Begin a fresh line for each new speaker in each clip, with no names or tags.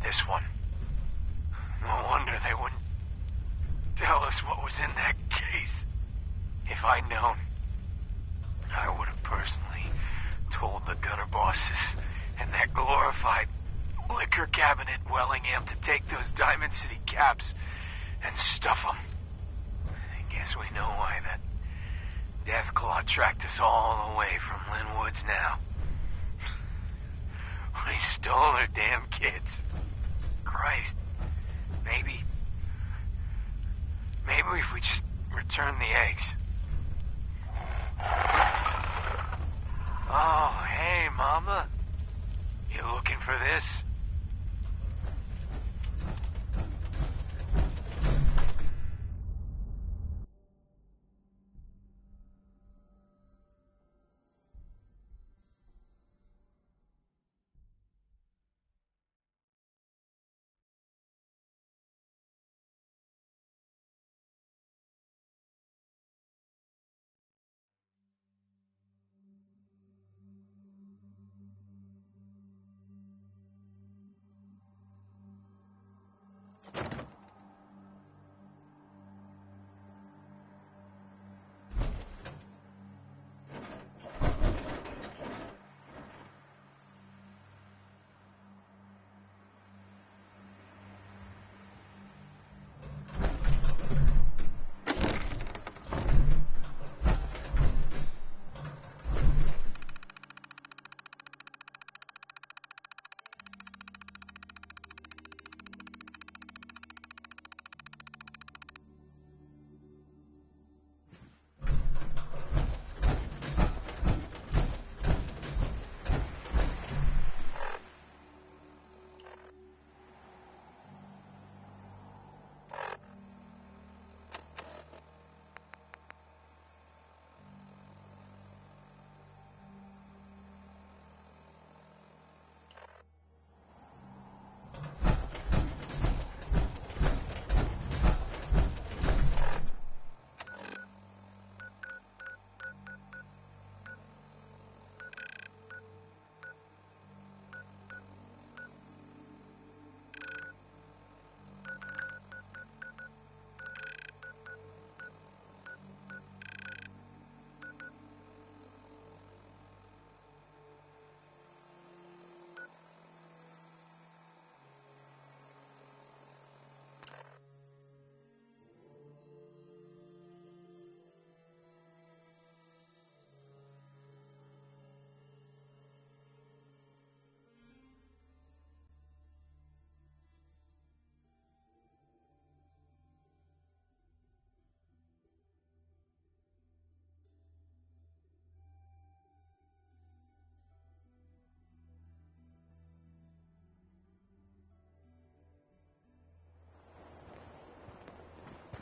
This one. No wonder they wouldn't tell us what was in that case. If I'd known, I would have personally told the gunner bosses and that glorified liquor cabinet Wellingham to take those Diamond City caps and stuff them. I guess we know why that Deathclaw tracked us all the way from Lynn Woods now. Somebody stole her damn kids. Christ. Maybe if we just return the eggs. Oh, hey, Mama. You looking for this?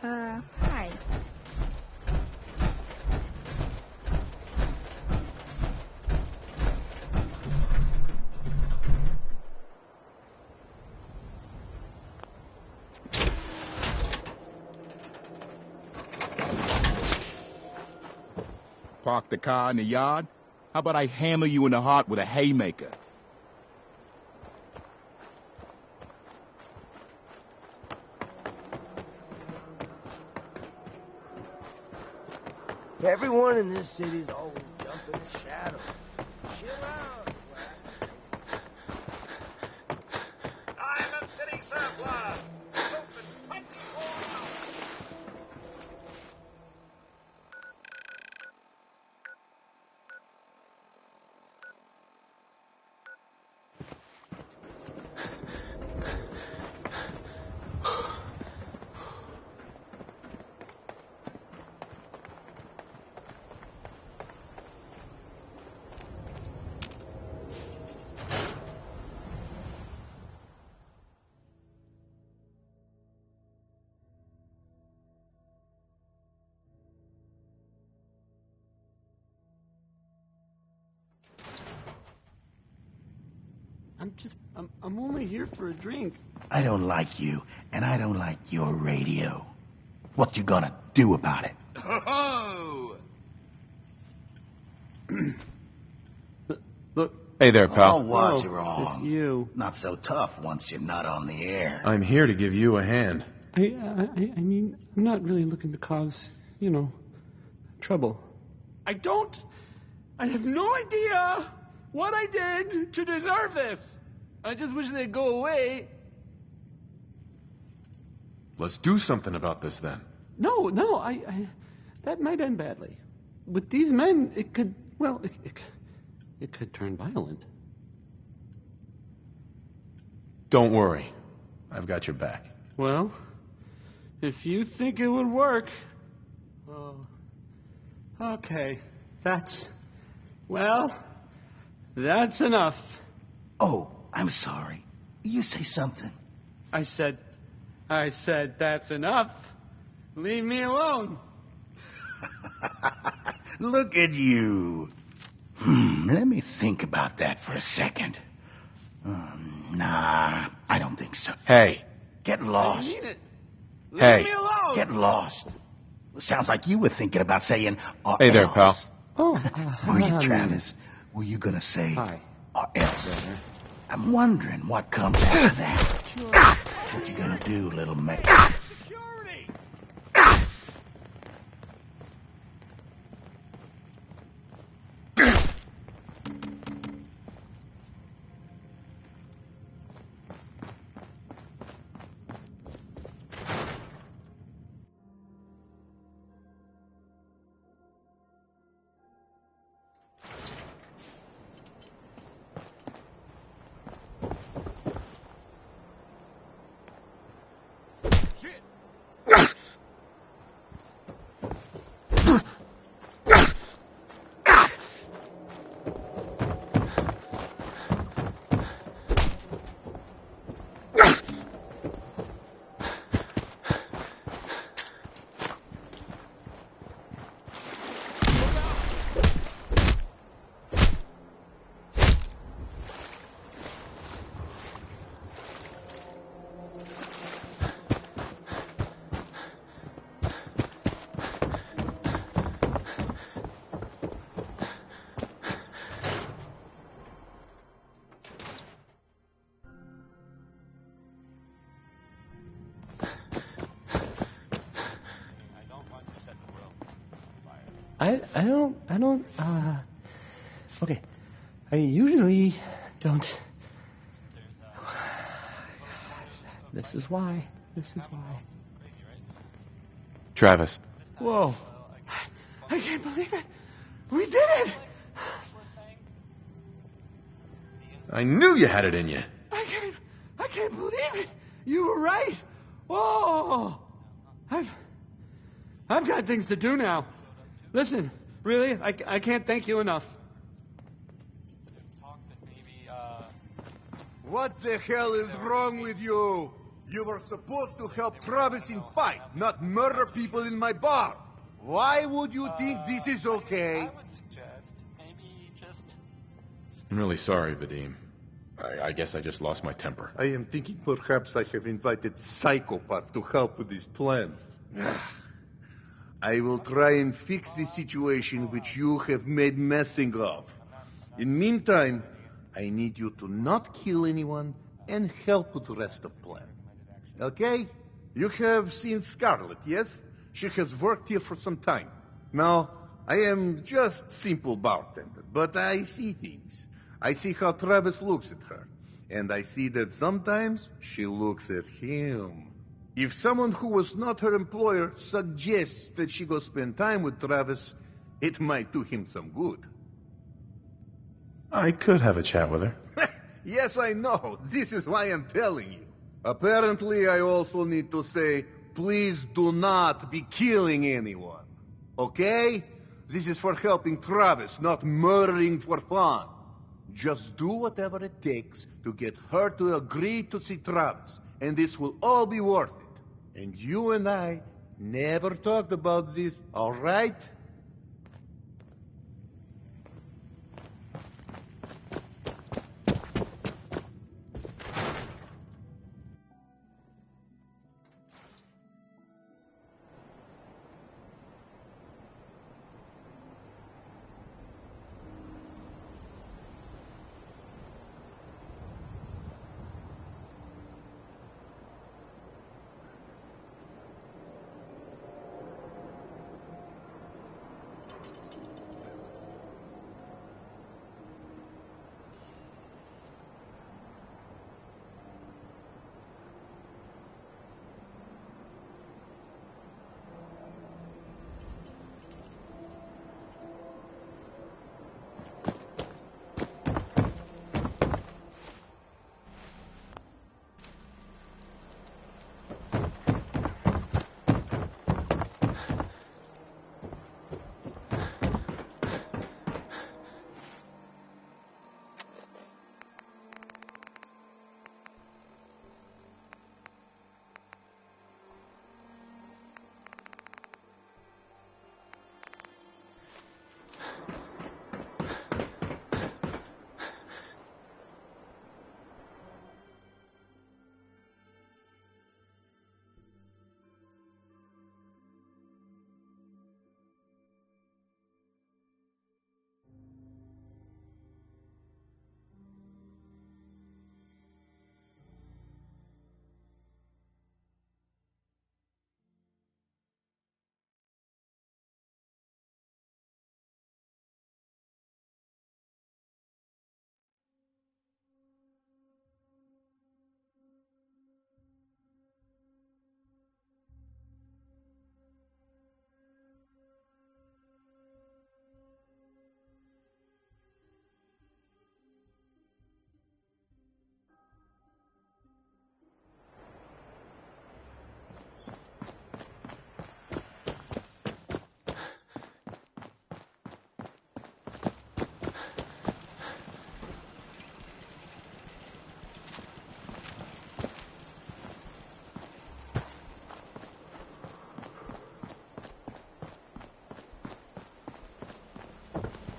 Hi.
Park the car in the yard? How about I hammer you in the heart with a haymaker?
Everyone in this city's always jumping the shadow. Chill out, Wes.
Diamond City Surplus! Open 24 hours!
I'm only here for a drink.
I don't like you, and I don't like your radio. What you gonna do about it?
Oh!
Look.
Hey there, pal.
Oh, what's
Oh,
wrong?
it's you.
Not so tough once you're not on the air.
I'm here to give you a hand.
I mean, I'm not really looking to cause, trouble. I have no idea what I did to deserve this. I just wish they'd go away.
Let's do something about this then.
No, that might end badly. With these men, it could turn violent.
Don't worry. I've got your back.
Well, if you think it would work... Oh, okay. That's enough.
Oh, I'm sorry. You say something.
I said, that's enough. Leave me alone.
Look at you. Let me think about that for a second. Nah, I don't think so.
Hey.
Get
I
lost.
mean it.
Hey.
Leave me alone.
Get lost. Sounds like you were thinking about saying, or
Hey there,
else.
pal.
Oh,
Were you, Travis? Were you gonna say,
Hi.
or else? I'm wondering what comes after that. What you gonna do, little man?
Security! Okay. I usually don't. This is why.
Travis.
Whoa. I can't believe it. We did it.
I knew you had it in you.
I can't believe it. You were right. Whoa. I've got things to do now. Listen, really, I can't thank you enough.
What the hell is wrong with you? You were supposed to help Travis in fight, not murder people in my bar. Why would you think this is okay?
I would suggest maybe just...
I'm really sorry, Vadim. I guess I just lost my temper.
I am thinking perhaps I have invited psychopath to help with this plan. I will try and fix the situation which you have made messing of. In meantime, I need you to not kill anyone and help with the rest of the plan. Okay? You have seen Scarlett, yes? She has worked here for some time. Now, I am just simple bartender, but I see things. I see how Travis looks at her. And I see that sometimes she looks at him. If someone who was not her employer suggests that she go spend time with Travis, it might do him some good.
I could have a chat with her.
Yes, I know. This is why I'm telling you. Apparently, I also need to say, please do not be killing anyone. Okay? This is for helping Travis, not murdering for fun. Just do whatever it takes to get her to agree to see Travis, and this will all be worth it. And you and I never talked about this, all right?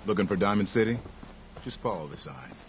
Looking for Diamond City? Just follow the signs.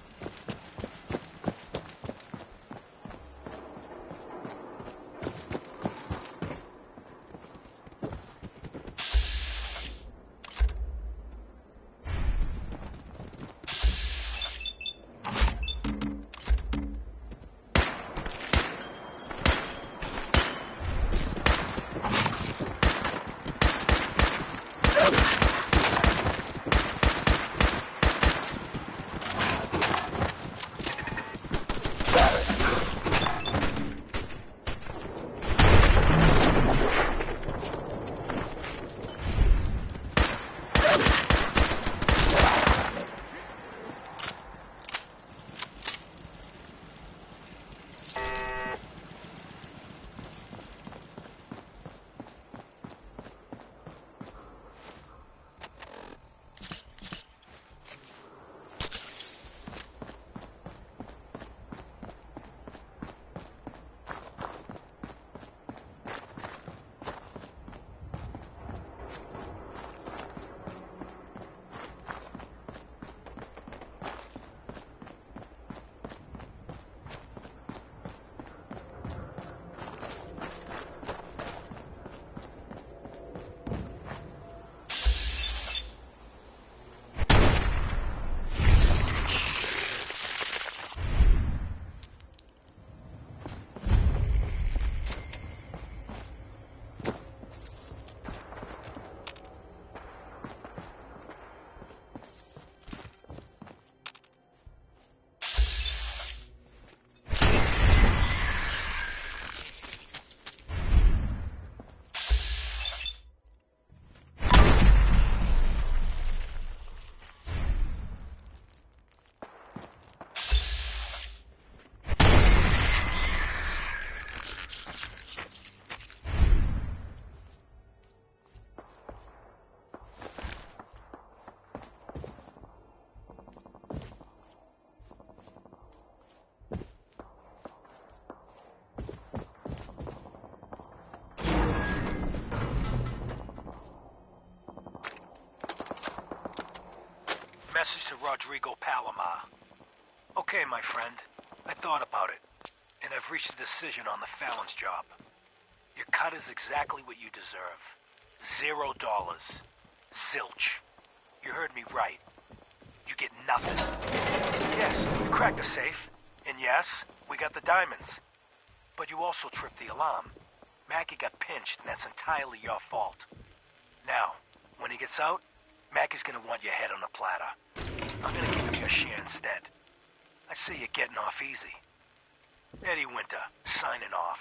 Message to Rodrigo Palomar. Okay, my friend. I thought about it, and I've reached a decision on the Fallon's job. Your cut is exactly what you deserve. $0. Zilch. You heard me right. You get nothing. Yes, you cracked the safe, and yes, we got the diamonds. But you also tripped the alarm. Mackie got pinched, and that's entirely your fault. Now, when he gets out, Mackie's gonna want your head on a platter. I'm gonna give him your share instead. I say you're getting off easy. Eddie Winter, signing off.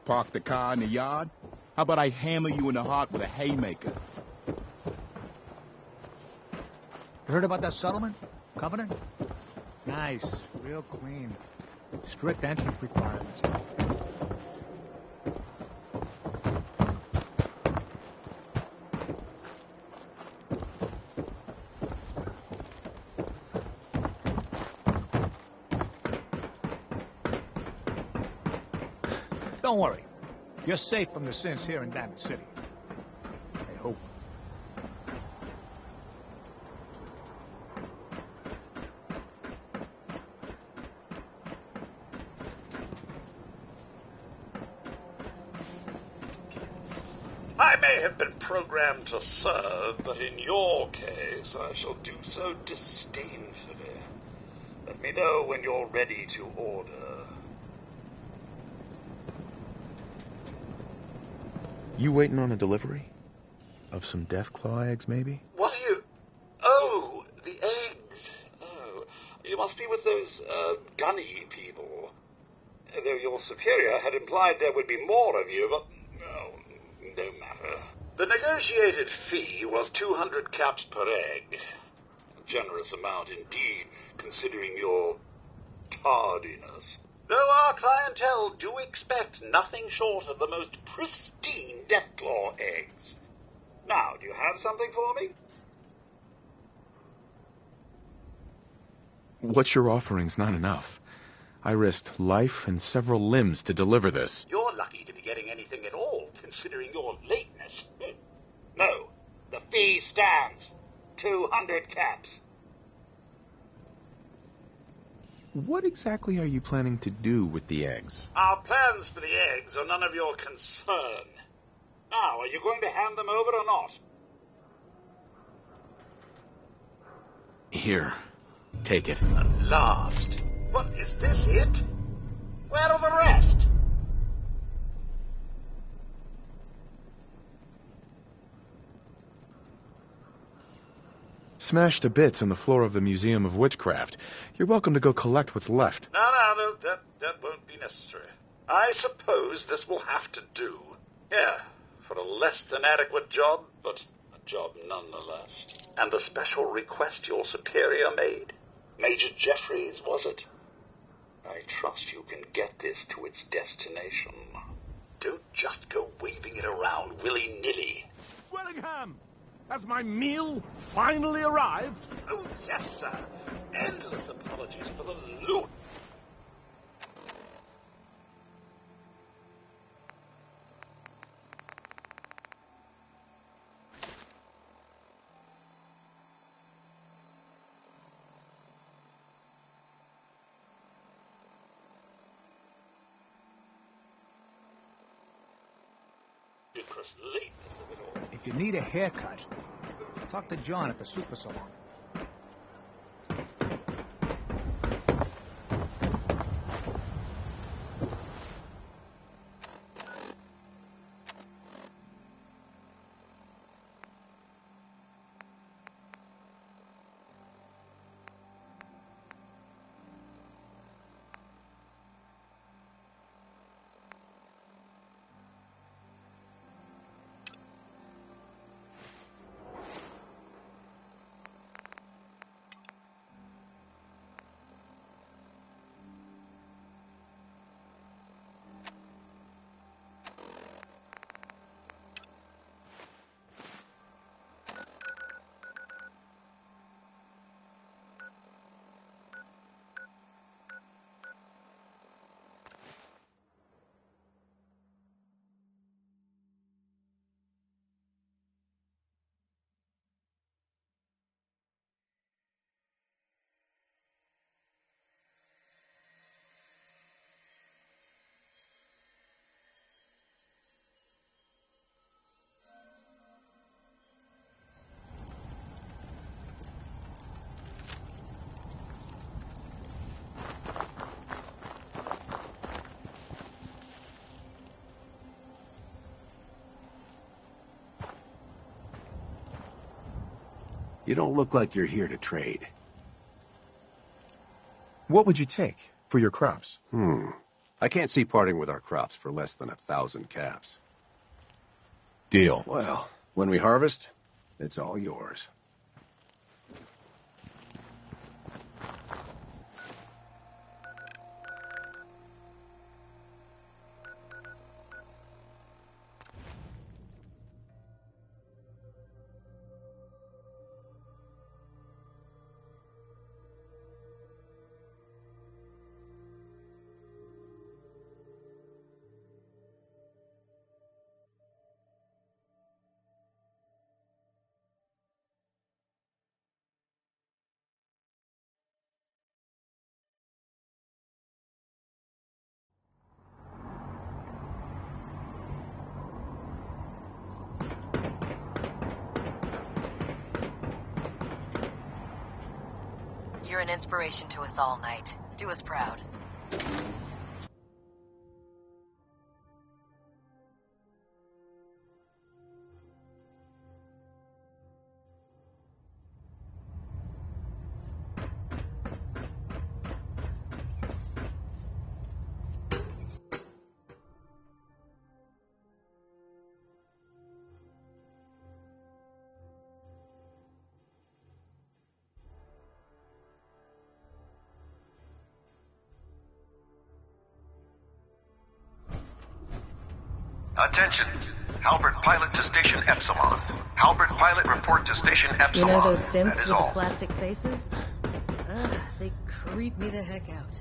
Park the car in the yard? How about I hammer you in the heart with a haymaker?
You heard about that settlement? Covenant? Nice. Real clean. Strict entrance requirements. Don't worry. You're safe from the sins here in Diamond City. I hope.
I may have been programmed to serve, but in your case, I shall do so disdainfully. Let me know when you're ready to order.
You waiting on a delivery? Of some Deathclaw eggs, maybe?
What are you... Oh, the eggs. Oh, you must be with those, gunny people. Though your superior had implied there would be more of you, but... Oh, no matter. The negotiated fee was 200 caps per egg. A generous amount indeed, considering your tardiness. Though our clientele do expect nothing short of the most pristine Deathclaw eggs. Now, do you have something for me?
What you're offering's not enough. I risked life and several limbs to deliver this.
You're lucky to be getting anything at all, considering your lateness. No, the fee stands. 200 caps.
What exactly are you planning to do with the eggs?
Our plans for the eggs are none of your concern. Now, are you going to hand them over or not?
Here, take it.
At last. What, is this it? Where are the rest?
Smashed to bits on the floor of the Museum of Witchcraft. You're welcome to go collect what's left.
No, that won't be necessary. I suppose this will have to do. Yeah, for a less than adequate job, but a job nonetheless. And the special request your superior made? Major Jeffries, was it? I trust you can get this to its destination. Don't just go waving it around willy-nilly.
Wellingham! Has my meal finally arrived?
Oh, yes, sir. Endless apologies for the loot. Lateness of it all.
If you need a haircut, talk to John at the Super Salon.
You don't look like you're here to trade.
What would you take for your crops?
I can't see parting with our crops for less than 1,000 caps.
Deal.
Well, when we harvest, it's all yours.
You're an inspiration to us all, Knight. Do us proud.
Attention. Halbert pilot to station Epsilon. Halbert pilot report to station Epsilon.
You know those synths
That is
with
all.
the plastic faces? Ugh, they creep me the heck out.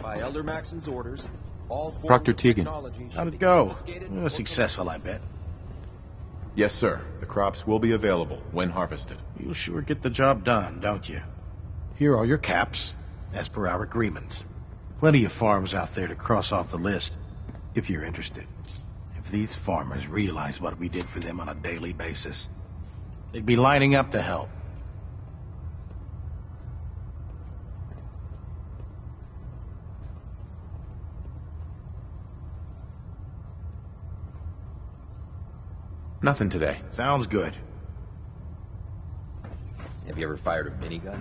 By Elder Maxon's orders, all forms
Proctor
of
Tegan.
technology
How'd
should
it
be
go?
confiscated
Successful, I bet.
Yes, sir. The crops will be available when harvested.
You'll sure get the job done, don't you? Here are your caps, as per our agreement. Plenty of farms out there to cross off the list, if you're interested. If these farmers realize what we did for them on a daily basis, they'd be lining up to help.
Nothing today.
Sounds good.
Have you ever fired a minigun?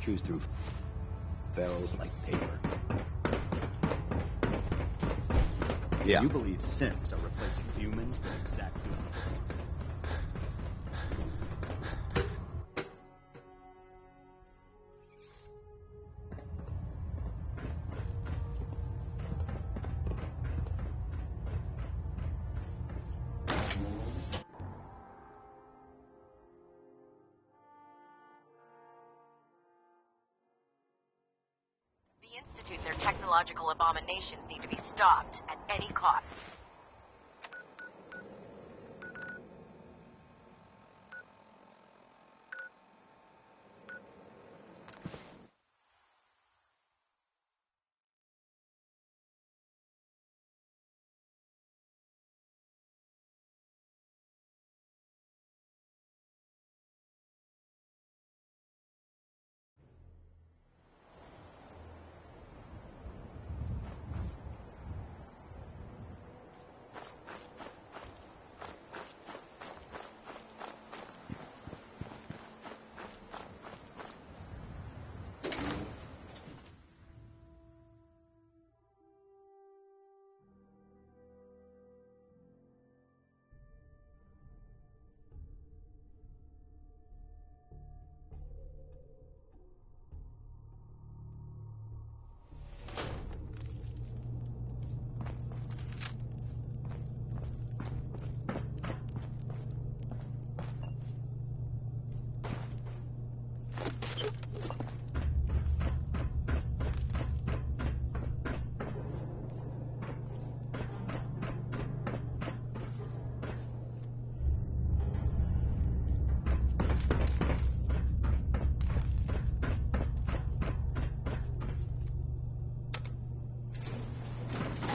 Chews through fells like paper. Yeah. You believe synths are replacing humans with exact duplicates?
The Institute, their technological abominations need to be stopped at any cost.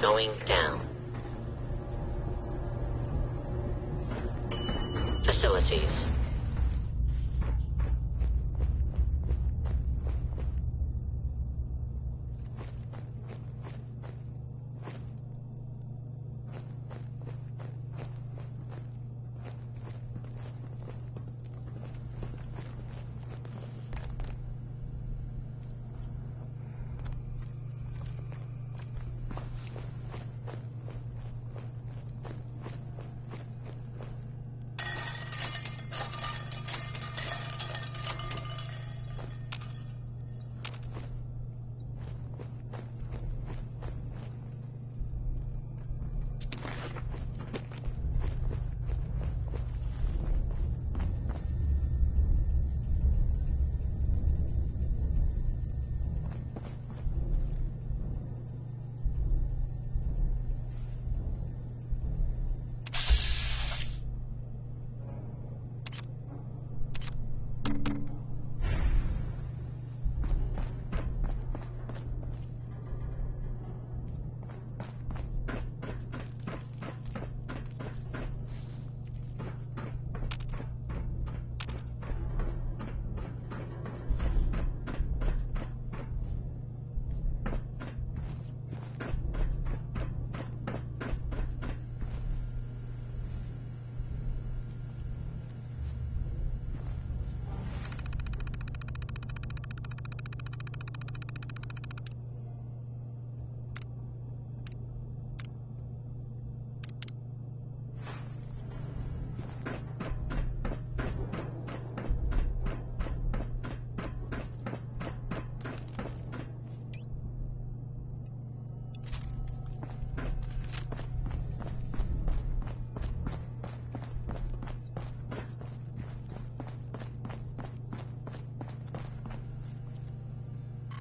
Going down. Facilities.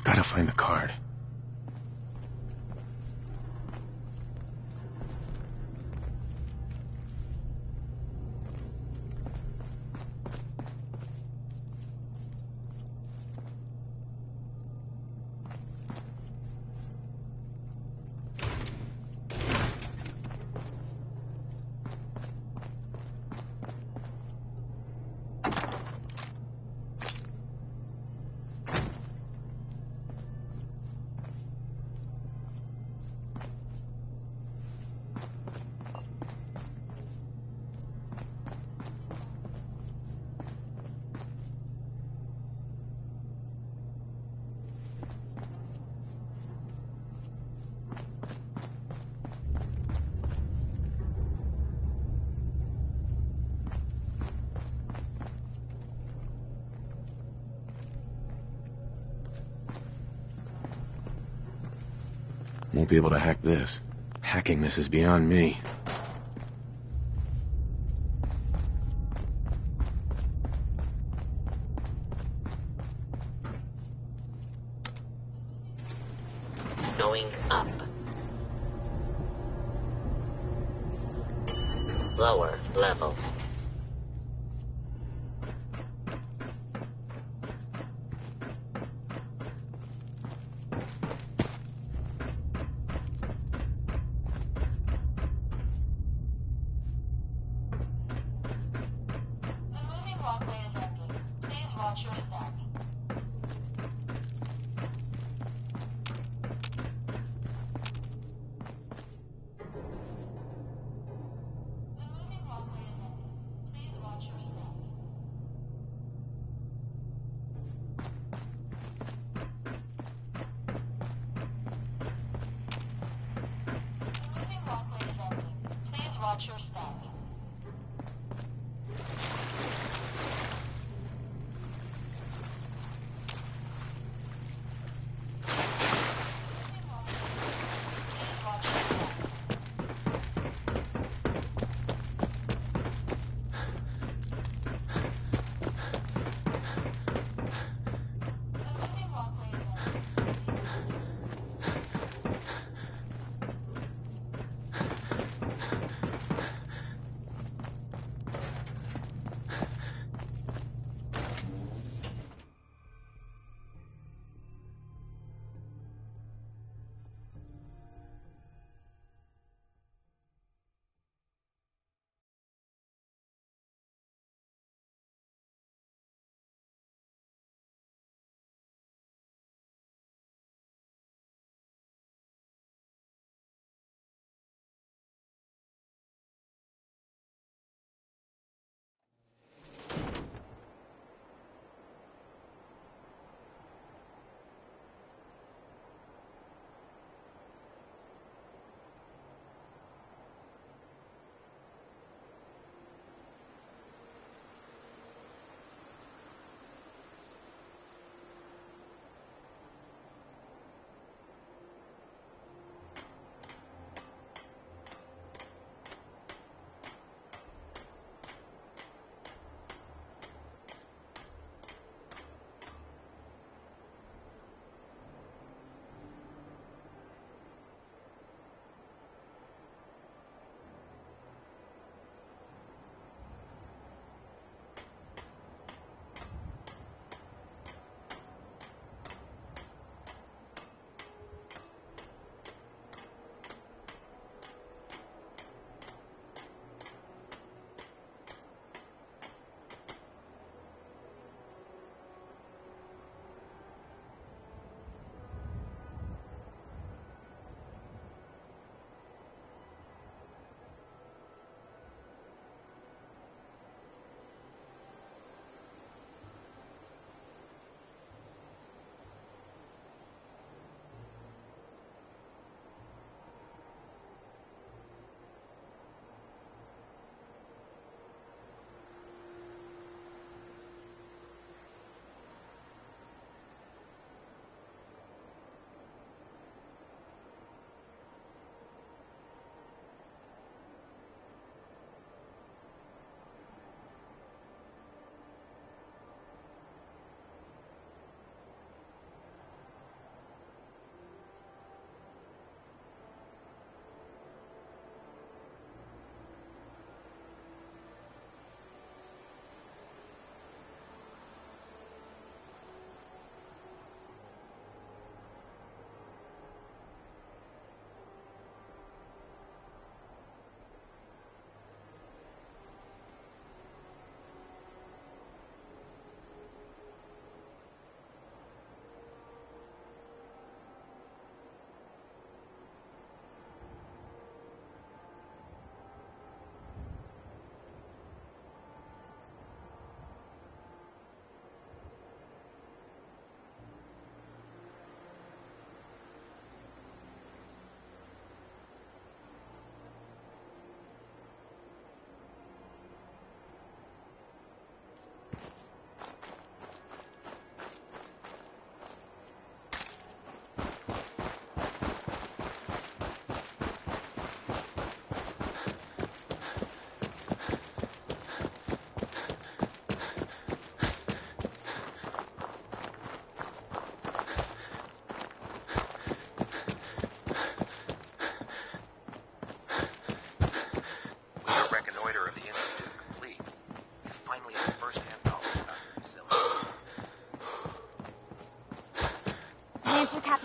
Gotta find the card. Won't be able to hack this. Hacking this is beyond me.
Going up. Lower level.
Watch your step.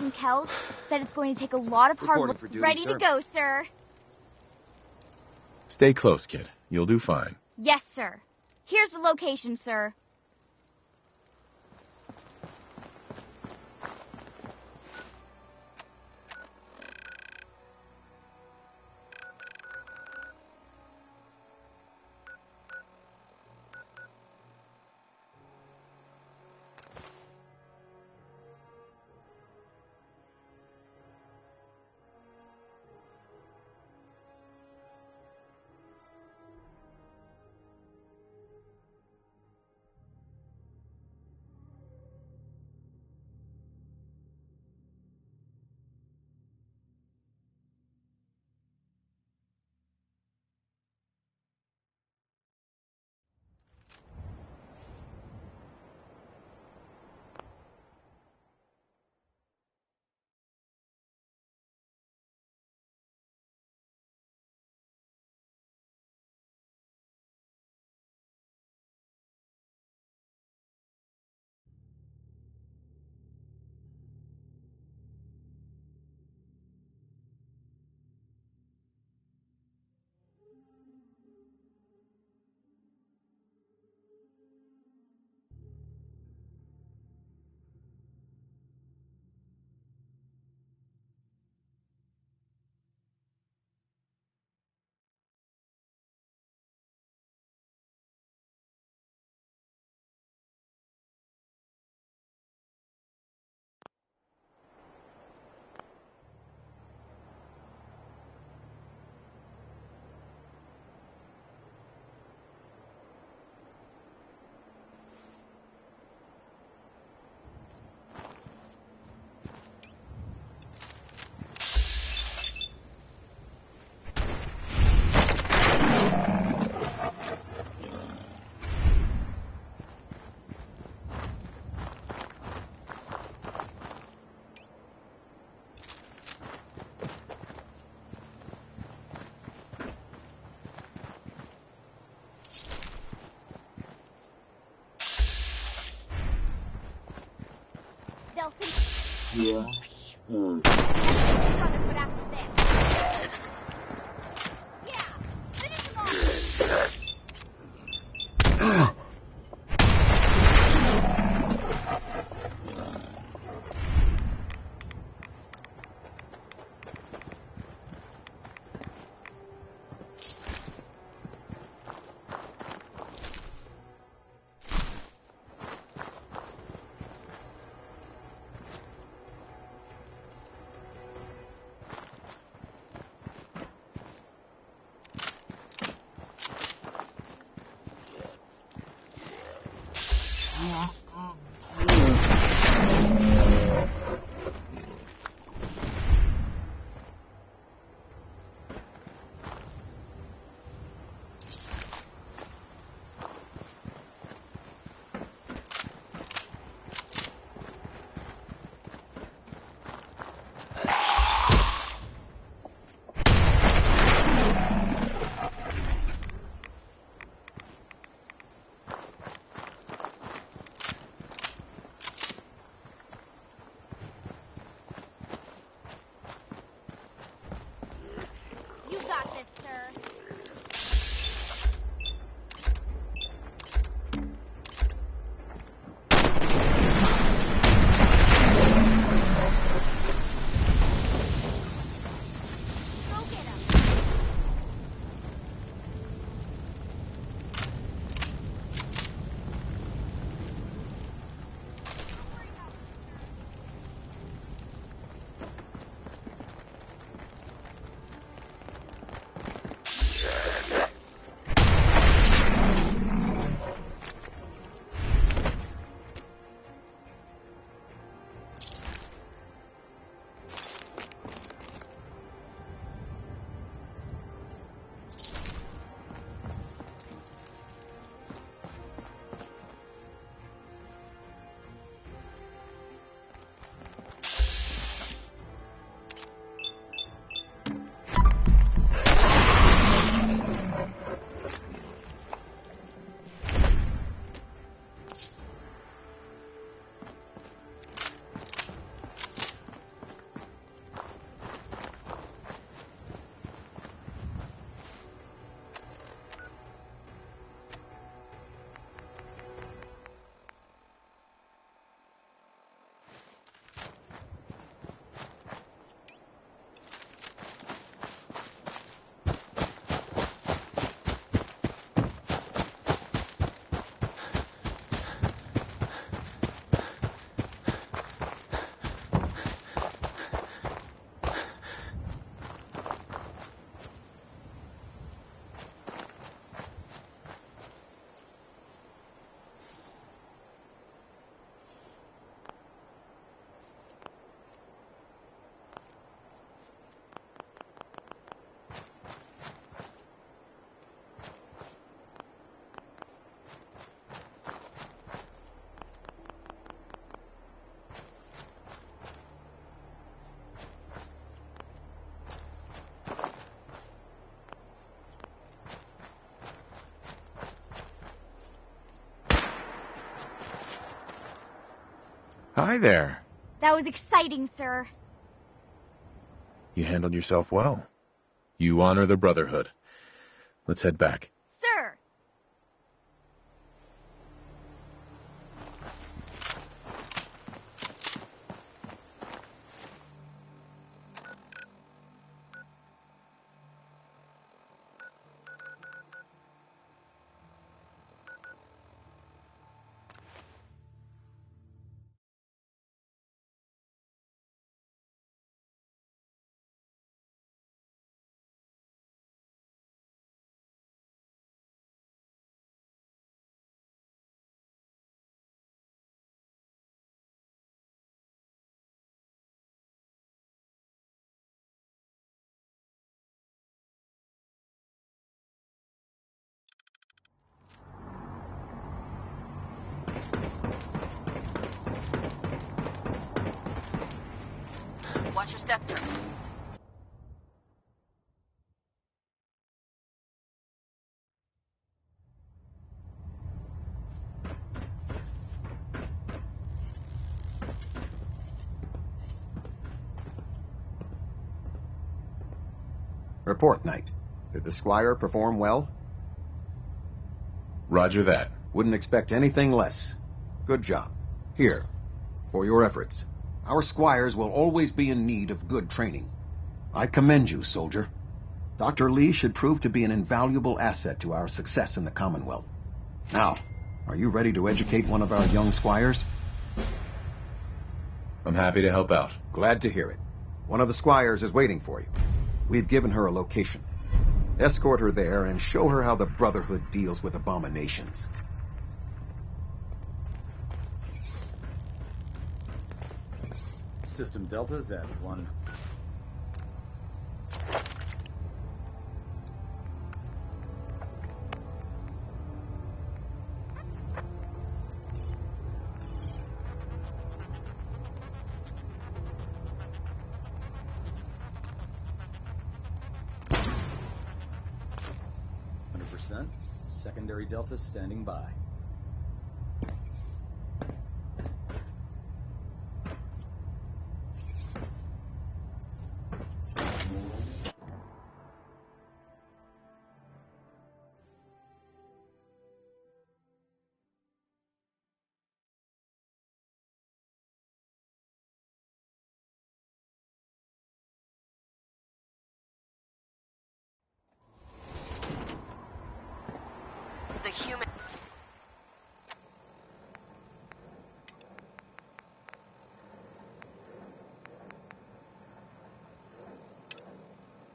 Captain Kells said it's going to take a lot of hard
Reporting
work.
for duty,
Ready
sir.
to go, sir.
Stay close, kid. You'll do fine.
Yes, sir. Here's the location, sir. They'll think...
Yeah.
Finish them off!
Hi there.
That was exciting, sir.
You handled yourself well. You honor the Brotherhood. Let's head back.
Sir!
Watch your steps, sir.
Report, Knight. Did the Squire perform well?
Roger that.
Wouldn't expect anything less. Good job. Here, for your efforts. Our Squires will always be in need of good training. I commend you, soldier. Dr. Lee should prove to be an invaluable asset to our success in the Commonwealth. Now, are you ready to educate one of our young Squires?
I'm happy to help out.
Glad to hear it. One of the Squires is waiting for you. We've given her a location. Escort her there and show her how the Brotherhood deals with abominations.
System Delta's at 1. Secondary Delta standing by.
The human...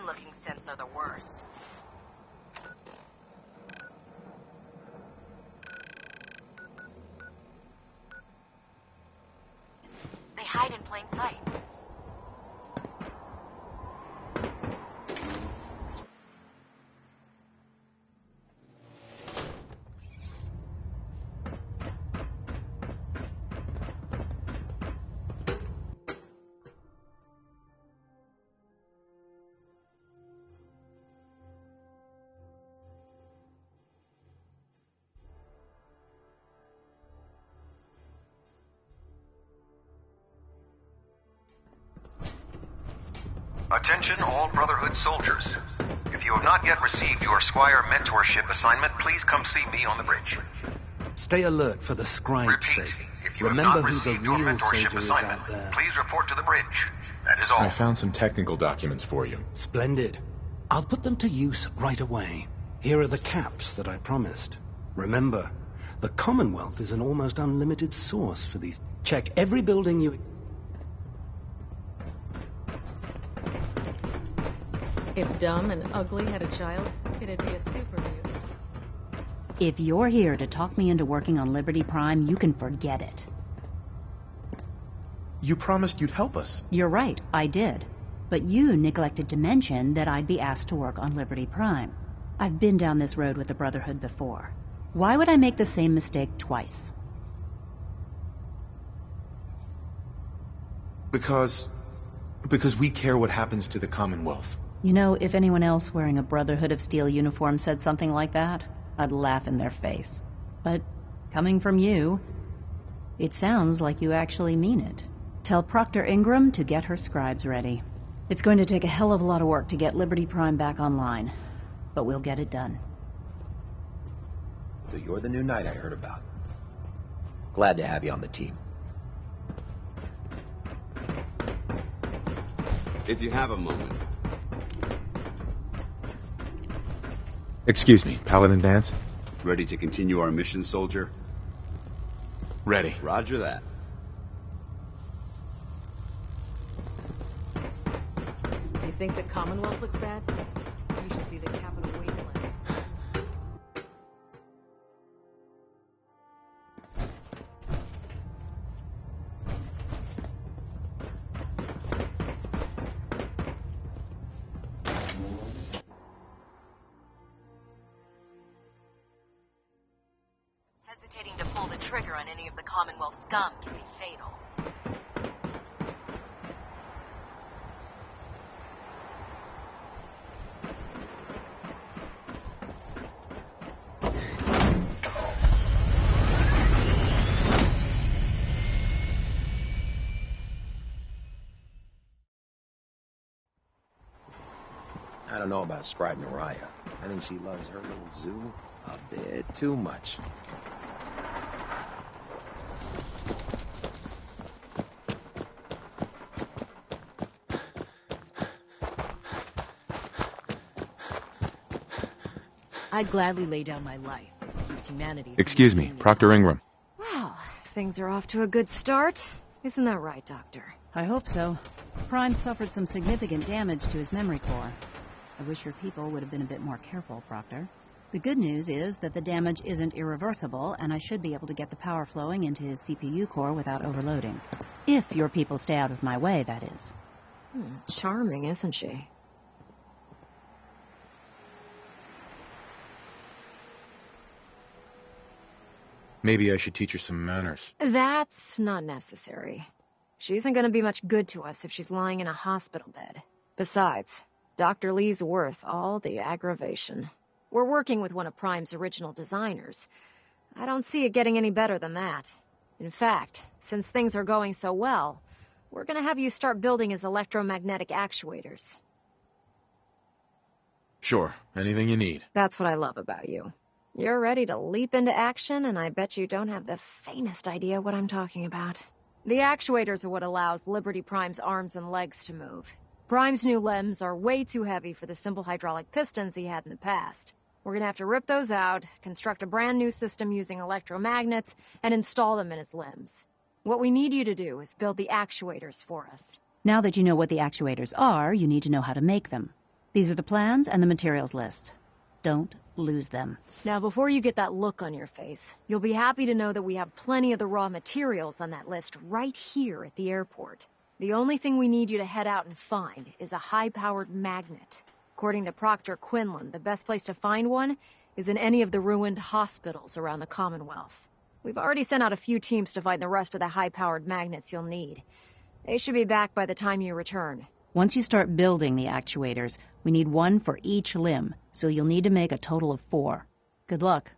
looking synths are the worst. They hide in plain sight.
Attention all Brotherhood soldiers. If you have not yet received your Squire mentorship assignment, please come see me on the bridge.
Stay alert for the scribe's sake.
If you
Remember
have not
who the
received your
real
mentorship
soldier is
assignment,
out there.
please report to the bridge. That is all.
I found some technical documents for you.
Splendid. I'll put them to use right away. Here are the caps that I promised. Remember, the Commonwealth is an almost unlimited source for these. Check every building you...
If Dumb and Ugly had a child, it'd be a super mutant.
If you're here to talk me into working on Liberty Prime, you can forget it.
You promised you'd help us.
You're right, I did. But you neglected to mention that I'd be asked to work on Liberty Prime. I've been down this road with the Brotherhood before. Why would I make the same mistake twice?
Because we care what happens to the Commonwealth.
You know, if anyone else wearing a Brotherhood of Steel uniform said something like that, I'd laugh in their face. But coming from you, It sounds like you actually mean it. Tell Proctor Ingram to get her scribes ready. It's going to take a hell of a lot of work to get Liberty Prime back online, but we'll get it done.
So you're the new knight I heard about. Glad to have you on the team.
If you have a moment.
Excuse me, Paladin Dance?
Ready to continue our mission, soldier?
Ready.
Roger that.
You think the Commonwealth looks bad? You should see the Capitol wasteland.
Hesitating to pull the trigger on any of the Commonwealth scum can be fatal.
I don't know about Scribe Naraya. I think she loves her little zoo a bit too much.
I'd gladly lay down my life if it keeps humanity from
Excuse me, Proctor Ingram.
Well, things are off to a good start. Isn't that right, Doctor?
I hope so. Prime suffered some significant damage to his memory core. I wish your people would have been a bit more careful, Proctor. The good news is that the damage isn't irreversible, and I should be able to get the power flowing into his CPU core without overloading. If your people stay out of my way, that is.
Charming, isn't she?
Maybe I should teach her some manners.
That's not necessary. She isn't going to be much good to us if she's lying in a hospital bed. Besides, Dr. Lee's worth all the aggravation. We're working with one of Prime's original designers. I don't see it getting any better than that. In fact, since things are going so well, we're going to have you start building his electromagnetic actuators.
Sure, anything you need.
That's what I love about you. You're ready to leap into action, and I bet you don't have the faintest idea what I'm talking about. The actuators are what allows Liberty Prime's arms and legs to move. Prime's new limbs are way too heavy for the simple hydraulic pistons he had in the past. We're gonna have to rip those out, construct a brand new system using electromagnets, and install them in his limbs. What we need you to do is build the actuators for us.
Now that you know what the actuators are, you need to know how to make them. These are the plans and the materials list. Don't lose them.
Now, before you get that look on your face, you'll be happy to know that we have plenty of the raw materials on that list right here at the airport. The only thing we need you to head out and find is a high-powered magnet. According to Proctor Quinlan, the best place to find one is in any of the ruined hospitals around the Commonwealth. We've already sent out a few teams to find the rest of the high-powered magnets you'll need. They should be back by the time you return.
Once you start building the actuators, we need one for each limb, so you'll need to make a total of 4. Good luck.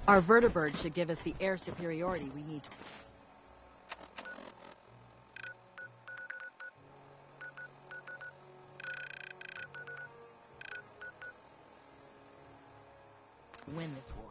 Our vertibird should give us the air superiority we need.
this war.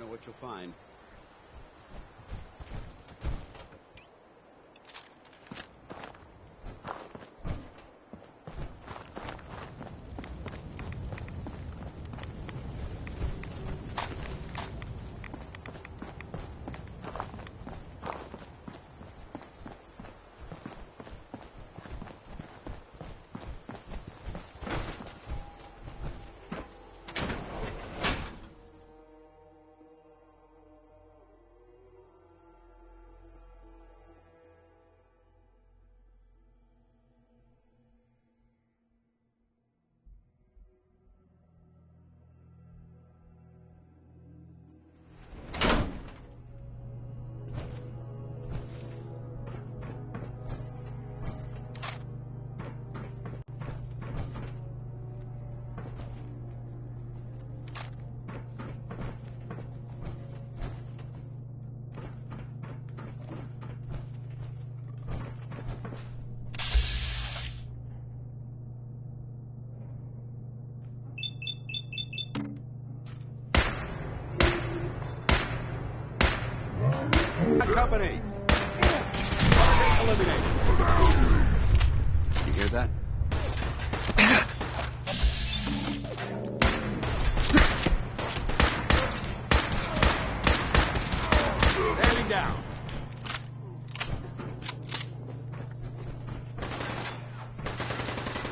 What you'll find. Company! Eliminate! You hear that? Standing down.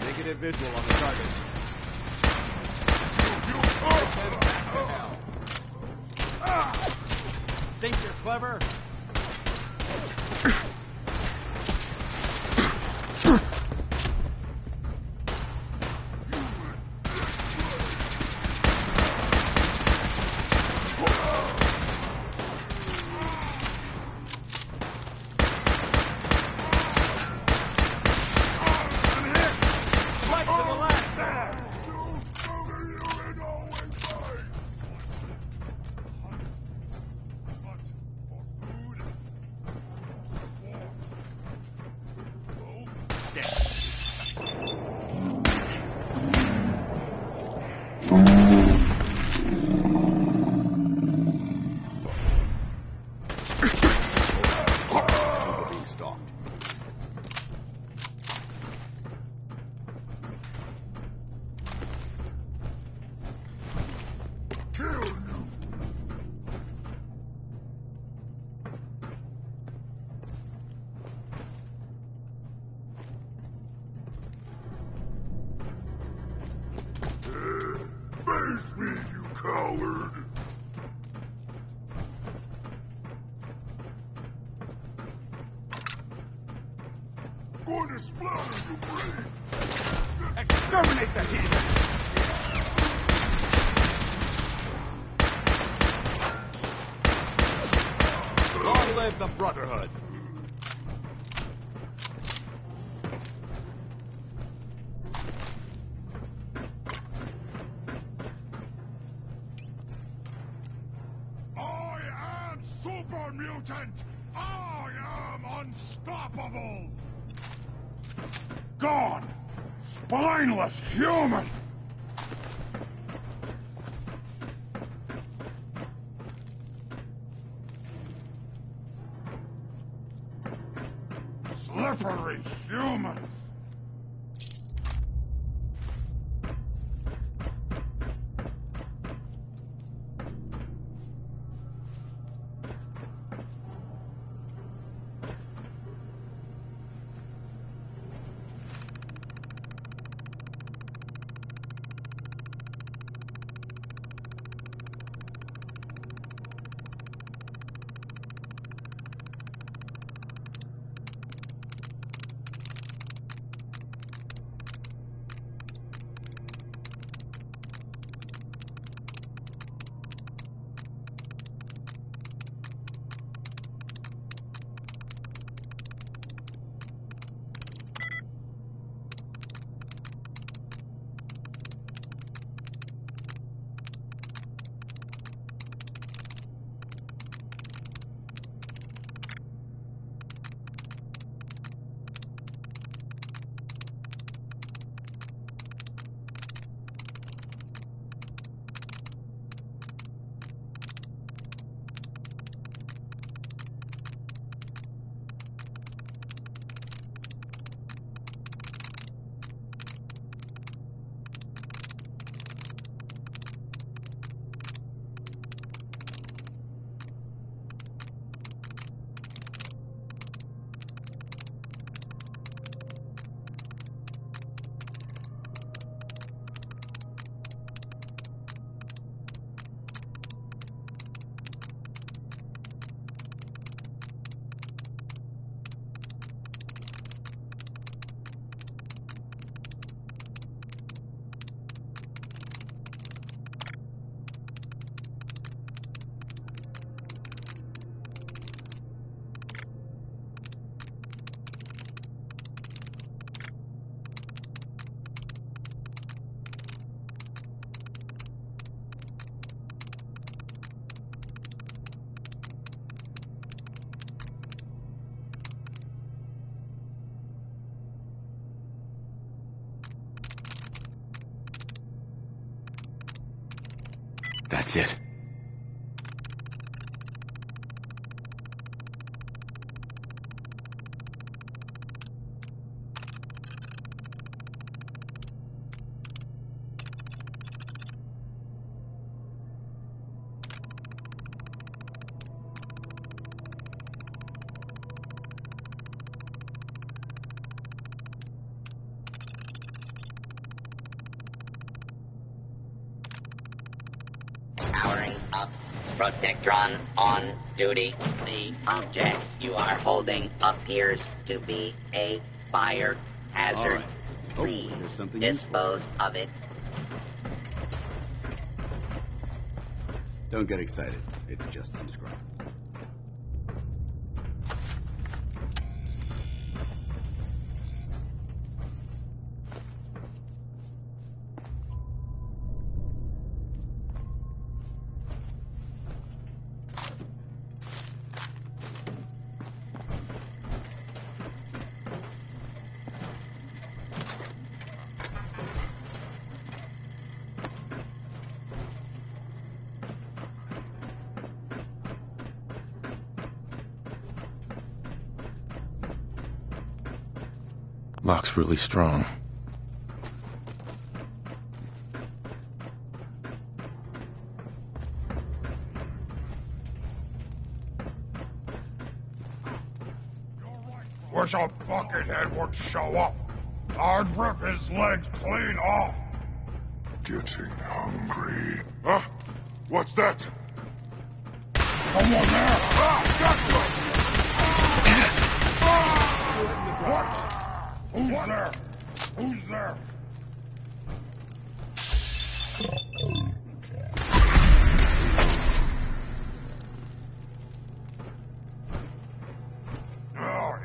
Negative visual on the target. Send back to hell. Think you're clever?
Face me, you coward! Going to splatter your brain! Exterminate the heathen!
Long live the Brotherhood!
a mutant! I am unstoppable! Gone! Spineless human! Slippery humans!
That's it.
Protectron on duty. The object you are holding appears to be a fire hazard.
Right.
Please
something
dispose of it.
Don't get excited. It's just some scrap.
Lock's really strong.
Wish a buckethead would show up. I'd rip his legs clean off. Getting hungry. Huh? What's that? Someone there! Ah, got you! What? Who's there? Who's there?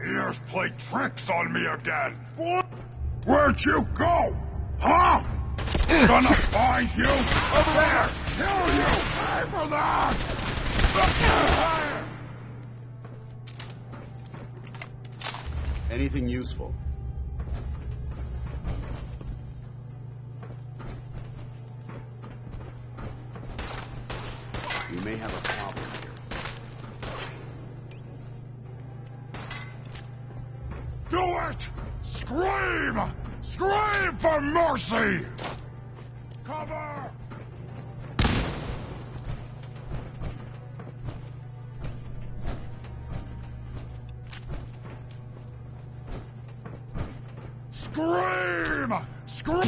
Ears play tricks on me again. What? Where'd you go? Huh? Gonna find you? Over there! Kill you! Pay for that!
Anything useful? We may have a problem here.
Do it! Scream! Scream for mercy! Cover! Scream!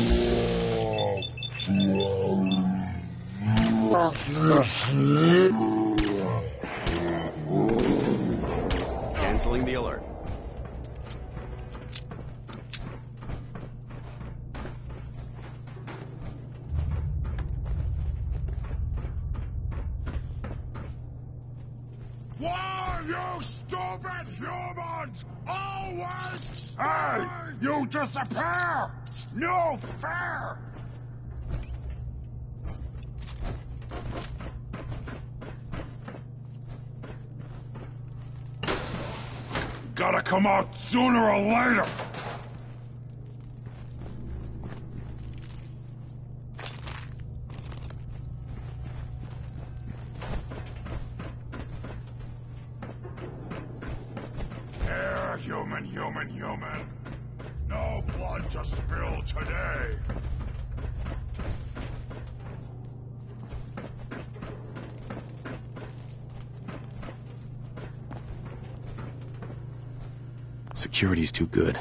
Canceling the alert.
Why, you stupid humans! Always! Hey! You disappear! No fair! Gotta come out sooner or later! Here, human. No blood to spill today.
Security's too good.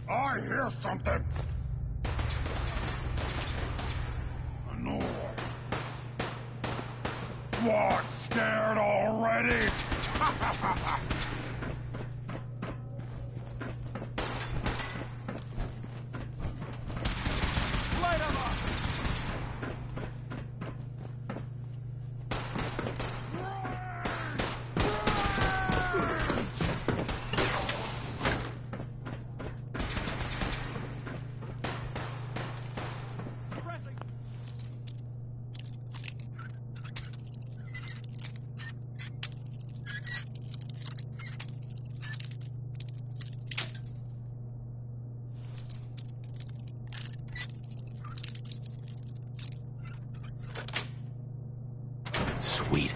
I hear something. No. What? Scared already? Light 'em up!
Sweet.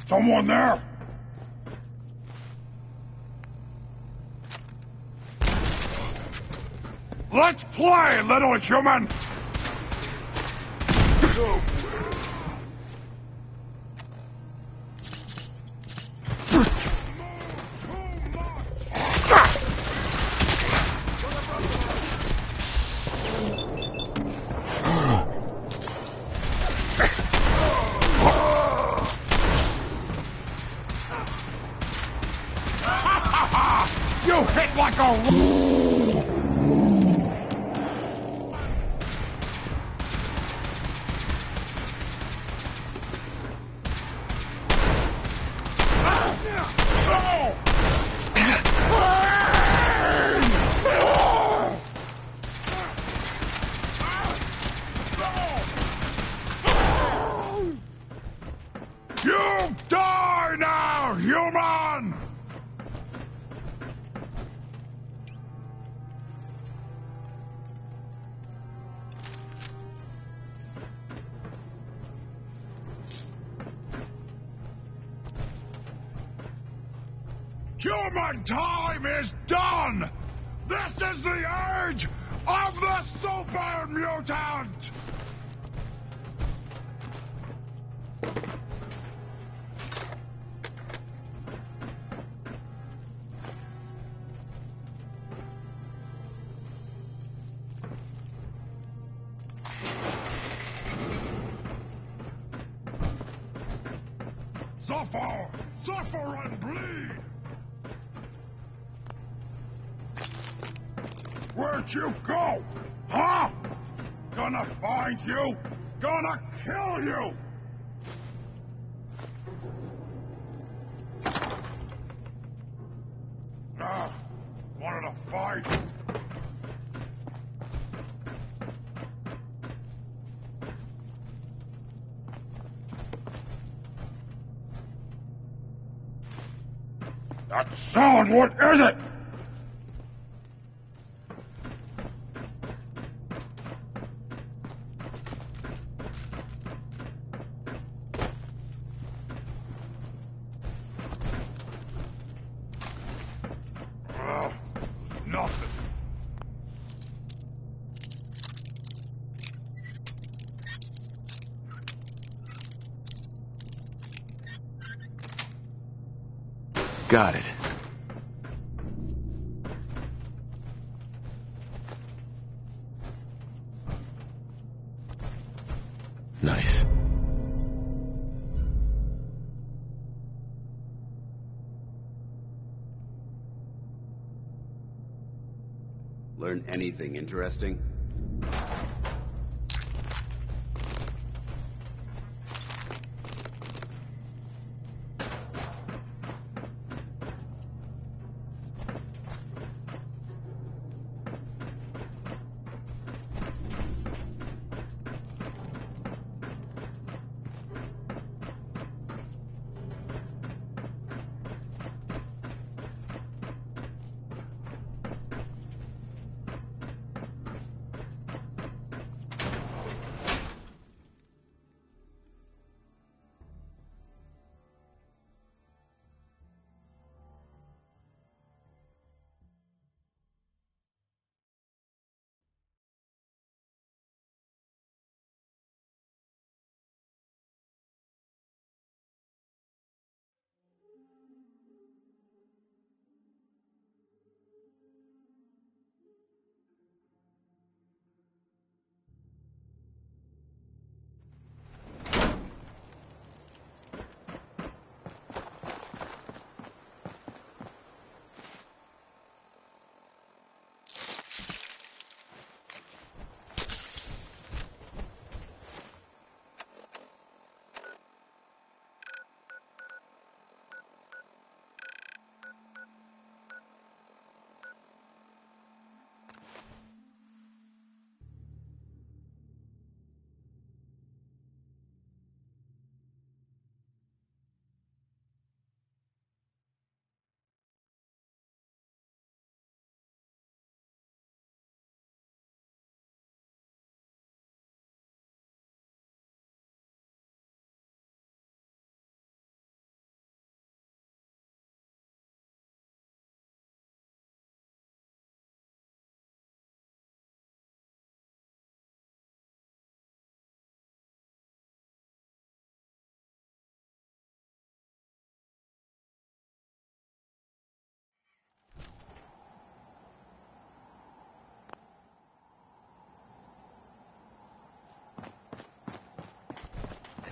Someone there? Let's play, little human! You hit like a... You die now, human! Human time is done! This is the age of the super mutant! Suffer! Suffer and bleed! Where'd you go? Huh? Gonna find you! Gonna kill you! Wanted to fight? That sound, what is it? Nothing.
Got it. Nice.
Learn anything interesting?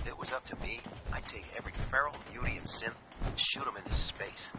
If it was up to me, I'd take every feral beauty and synth and shoot them into space.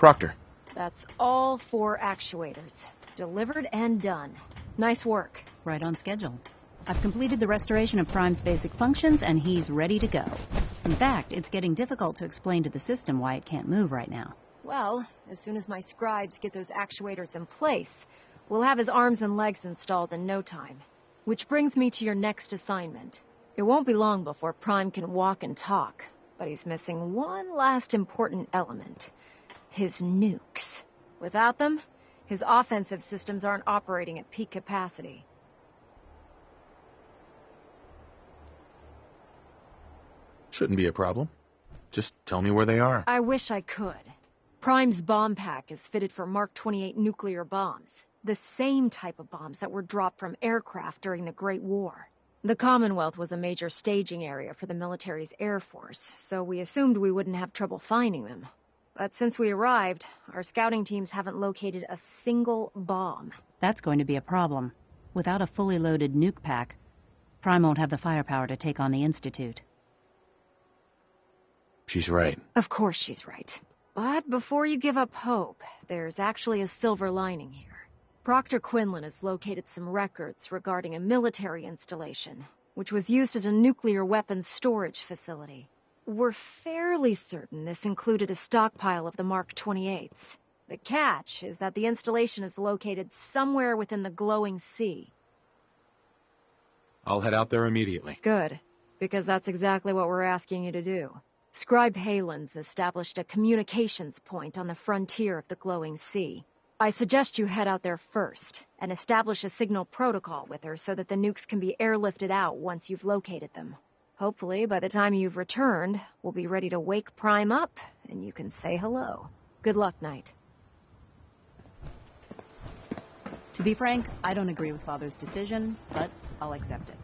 Proctor.
That's all 4 actuators. Delivered and done. Nice work.
Right on schedule. I've completed the restoration of Prime's basic functions, and he's ready to go. In fact, it's getting difficult to explain to the system why it can't move right now.
Well, as soon as my scribes get those actuators in place, we'll have his arms and legs installed in no time. Which brings me to your next assignment. It won't be long before Prime can walk and talk, but he's missing one last important element. His nukes. Without them, his offensive systems aren't operating at peak capacity.
Shouldn't be a problem. Just tell me where they are.
I wish I could. Prime's bomb pack is fitted for Mark 28 nuclear bombs. The same type of bombs that were dropped from aircraft during the Great War. The Commonwealth was a major staging area for the military's air force, so we assumed we wouldn't have trouble finding them. But since we arrived, our scouting teams haven't located a single bomb.
That's going to be a problem. Without a fully loaded nuke pack, Prime won't have the firepower to take on the Institute.
She's right.
Of course she's right. But before you give up hope, there's actually a silver lining here. Proctor Quinlan has located some records regarding a military installation, which was used as a nuclear weapons storage facility. We're fairly certain this included a stockpile of the Mark 28s. The catch is that the installation is located somewhere within the glowing sea.
I'll head out there immediately.
Good, because that's exactly what we're asking you to do. Scribe Halen's established a communications point on the frontier of the glowing sea. I suggest you head out there first, and establish a signal protocol with her so that the nukes can be airlifted out once you've located them. Hopefully, by the time you've returned, we'll be ready to wake Prime up, and you can say hello. Good luck, Knight.
To be frank, I don't agree with Father's decision, but I'll accept it.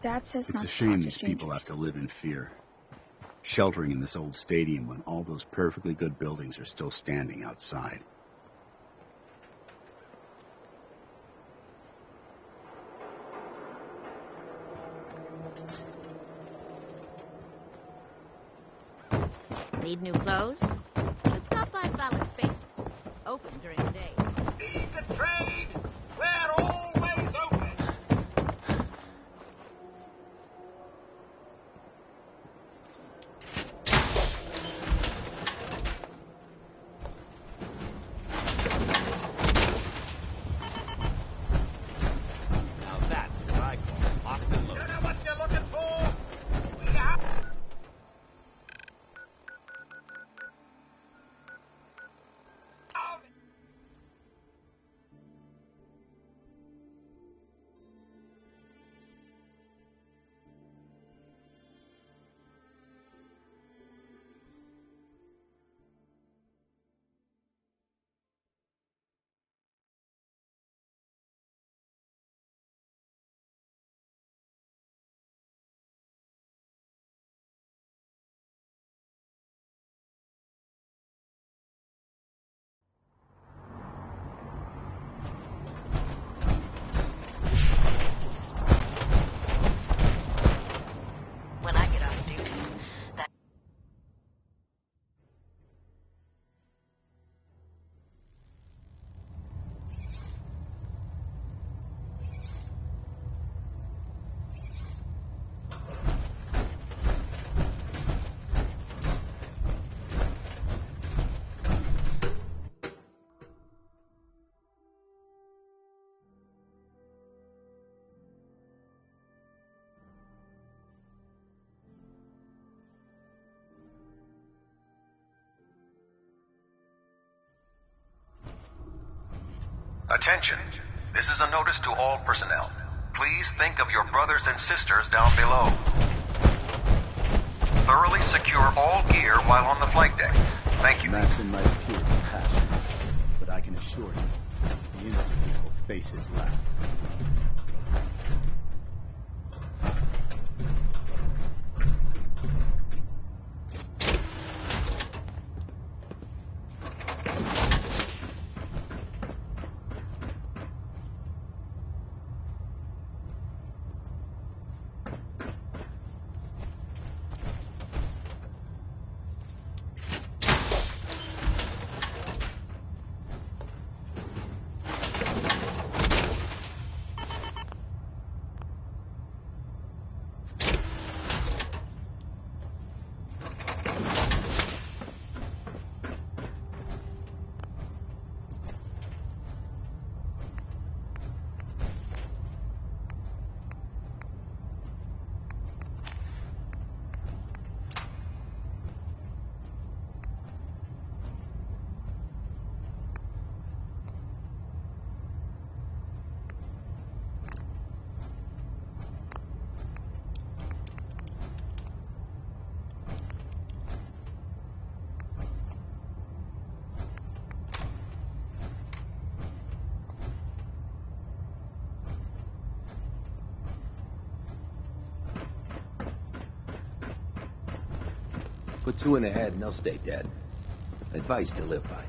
Dad says
it's a shame these people have to live in fear. Sheltering in this old stadium when all those perfectly good buildings are still standing outside.
Need new clothes? Should stop by Fallon's basement. Open during the day.
Need the trade? We're always open.
Attention. This is a notice to all personnel. Please think of your brothers and sisters down below. Thoroughly secure all gear while on the flight deck. Thank you.
Maxon might appear compassionate, but I can assure you, the Institute will face his wrath.
Put two in the head and they'll stay dead. Advice to live by.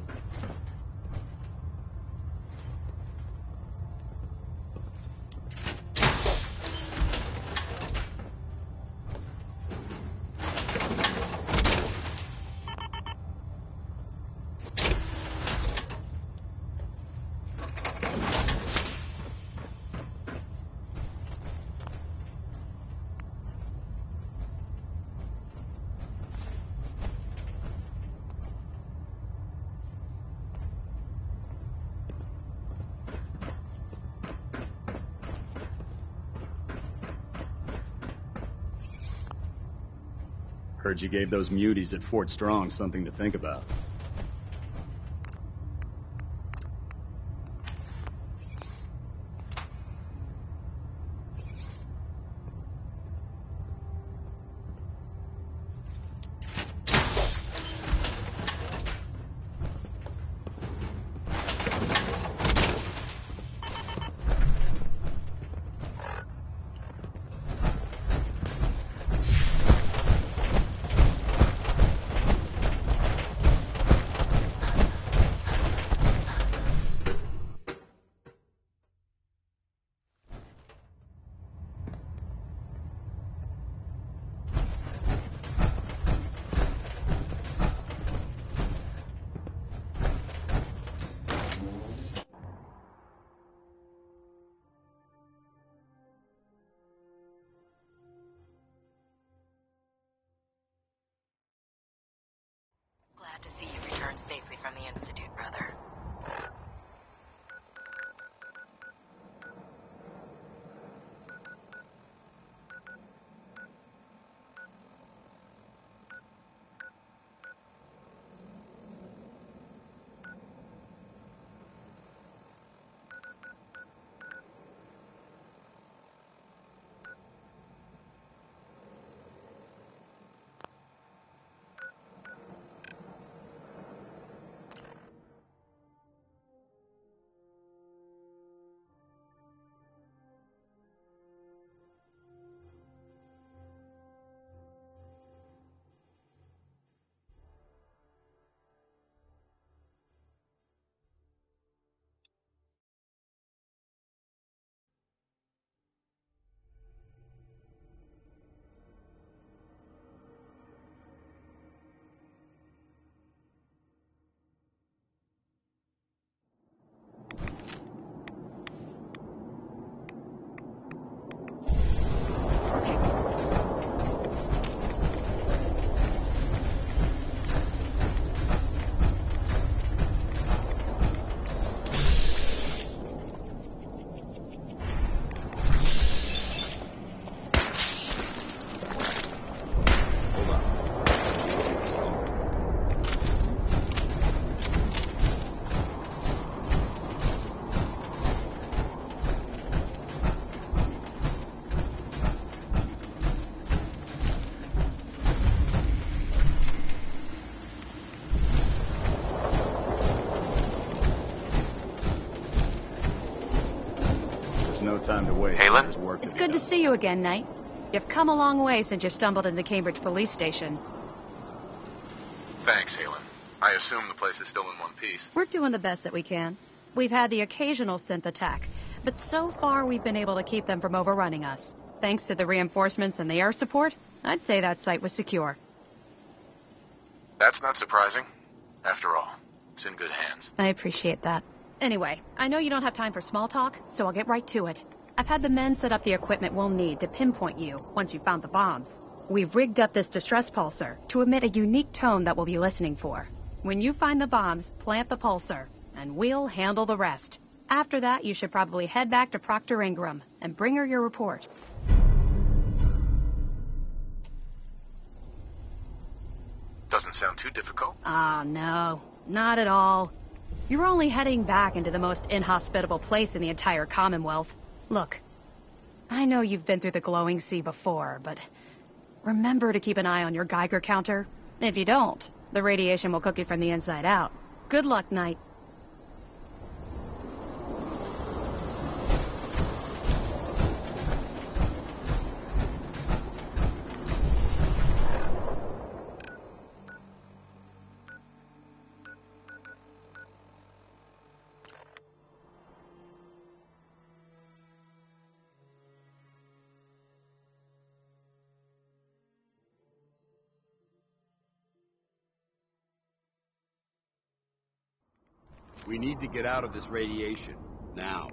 Heard you gave those muties at Fort Strong something to think about.
Glad to see you returned safely from the Institute, brother.
time to waste.
Halen?
There's work
It's
be
good to
done.
see you again, Knight. You've come a long way since you stumbled into Cambridge Police Station.
Thanks, Halen. I assume the place is still in one piece.
We're doing the best that we can. We've had the occasional synth attack, but so far we've been able to keep them from overrunning us. Thanks to the reinforcements and the air support, I'd say that site was secure.
That's not surprising. After all, it's in good hands.
I appreciate that. Anyway, I know you don't have time for small talk, so I'll get right to it. I've had the men set up the equipment we'll need to pinpoint you once you've found the bombs. We've rigged up this distress pulsar to emit a unique tone that we'll be listening for. When you find the bombs, plant the pulsar, and we'll handle the rest. After that, you should probably head back to Proctor Ingram and bring her your report.
Doesn't sound too difficult.
Ah, no. Not at all. You're only heading back into the most inhospitable place in the entire Commonwealth. Look, I know you've been through the glowing sea before, but remember to keep an eye on your Geiger counter. If you don't, the radiation will cook you from the inside out. Good luck, Knight.
We need to get out of this radiation. Now.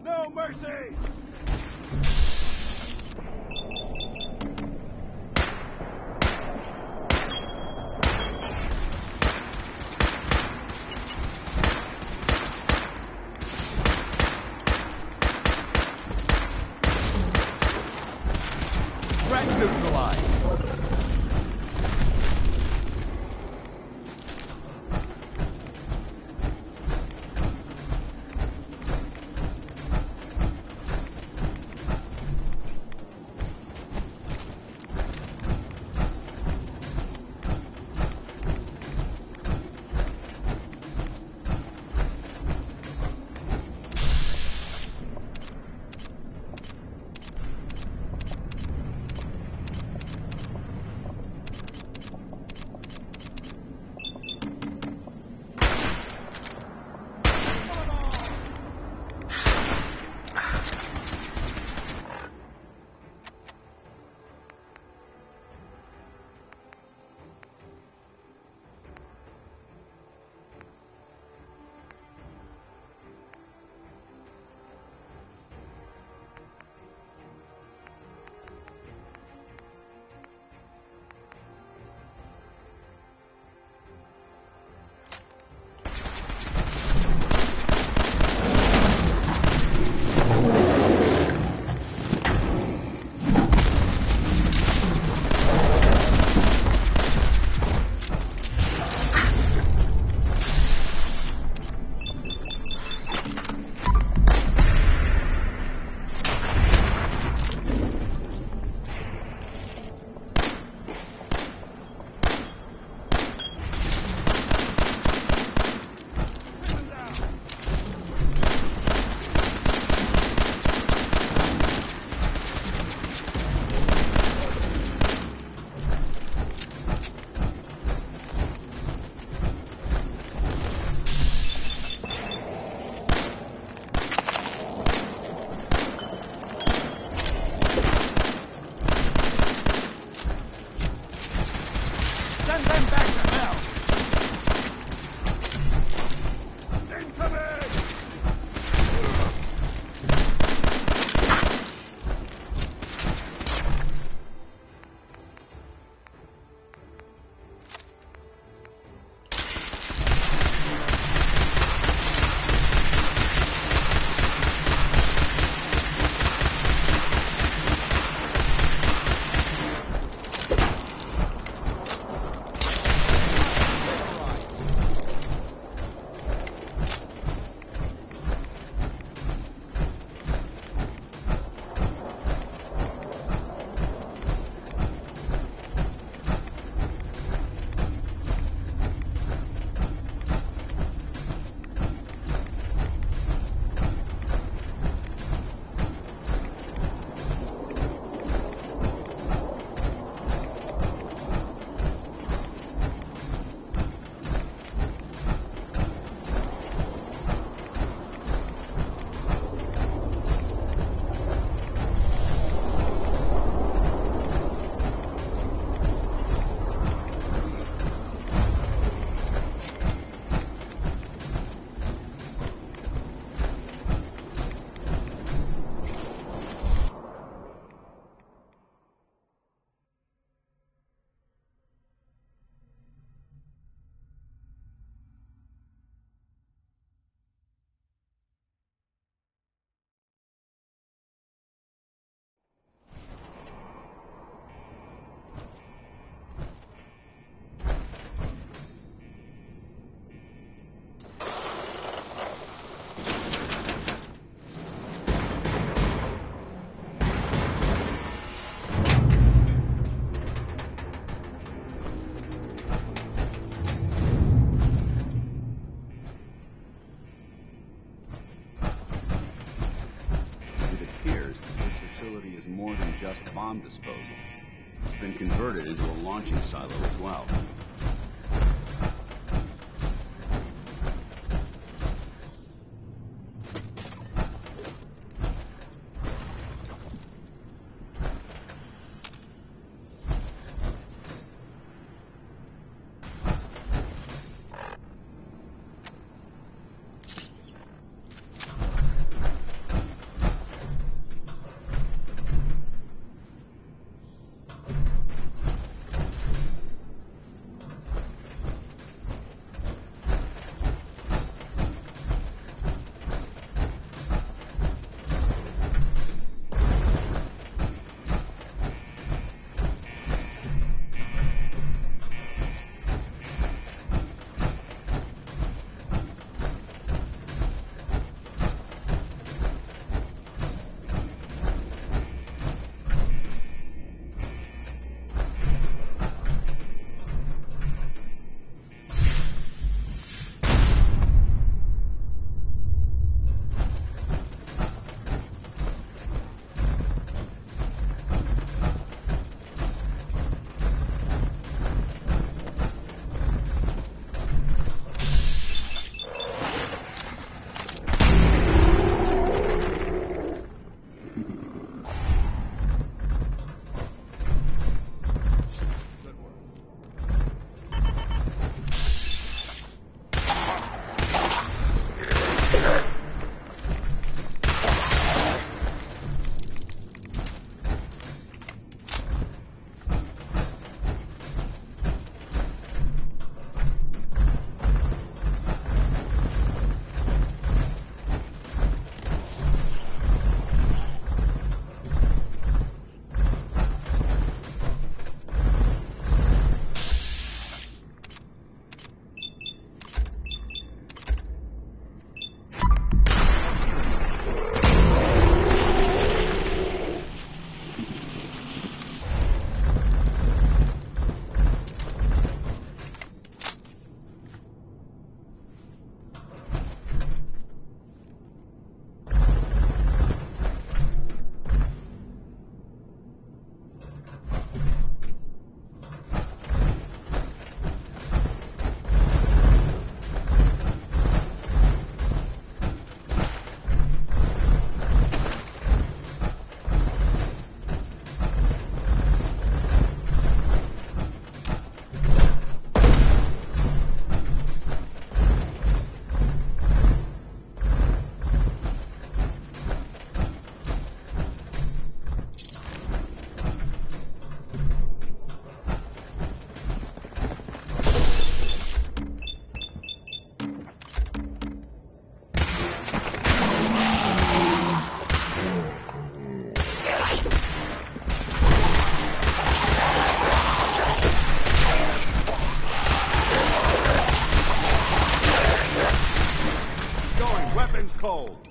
No mercy!
Threat neutralized.
just bomb disposal. It's been converted into a launching silo as well.
cold.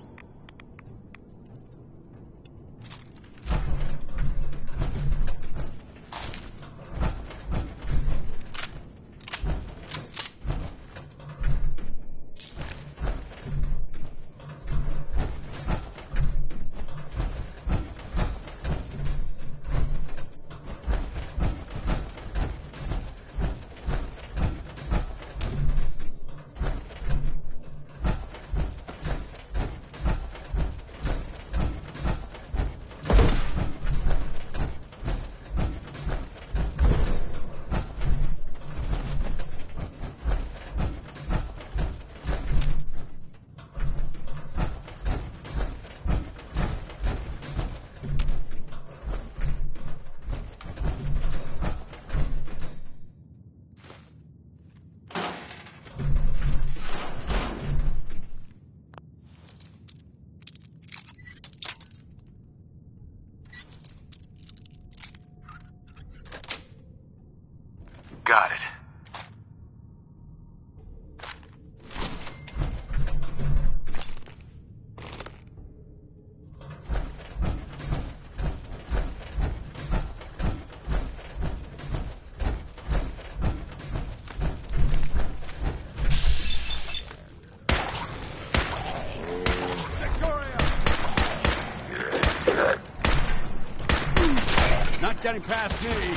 getting past me.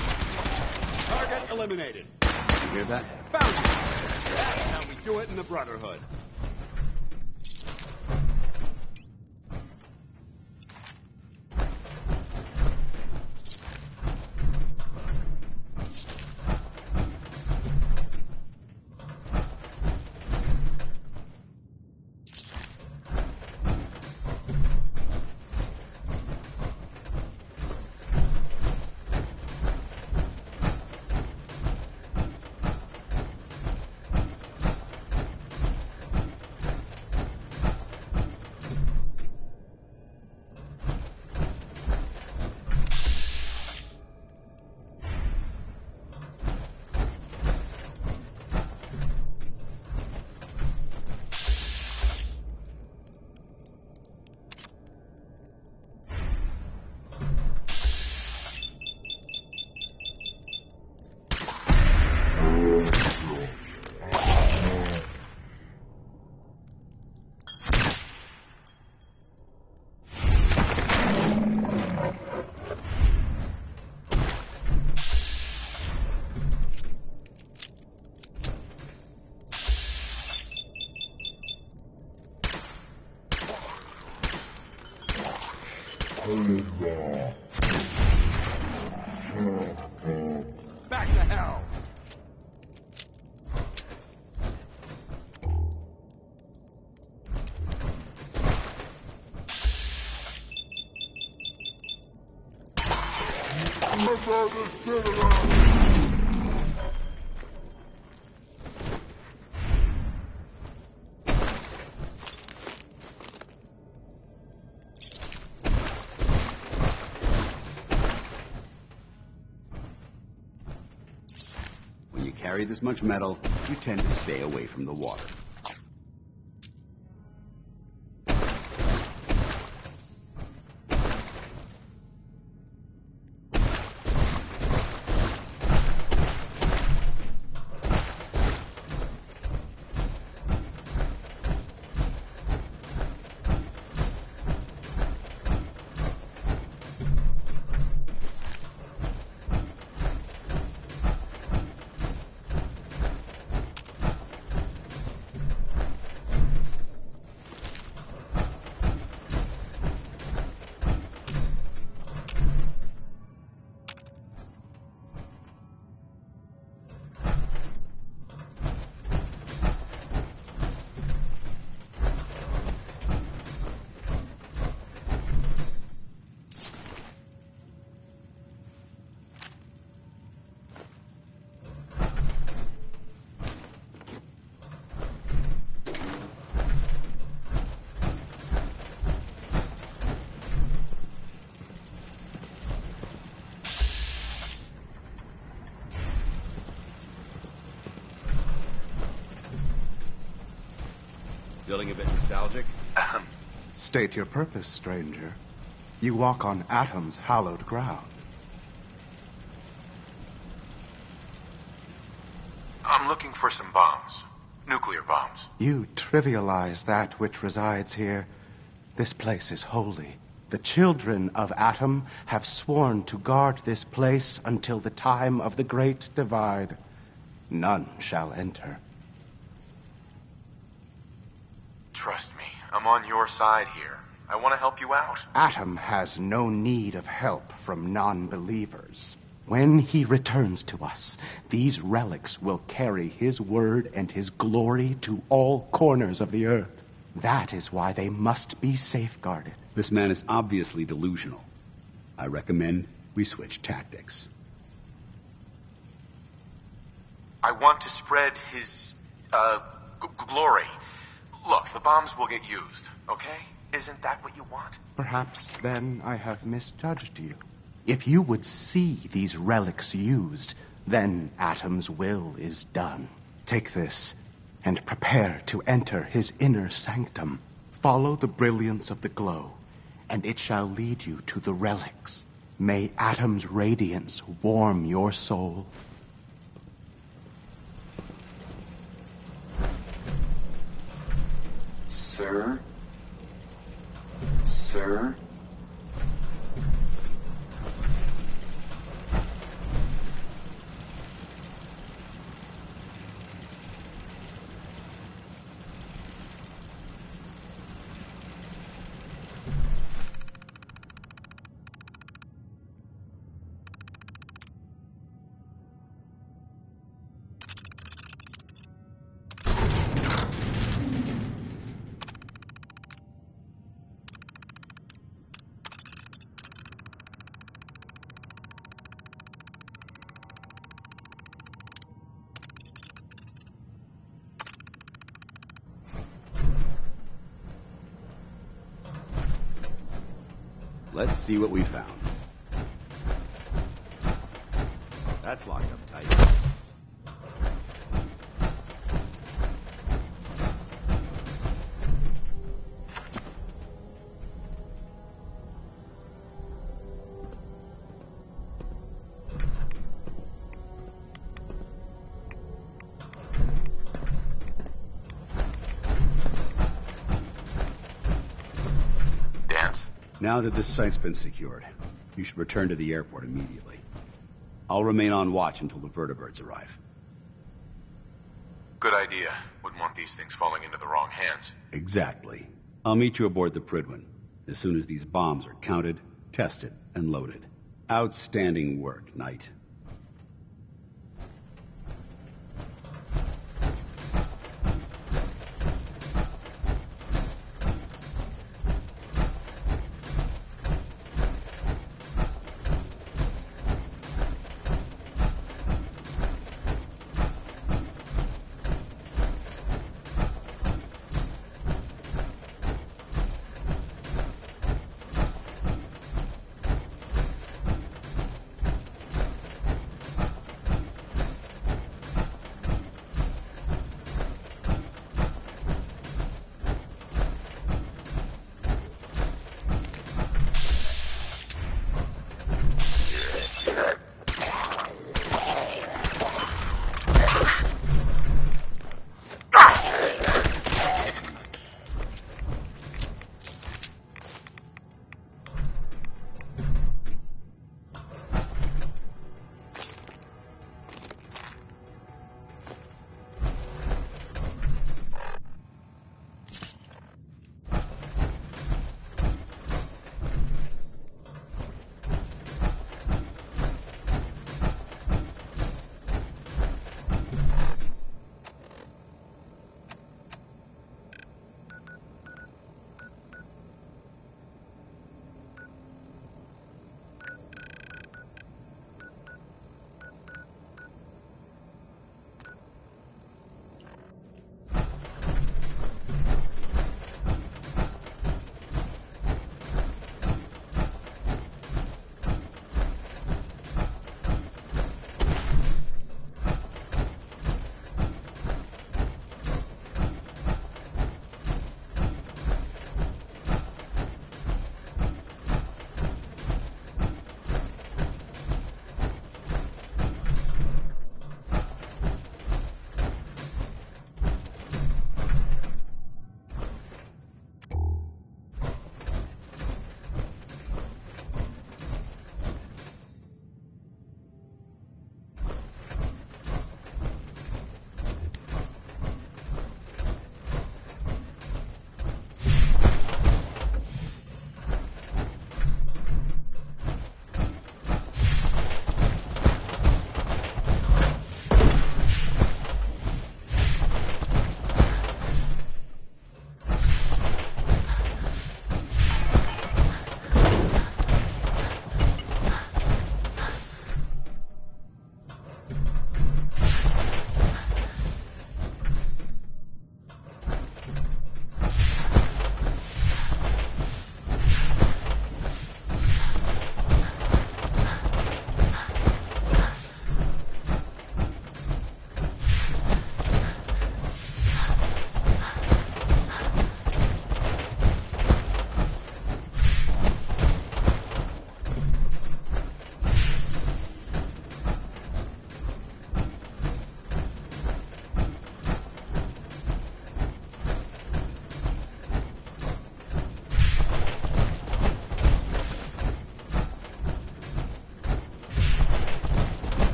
Target eliminated.
You hear that?
Found you. That's how we do it in the Brotherhood. Back to hell!
When you carry this much metal, you tend to stay away from the water.
Feeling a bit nostalgic?
State your purpose, stranger. You walk on Atom's hallowed ground.
I'm looking for some bombs. Nuclear bombs.
You trivialize that which resides here. This place is holy. The children of Atom have sworn to guard this place until the time of the Great Divide. None shall enter.
Trust me, I'm on your side here. I want to help you out.
Atom has no need of help from non-believers. When he returns to us, these relics will carry his word and his glory to all corners of the earth. That is why they must be safeguarded.
This man is obviously delusional. I recommend we switch tactics.
I want to spread his, glory. Look, the bombs will get used, okay? Isn't that what you want?
Perhaps then I have misjudged you. If you would see these relics used, then Atom's will is done. Take this and prepare to enter his inner sanctum. Follow the brilliance of the glow, and it shall lead you to the relics. May Atom's radiance warm your soul.
Sir? Sir?
Let's see what we found. That's locked up tight. Now that this site's been secured, you should return to the airport immediately. I'll remain on watch until the vertibirds arrive.
Good idea. Wouldn't want these things falling into the wrong hands.
Exactly. I'll meet you aboard the Prydwen as soon as these bombs are counted, tested, and loaded. Outstanding work, Knight.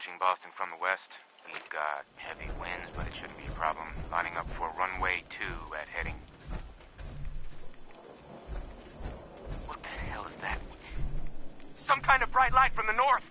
approaching Boston from the west. We've got heavy winds, but it shouldn't be a problem. Lining up for runway 2 at heading. What the hell is that? Some kind of bright light from the north!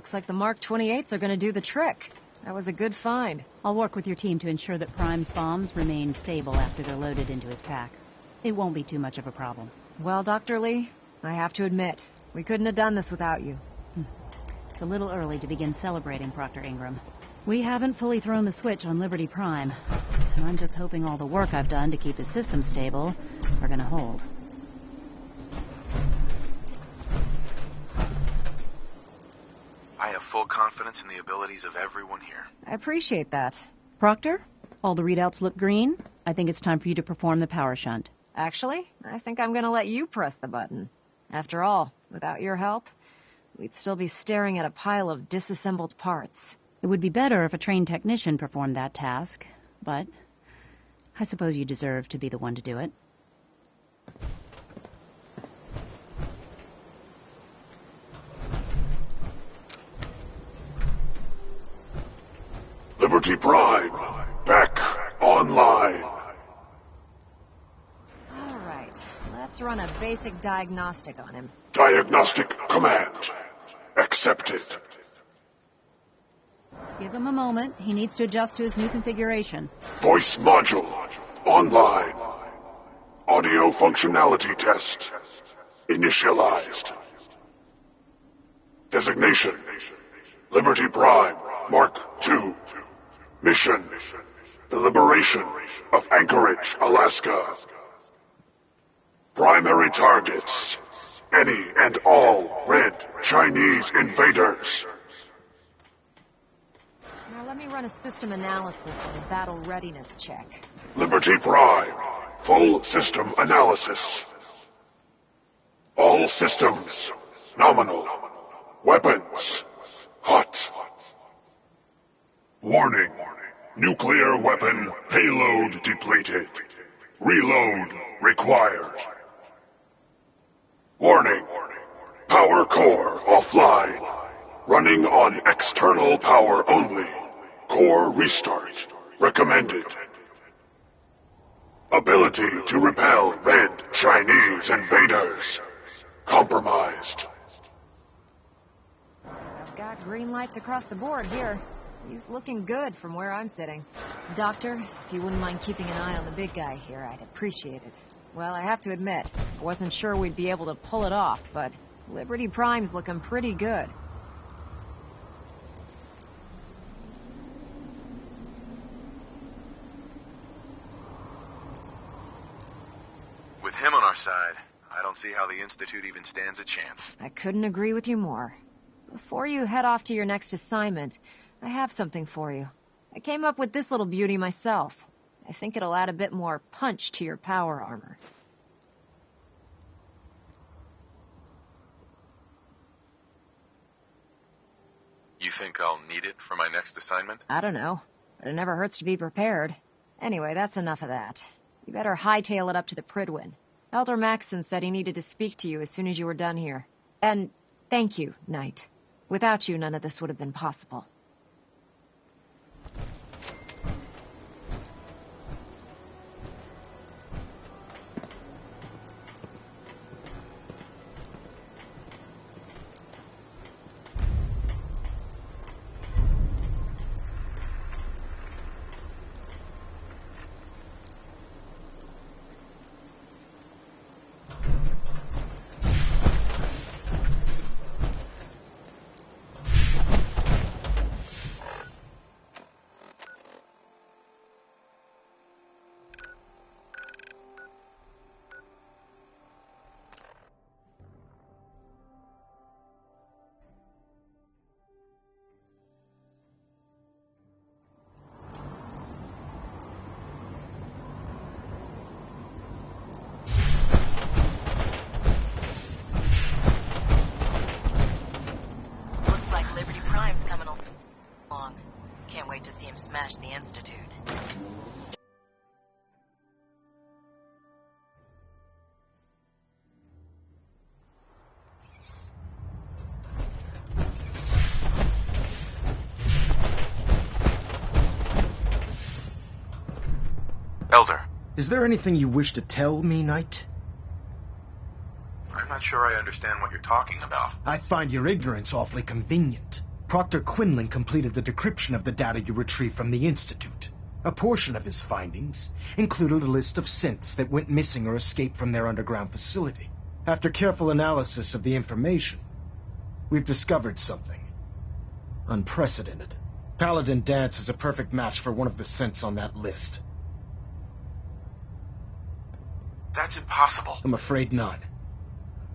Looks like the Mark 28s are going to do the trick. That was a good find.
I'll work with your team to ensure that Prime's bombs remain stable after they're loaded into his pack. It won't be too much of a problem.
Well, Dr. Lee, I have to admit, we couldn't have done this without you.
It's a little early to begin celebrating, Proctor Ingram. We haven't fully thrown the switch on Liberty Prime, and I'm just hoping all the work I've done to keep his system stable are going to hold.
I have full confidence in the abilities of everyone here.
I appreciate that.
Proctor, all the readouts look green. I think it's time for you to perform the power shunt.
Actually, I think I'm going to let you press the button. After all, without your help, we'd still be staring at a pile of disassembled parts.
It would be better if a trained technician performed that task, but I suppose you deserve to be the one to do it.
Liberty Prime, back online.
All right, let's run a basic diagnostic on him.
Diagnostic command accepted.
Give him a moment. He needs to adjust to his new configuration.
Voice module online. Audio functionality test initialized. Designation Liberty Prime Mark II. Mission the liberation of Anchorage, Alaska. Primary targets any and all red Chinese invaders.
Now let me run a system analysis and a battle readiness check.
Liberty Prime, full system analysis. All systems nominal. Weapons hot. Warning, nuclear weapon payload depleted. Reload required. Warning, power core offline. Running on external power only. Core restart recommended. Ability to repel red Chinese invaders compromised.
I've got green lights across the board here. He's looking good from where I'm sitting. Doctor, if you wouldn't mind keeping an eye on the big guy here, I'd appreciate it. Well, I have to admit, I wasn't sure we'd be able to pull it off, but Liberty Prime's looking pretty good.
With him on our side, I don't see how the Institute even stands a chance.
I couldn't agree with you more. Before you head off to your next assignment, I have something for you. I came up with this little beauty myself. I think it'll add a bit more punch to your power armor.
You think I'll need it for my next assignment?
I don't know, but it never hurts to be prepared. Anyway, that's enough of that. You better hightail it up to the Prydwen. Elder Maxson said he needed to speak to you as soon as you were done here. And thank you, Knight. Without you, none of this would have been possible.
Smash the Institute.
Elder.
Is there anything you wish to tell me, Knight?
I'm not sure I understand what you're talking about.
I find your ignorance awfully convenient. Proctor Quinlan completed the decryption of the data you retrieved from the Institute. A portion of his findings included a list of synths that went missing or escaped from their underground facility. After careful analysis of the information, we've discovered something unprecedented. Paladin Danse is a perfect match for one of the synths on that list.
That's impossible.
I'm afraid not.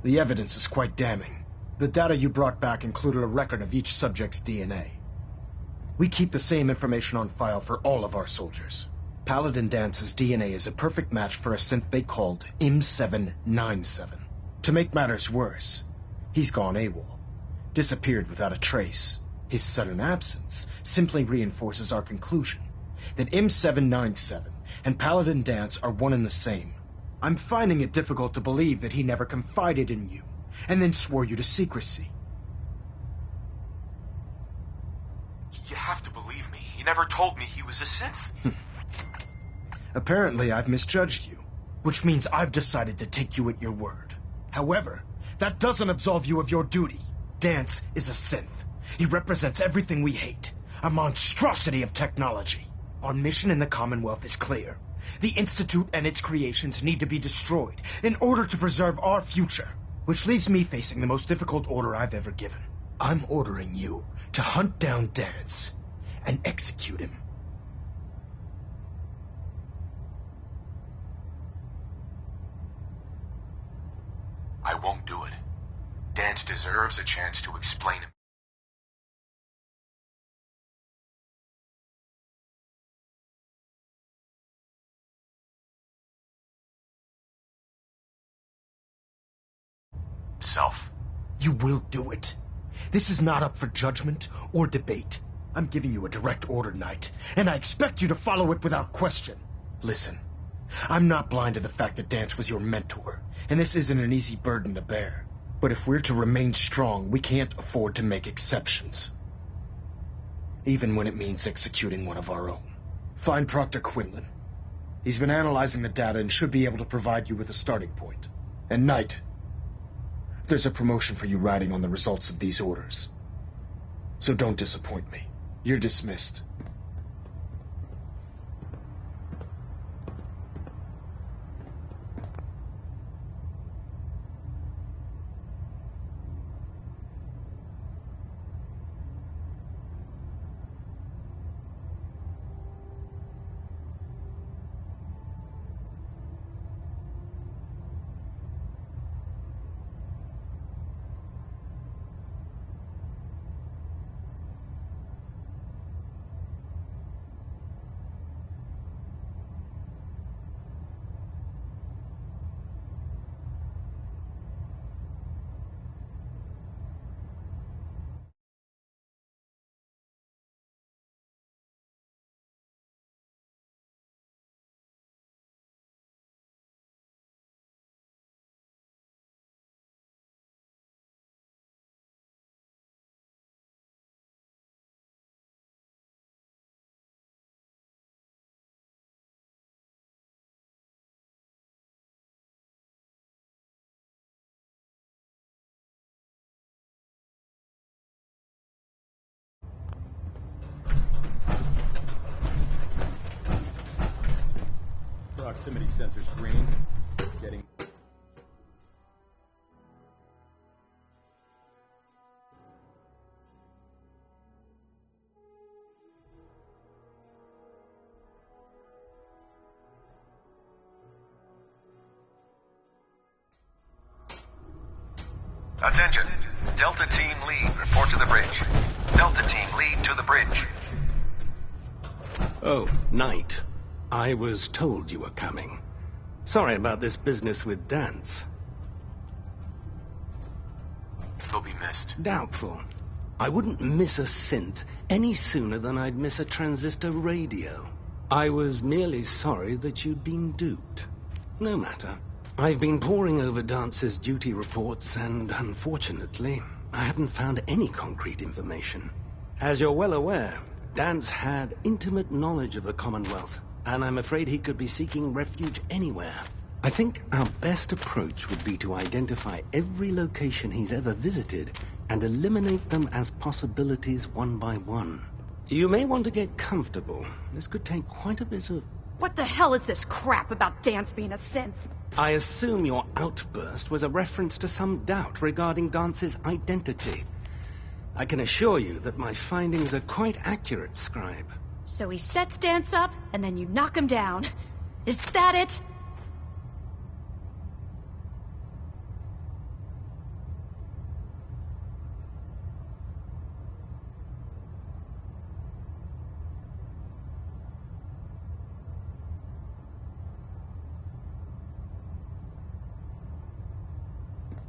The evidence is quite damning. The data you brought back included a record of each subject's DNA. We keep the same information on file for all of our soldiers. Paladin Dance's DNA is a perfect match for a synth they called M797. To make matters worse, he's gone AWOL, disappeared without a trace. His sudden absence simply reinforces our conclusion that M797 and Paladin Danse are one and the same. I'm finding it difficult to believe that he never confided in you, and then swore you to secrecy.
You have to believe me. He never told me he was a synth.
Apparently, I've misjudged you, which means I've decided to take you at your word. However, that doesn't absolve you of your duty. Danse is a synth. He represents everything we hate, a monstrosity of technology. Our mission in the Commonwealth is clear. The Institute and its creations need to be destroyed in order to preserve our future. Which leaves me facing the most difficult order I've ever given. I'm ordering you to hunt down Danse and execute him.
I won't do it. Danse deserves a chance to explain him.
You will do it. This is not up for judgment or debate. I'm giving you a direct order, Knight, and I expect you to follow it without question. Listen, I'm not blind to the fact that Danse was your mentor, and this isn't an easy burden to bear. But if we're to remain strong, we can't afford to make exceptions. Even when it means executing one of our own. Find Proctor Quinlan. He's been analyzing the data and should be able to provide you with a starting point. And Knight, there's a promotion for you riding on the results of these orders. So don't disappoint me. You're dismissed.
proximity sensors green. Getting...
Attention. Delta Team Lead, report to the bridge. Delta Team Lead to the bridge.
Oh, Knight. I was told you were coming. Sorry about this business with Dance.
He'll be missed.
Doubtful. I wouldn't miss a synth any sooner than I'd miss a transistor radio. I was merely sorry that you'd been duped. No matter. I've been poring over Dance's duty reports, and unfortunately, I haven't found any concrete information. As you're well aware, Dance had intimate knowledge of the Commonwealth, and I'm afraid he could be seeking refuge anywhere. I think our best approach would be to identify every location he's ever visited and eliminate them as possibilities one by one. You may want to get comfortable. This could take quite a bit of...
What the hell is this crap about Dance being a synth?
I assume your outburst was a reference to some doubt regarding Dance's identity. I can assure you that my findings are quite accurate, Scribe.
So he sets Dance up, and then you knock him down. Is that it?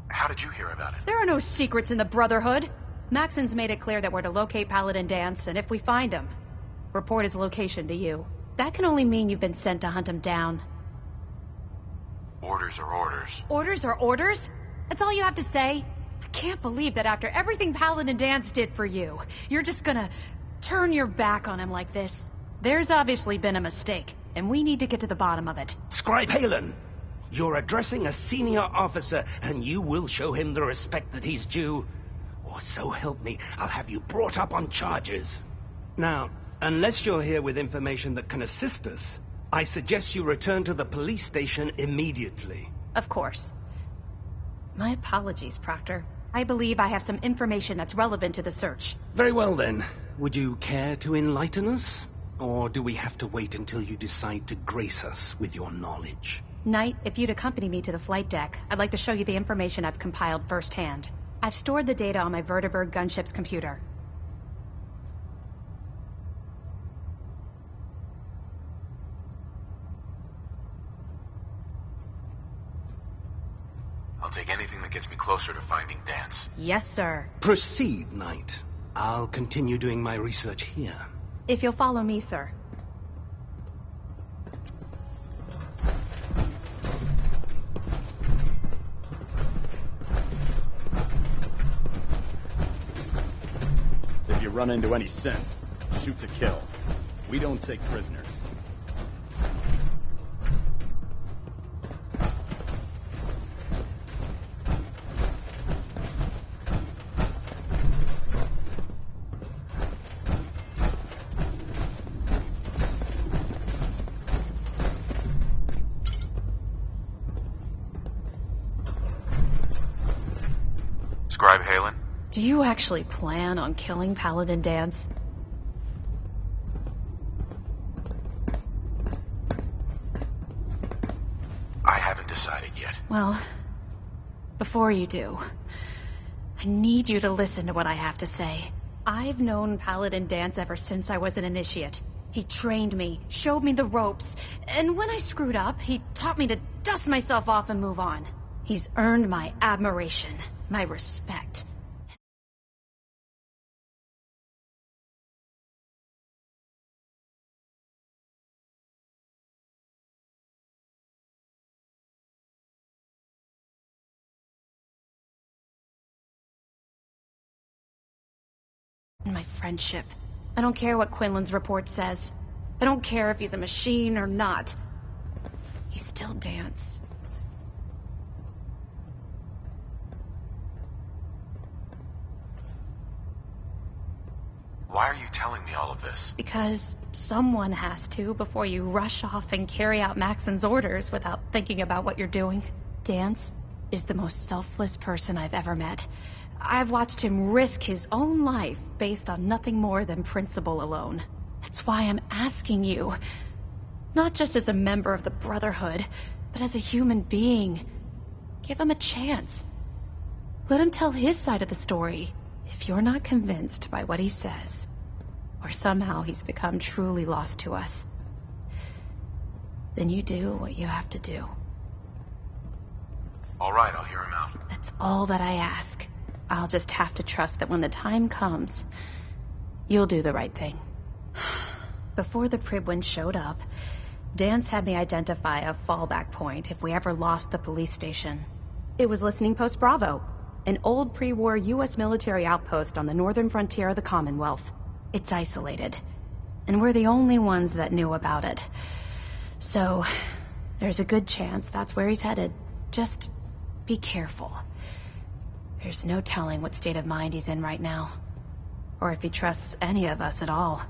How did you hear about it?
There are no secrets in the Brotherhood. Maxon's made it clear that we're to locate Paladin Dance, and if we find him, report his location to you. That can only mean you've been sent to hunt him down.
Orders are orders.
Orders are orders? That's all you have to say? I can't believe that after everything Paladin Dance did for you, you're just gonna turn your back on him like this. There's obviously been a mistake, and we need to get to the bottom of it.
Scribe Halen! You're addressing a senior officer, and you will show him the respect that he's due. Or so help me, I'll have you brought up on charges. Now, unless you're here with information that can assist us, I suggest you return to the police station immediately.
Of course. My apologies, Proctor. I believe I have some information that's relevant to the search.
Very well, then. Would you care to enlighten us? Or do we have to wait until you decide to grace us with your knowledge?
Knight, if you'd accompany me to the flight deck, I'd like to show you the information I've compiled firsthand. I've stored the data on my Vertibird gunship's computer.
I'll take anything that gets me closer to finding Dance.
Yes, sir.
Proceed, Knight. I'll continue doing my research here.
If you'll follow me, sir.
If you run into any synths, shoot to kill. We don't take prisoners.
Scribe Halen?
Do you actually plan on killing Paladin Dance?
I haven't decided yet.
Well, before you do, I need you to listen to what I have to say. I've known Paladin Dance ever since I was an initiate. He trained me, showed me the ropes, and when I screwed up, he taught me to dust myself off and move on. He's earned my admiration, my respect. My friendship. I don't care what Quinlan's report says. I don't care if he's a machine or not. He's still Dance.
Why are you telling me all of this?
Because someone has to before you rush off and carry out Maxon's orders without thinking about what you're doing. Dance is the most selfless person I've ever met. I've watched him risk his own life based on nothing more than principle alone. That's why I'm asking you. Not just as a member of the Brotherhood, but as a human being. Give him a chance. Let him tell his side of the story. If you're not convinced by what he says, or somehow he's become truly lost to us, then you do what you have to do.
All right, I'll hear him out.
That's all that I ask. I'll just have to trust that when the time comes, you'll do the right thing. Before the Prydwen showed up, Dance had me identify a fallback point if we ever lost the police station. It was Listening Post Bravo, an old pre-war U.S. military outpost on the northern frontier of the Commonwealth. It's isolated, and we're the only ones that knew about it. So, there's a good chance that's where he's headed. Just be careful. There's no telling what state of mind he's in right now, or if he trusts any of us at all.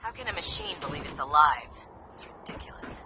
How can a machine believe it's alive? It's ridiculous.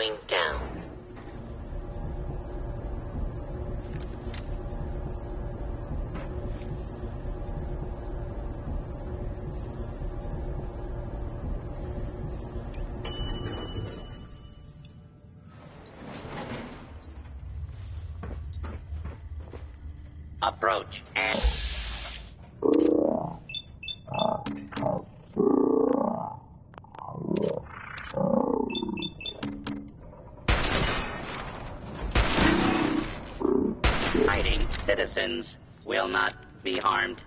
going down. Approach and... Hiding citizens will not be harmed.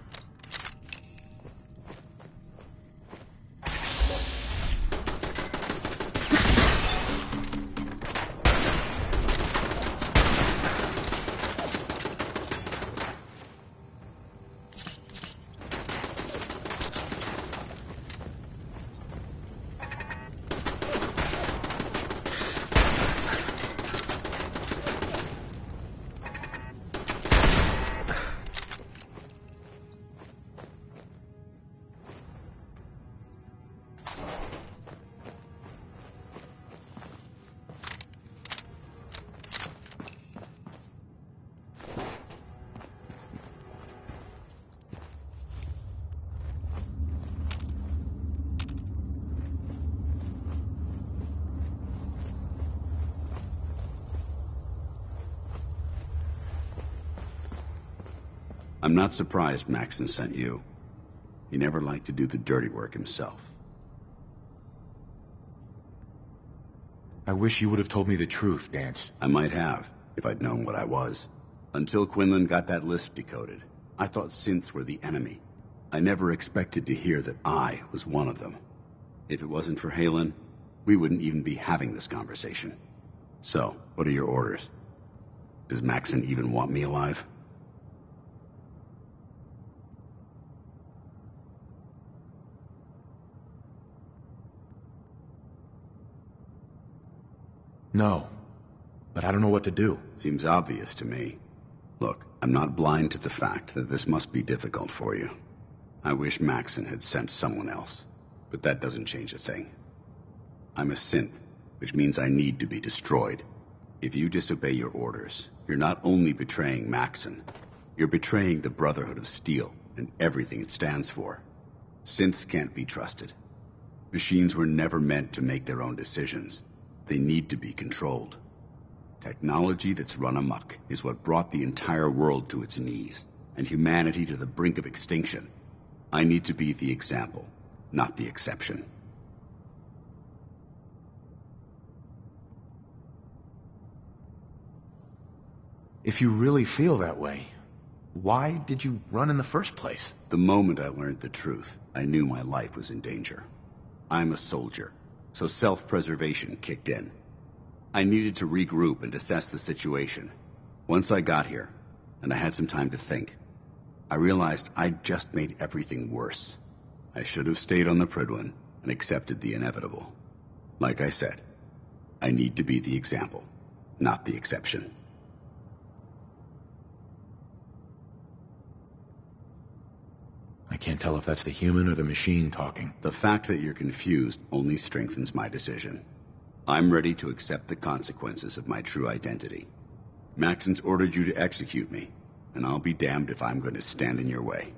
I'm not surprised Maxon sent you. He never liked to do the dirty work himself.
I wish you would have told me the truth, Dance.
I might have, if I'd known what I was. Until Quinlan got that list decoded, I thought synths were the enemy. I never expected to hear that I was one of them. If it wasn't for Haylen, we wouldn't even be having this conversation. So, what are your orders? Does Maxon even want me alive?
No, but I don't know what to do.
Seems obvious to me. Look, I'm not blind to the fact that this must be difficult for you. I wish Maxon had sent someone else, but that doesn't change a thing. I'm a synth, which means I need to be destroyed. If you disobey your orders, you're not only betraying Maxon, you're betraying the Brotherhood of Steel and everything it stands for. Synths can't be trusted. Machines were never meant to make their own decisions. They need to be controlled. Technology that's run amok is what brought the entire world to its knees, and humanity to the brink of extinction. I need to be the example, not the exception.
If you really feel that way, why did you run in the first place?
The moment I learned the truth, I knew my life was in danger. I'm a soldier, so self-preservation kicked in. I needed to regroup and assess the situation. Once I got here, and I had some time to think, I realized I'd just made everything worse. I should have stayed on the Prydwen and accepted the inevitable. Like I said, I need to be the example, not the exception.
I can't tell if that's the human or the machine talking.
The fact that you're confused only strengthens my decision. I'm ready to accept the consequences of my true identity. Maxon's ordered you to execute me, and I'll be damned if I'm going to stand in your way.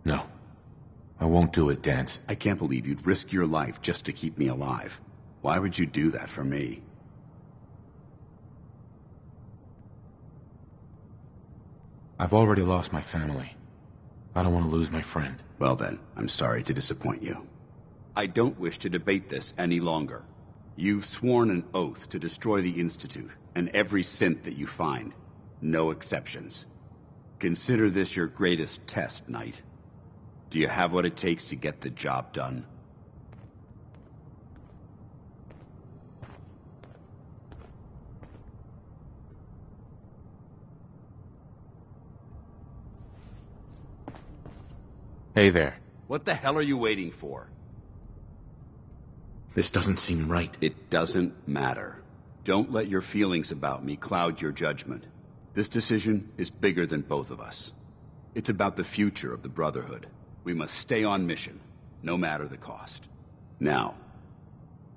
No. I won't do it, Dance.
I can't believe you'd risk your life just to keep me alive. Why would you do that for me?
I've already lost my family. I don't want to lose my friend.
Well then, I'm sorry to disappoint you. I don't wish to debate this any longer. You've sworn an oath to destroy the Institute and every synth that you find. No exceptions. Consider this your greatest test, Knight. Do you have what it takes to get the job done?
Hey there.
What the hell are you waiting for?
This doesn't seem right.
It doesn't matter. Don't let your feelings about me cloud your judgment. This decision is bigger than both of us. It's about the future of the Brotherhood. We must stay on mission, no matter the cost. Now,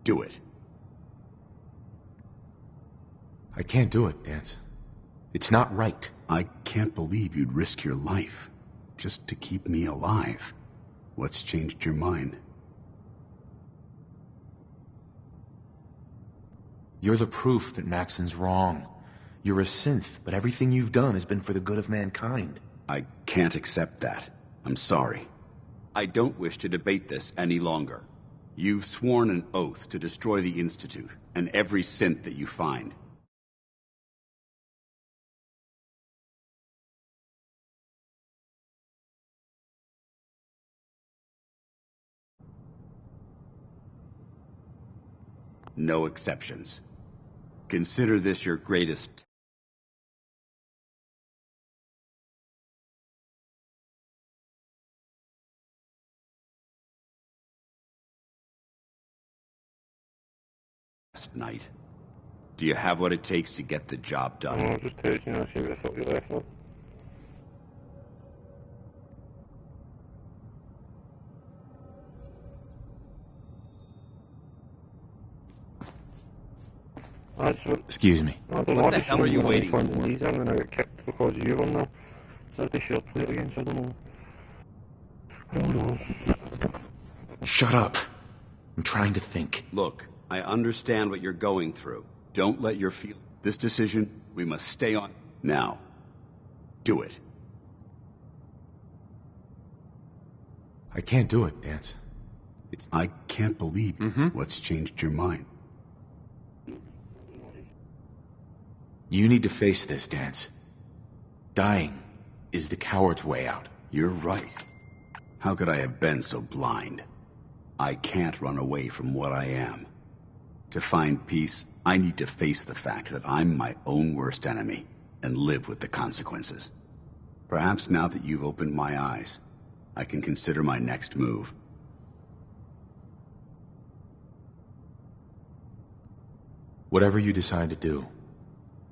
do it.
I can't do it, Dance. It's not right.
I can't believe you'd risk your life just to keep me alive. What's changed your mind?
You're the proof that Maxon's wrong. You're a synth, but everything you've done has been for the good of mankind.
I can't accept that. I'm sorry. I don't wish to debate this any longer. You've sworn an oath to destroy the Institute and every synth that you find. No exceptions. Consider this your greatest... night. Do you have what it takes to get the job done?
I'll just take, see what I thought you were there for.
Excuse me.
What the hell are you waiting for? I'm gonna get kicked because of you on there. So they should play it again, so I don't know. I don't know.
Shut up. I'm trying to think.
Look, I understand what you're going through. Don't let your feel... This decision, we must stay on... Now, do it.
I can't do it, Dance.
I can't believe what's changed your mind.
You need to face this, Dance. Dying is the coward's way out.
You're right. How could I have been so blind? I can't run away from what I am. To find peace, I need to face the fact that I'm my own worst enemy and live with the consequences. Perhaps now that you've opened my eyes, I can consider my next move.
Whatever you decide to do,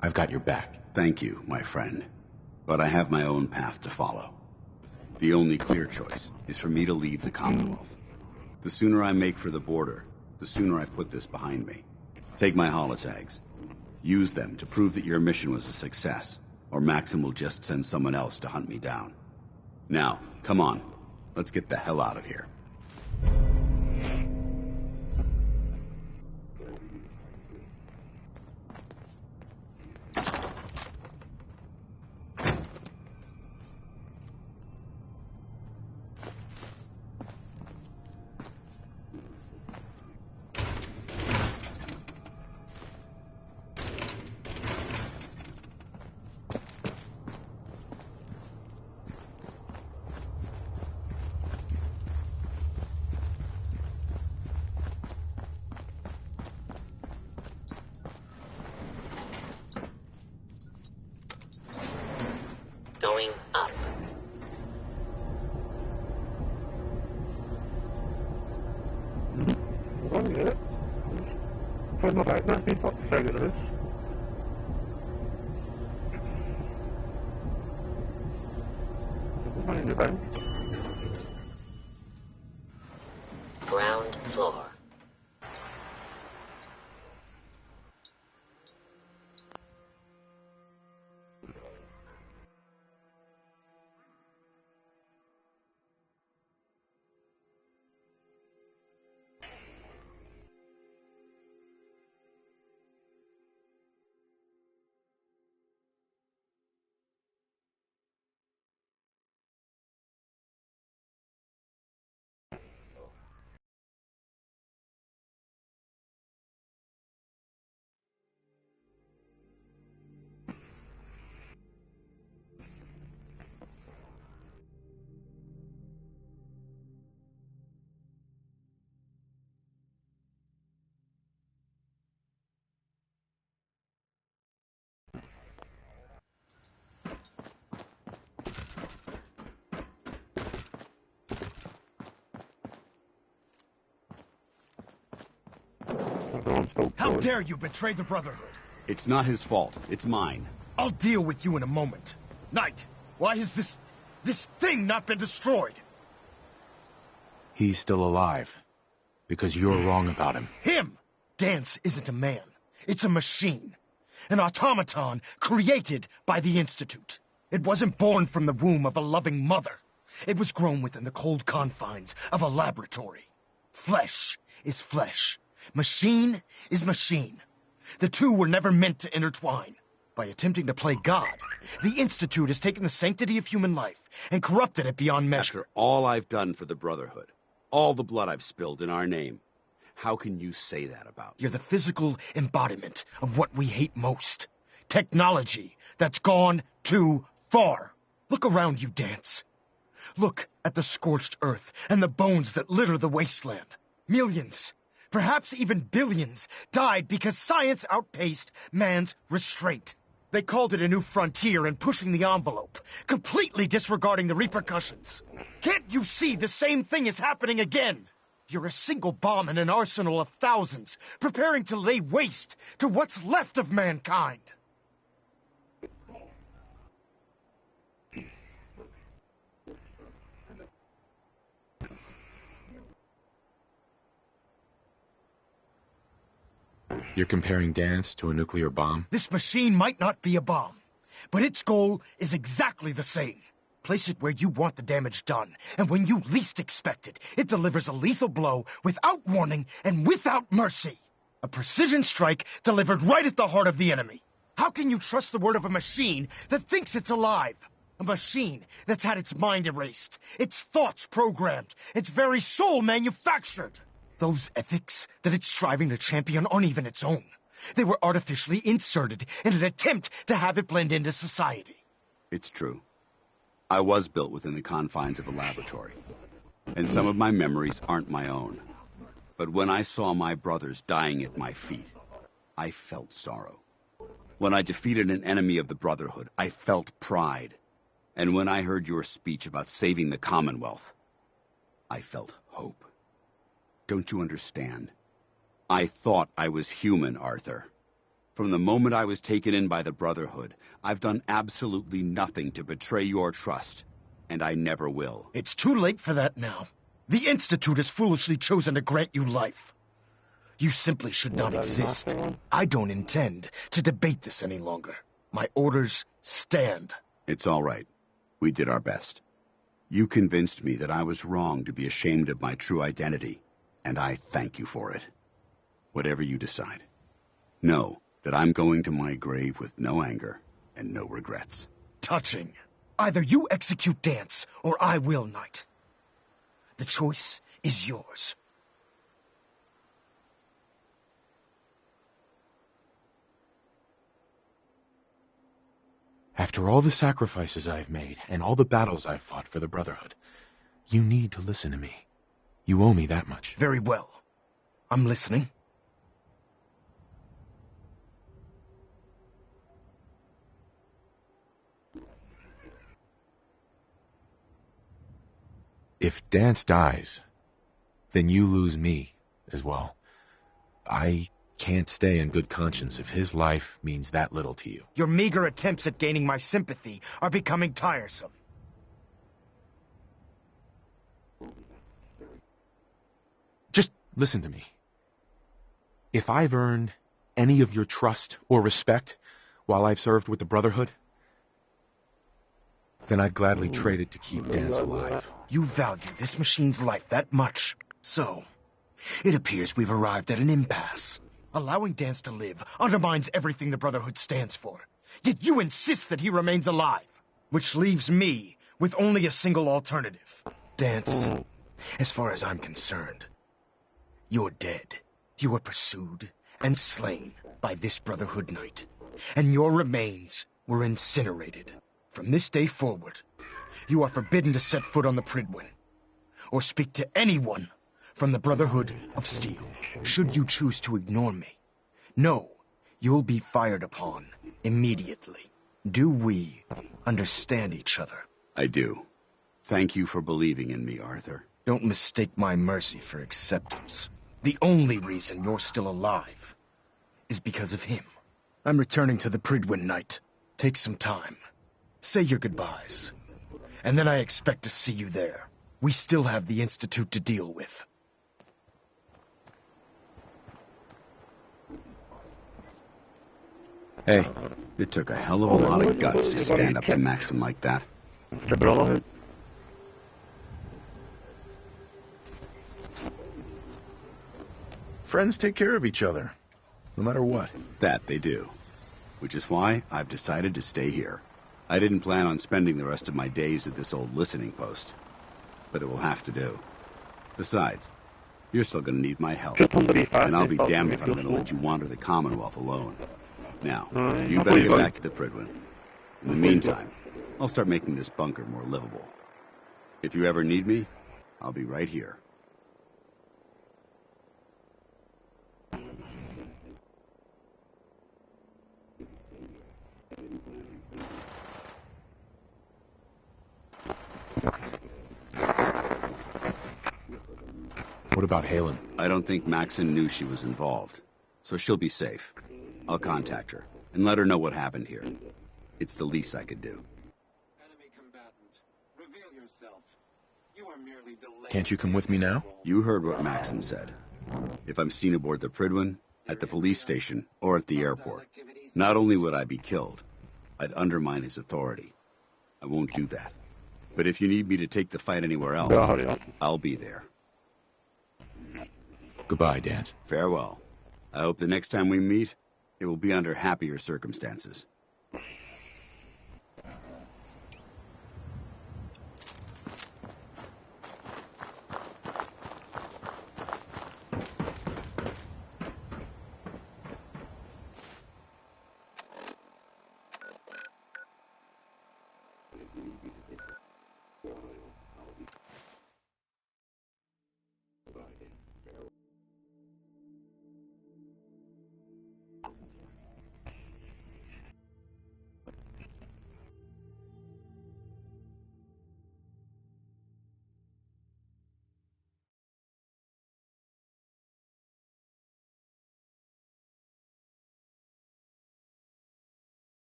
I've got your back.
Thank you, my friend. But I have my own path to follow. The only clear choice is for me to leave the Commonwealth. The sooner I make for the border, the sooner I put this behind me. Take my holotags. Use them to prove that your mission was a success, or Maxim will just send someone else to hunt me down. Now, come on. Let's get the hell out of here.
Going up.
I'm going to get it. Put my back, not be fucking figure this. Behind the bank.
Ground floor.
How dare you betray the Brotherhood?
It's not his fault. It's mine.
I'll deal with you in a moment. Knight, why has this thing not been destroyed?
He's still alive. Because you're wrong about him.
Him! Dance isn't a man. It's a machine. An automaton created by the Institute. It wasn't born from the womb of a loving mother. It was grown within the cold confines of a laboratory. Flesh is flesh. Machine is machine. The two were never meant to intertwine. By attempting to play God, the Institute has taken the sanctity of human life and corrupted it beyond measure.
After all I've done for the Brotherhood, all the blood I've spilled in our name, how can you say that about me?
You're the physical embodiment of what we hate most. Technology that's gone too far. Look around you, Dance. Look at the scorched earth and the bones that litter the wasteland. Millions, perhaps even billions, died because science outpaced man's restraint. They called it a new frontier and pushing the envelope, completely disregarding the repercussions. Can't you see the same thing is happening again? You're a single bomb in an arsenal of thousands, preparing to lay waste to what's left of mankind.
You're comparing Dance to a nuclear bomb?
This machine might not be a bomb, but its goal is exactly the same. Place it where you want the damage done, and when you least expect it, it delivers a lethal blow without warning and without mercy. A precision strike delivered right at the heart of the enemy. How can you trust the word of a machine that thinks it's alive? A machine that's had its mind erased, its thoughts programmed, its very soul manufactured. Those ethics that it's striving to champion aren't even its own. They were artificially inserted in an attempt to have it blend into society.
It's true. I was built within the confines of a laboratory, and some of my memories aren't my own. But when I saw my brothers dying at my feet, I felt sorrow. When I defeated an enemy of the Brotherhood, I felt pride. And when I heard your speech about saving the Commonwealth, I felt hope. Don't you understand? I thought I was human, Arthur. From the moment I was taken in by the Brotherhood, I've done absolutely nothing to betray your trust, and I never will.
It's too late for that now. The Institute has foolishly chosen to grant you life. You simply should not exist. I don't intend to debate this any longer. My orders stand.
It's all right. We did our best. You convinced me that I was wrong to be ashamed of my true identity, and I thank you for it. Whatever you decide, know that I'm going to my grave with no anger and no regrets.
Touching. Either you execute Dance, or I will, Knight. The choice is yours.
After all the sacrifices I've made, and all the battles I've fought for the Brotherhood, you need to listen to me. You owe me that much.
Very well. I'm listening.
If Dance dies, then you lose me as well. I can't stay in good conscience if his life means that little to you.
Your meager attempts at gaining my sympathy are becoming tiresome.
Just listen to me. If I've earned any of your trust or respect while I've served with the Brotherhood, then I'd gladly trade it to keep Dance alive.
You value this machine's life that much. So, it appears we've arrived at an impasse. Allowing Dance to live undermines everything the Brotherhood stands for. Yet you insist that he remains alive, which leaves me with only a single alternative. Dance, as far as I'm concerned, you're dead. You were pursued and slain by this Brotherhood Knight, and your remains were incinerated. From this day forward, you are forbidden to set foot on the Prydwen, or speak to anyone from the Brotherhood of Steel. Should you choose to ignore me, know you'll be fired upon immediately. Do we understand each other?
I do. Thank you for believing in me, Arthur.
Don't mistake my mercy for acceptance. The only reason you're still alive is because of him. I'm returning to the Prydwen Night. Take some time. Say your goodbyes. And then I expect to see you there. We still have the Institute to deal with.
Hey. It took a hell of a lot of guts to stand up to Maxson like that.
Friends take care of each other, no matter what.
That they do. Which is why I've decided to stay here. I didn't plan on spending the rest of my days at this old listening post. But it will have to do. Besides, you're still going to need my help. And I'll be damned if I'm going to let you wander the Commonwealth alone. Now, you better get back to the Prydwen. In the meantime, I'll start making this bunker more livable. If you ever need me, I'll be right here.
What about Halen?
I don't think Maxson knew she was involved, so she'll be safe. I'll contact her and let her know what happened here. It's the least I could do.
Enemy combatant, reveal yourself. You are merely delayed.
Can't you come with me now?
You heard what Maxson said. If I'm seen aboard the Prydwen, at the police station, or at the airport, not only would I be killed, I'd undermine his authority. I won't do that. But if you need me to take the fight anywhere else, I'll be there.
Goodbye, Dance.
Farewell. I hope the next time we meet, it will be under happier circumstances.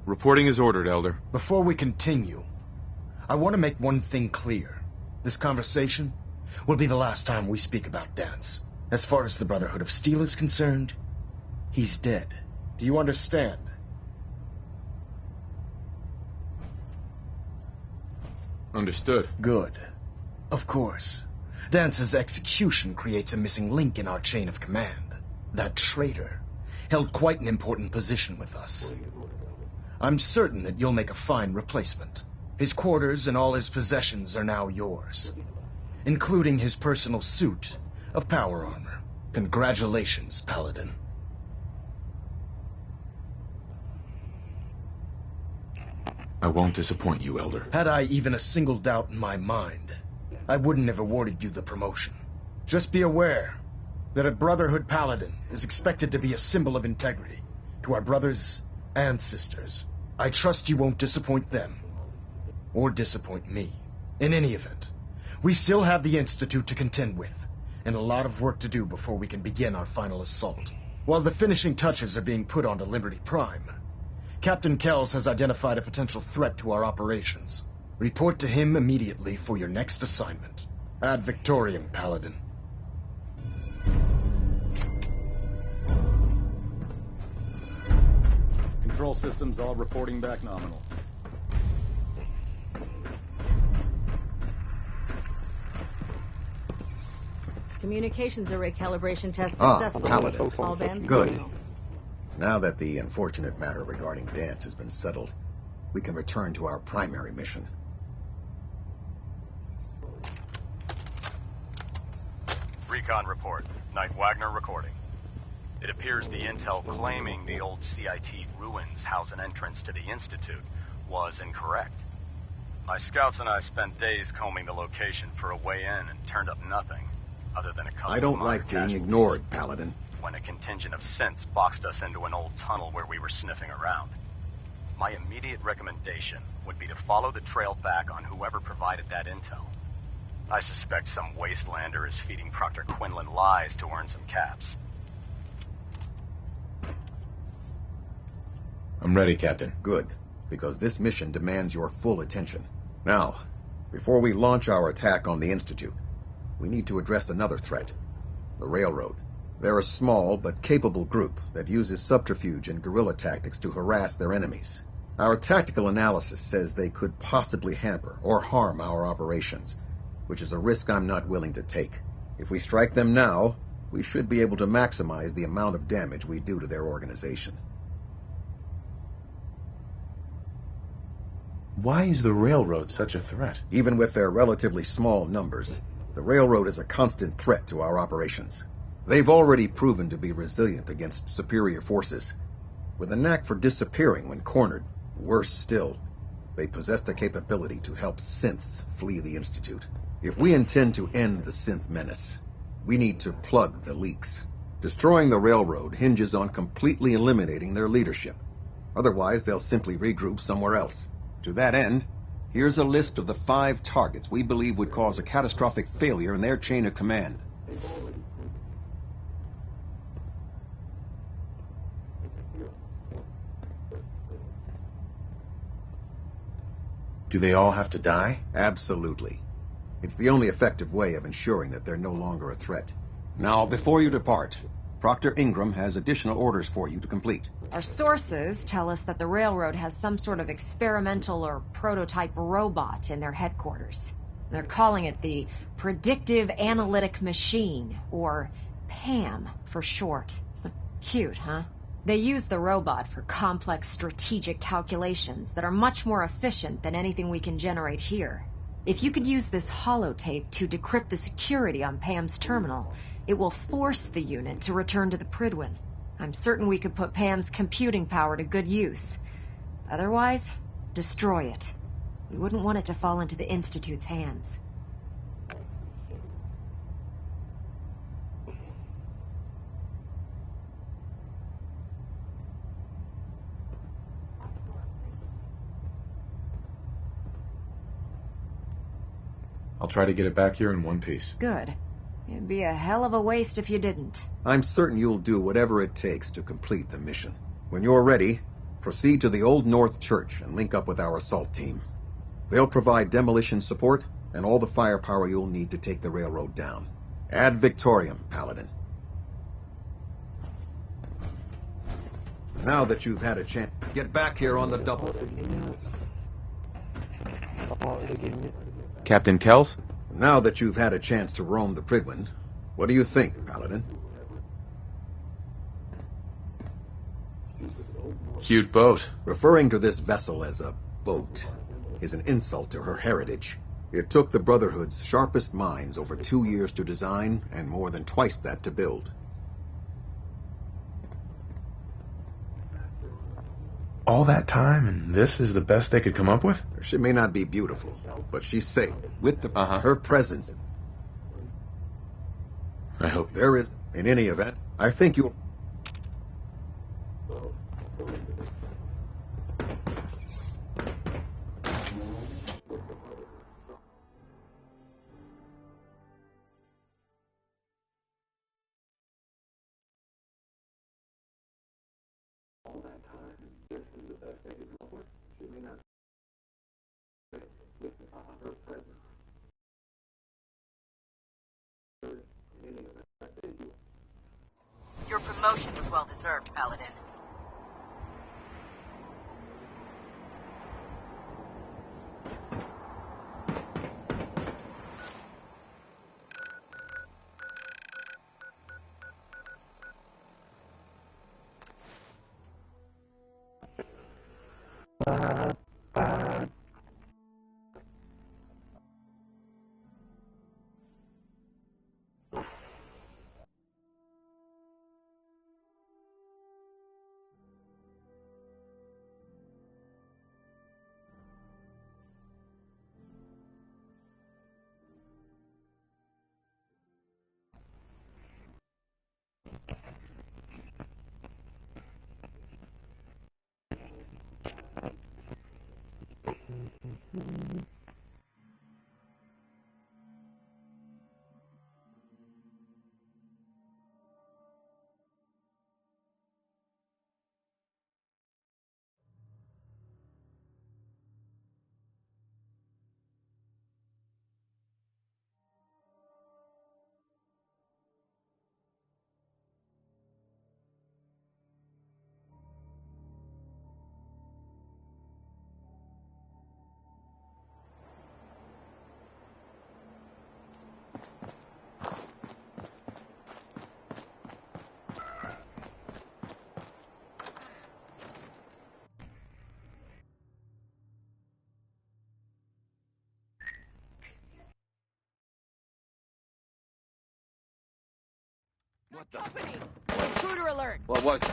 Reporting is ordered, Elder.
Before we continue, I want to make one thing clear. This conversation will be the last time we speak about Dance. As far as the Brotherhood of Steel is concerned, he's dead. Do you understand?
Understood.
Good. Of course. Dance's execution creates a missing link in our chain of command. That traitor held quite an important position with us. I'm certain that you'll make a fine replacement. His quarters and all his possessions are now yours, including his personal suit of power armor. Congratulations, Paladin.
I won't disappoint you, Elder.
Had I even a single doubt in my mind, I wouldn't have awarded you the promotion. Just be aware that a Brotherhood Paladin is expected to be a symbol of integrity to our brothers and sisters. I trust you won't disappoint them, or disappoint me. In any event, we still have the Institute to contend with, and a lot of work to do before we can begin our final assault. While the finishing touches are being put onto Liberty Prime, Captain Kells has identified a potential threat to our operations. Report to him immediately for your next assignment. Ad Victoriam, Paladin.
Control systems all reporting back nominal.
Communications array calibration test
Ah,
successful.
Paladin.
All bands
Good.
nominal.
Now that the unfortunate matter regarding Dance has been settled, we can return to our primary mission.
Recon report. Knight Wagner recording. It appears the intel claiming the old CIT ruins house an entrance to the Institute was incorrect. My scouts and I spent days combing the location for a way in and turned up nothing, other than a couple
I don't like being ignored, Paladin.
When a contingent of synths boxed us into an old tunnel where we were sniffing around. My immediate recommendation would be to follow the trail back on whoever provided that intel. I suspect some wastelander is feeding Proctor Quinlan lies to earn some caps.
I'm ready, Captain.
Good, because this mission demands your full attention. Now, before we launch our attack on the Institute, we need to address another threat, the Railroad. They're a small but capable group that uses subterfuge and guerrilla tactics to harass their enemies. Our tactical analysis says they could possibly hamper or harm our operations, which is a risk I'm not willing to take. If we strike them now, we should be able to maximize the amount of damage we do to their organization.
Why is the Railroad such a threat?
Even with their relatively small numbers, the Railroad is a constant threat to our operations. They've already proven to be resilient against superior forces. With a knack for disappearing when cornered, worse still, they possess the capability to help synths flee the Institute. If we intend to end the synth menace, we need to plug the leaks. Destroying the Railroad hinges on completely eliminating their leadership. Otherwise, they'll simply regroup somewhere else. To that end, here's a list of the 5 targets we believe would cause a catastrophic failure in their chain of command.
Do they all have to die?
Absolutely. It's the only effective way of ensuring that they're no longer a threat. Now, before you depart, Proctor Ingram has additional orders for you to complete.
Our sources tell us that the Railroad has some sort of experimental or prototype robot in their headquarters. They're calling it the Predictive Analytic Machine, or PAM for short. Cute, huh? They use the robot for complex strategic calculations that are much more efficient than anything we can generate here. If you could use this holotape to decrypt the security on Pam's terminal, it will force the unit to return to the Prydwen. I'm certain we could put Pam's computing power to good use. Otherwise, destroy it. We wouldn't want it to fall into the Institute's hands.
I'll try to get it back here in one piece.
Good. It'd be a hell of a waste if you didn't.
I'm certain you'll do whatever it takes to complete the mission. When you're ready, proceed to the Old North Church and link up with our assault team. They'll provide demolition support and all the firepower you'll need to take the railroad down. Ad Victoriam, Paladin. Now that you've had a chance, get back here on the double.
Captain Kells?
Now that you've had a chance to roam the Prydwen, what do you think, Paladin?
Cute boat.
Referring to this vessel as a boat is an insult to her heritage. It took the Brotherhood's sharpest minds over 2 years to design and more than twice that to build.
All that time, and this is the best they could come up with?
She may not be beautiful, but she's safe. With her presence.
I hope.
There is, in any event, I think you'll...
Your promotion was well deserved, Paladin. Company! Intruder alert!
What was it?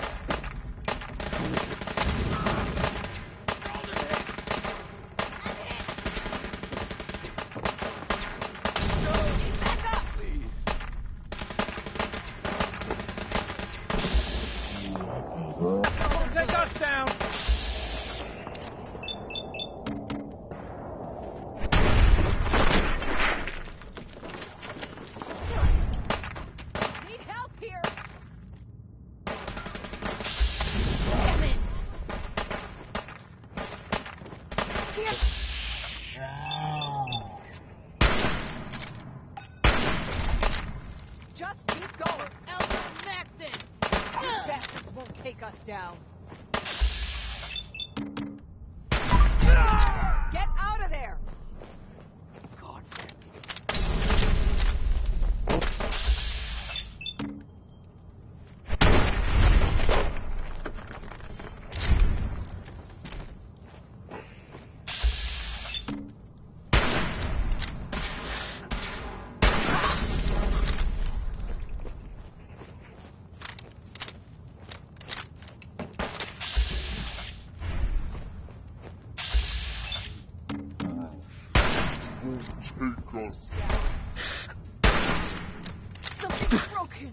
Take us down!
Need help here! Damn it! Just keep going! Elder Maxon! You bastards won't take us down! Get out of there! Something's broken!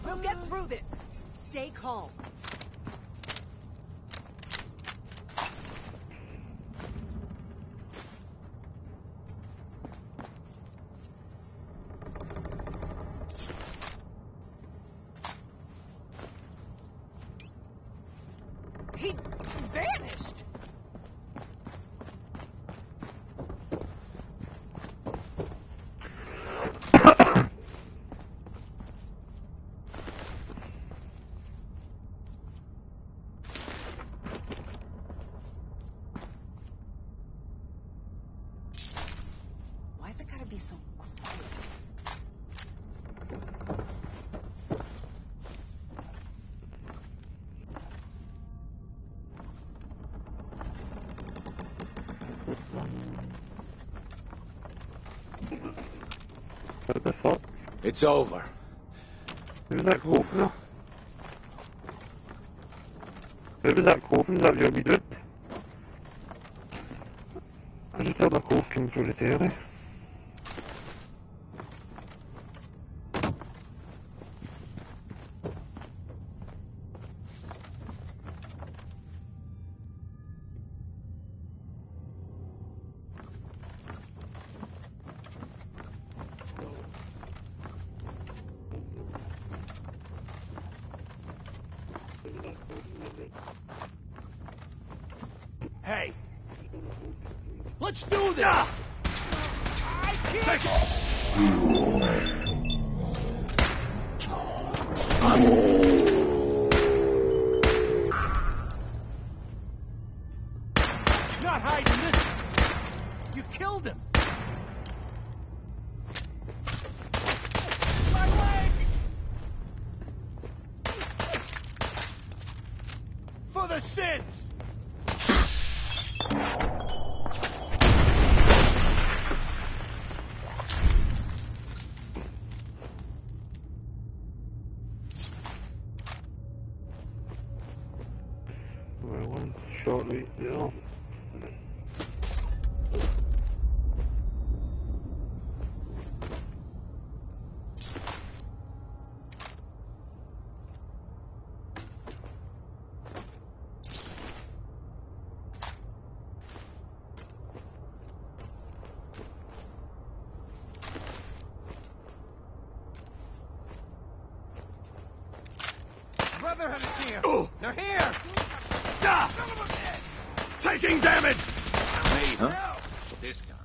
We'll get through this. Stay calm. He vanished! Why's it gotta be so quiet?
What the fuck? It's over.
Who's that call for? Who was that call from? Is that Joby Dutt? I just thought that call came through the theory.
Hey! Let's do this! I can't! Not hiding this! You killed him! My leg! For the sins!
Shortly, you know.
Brotherhood is here! They're here! Taking damage!
Huh? This time.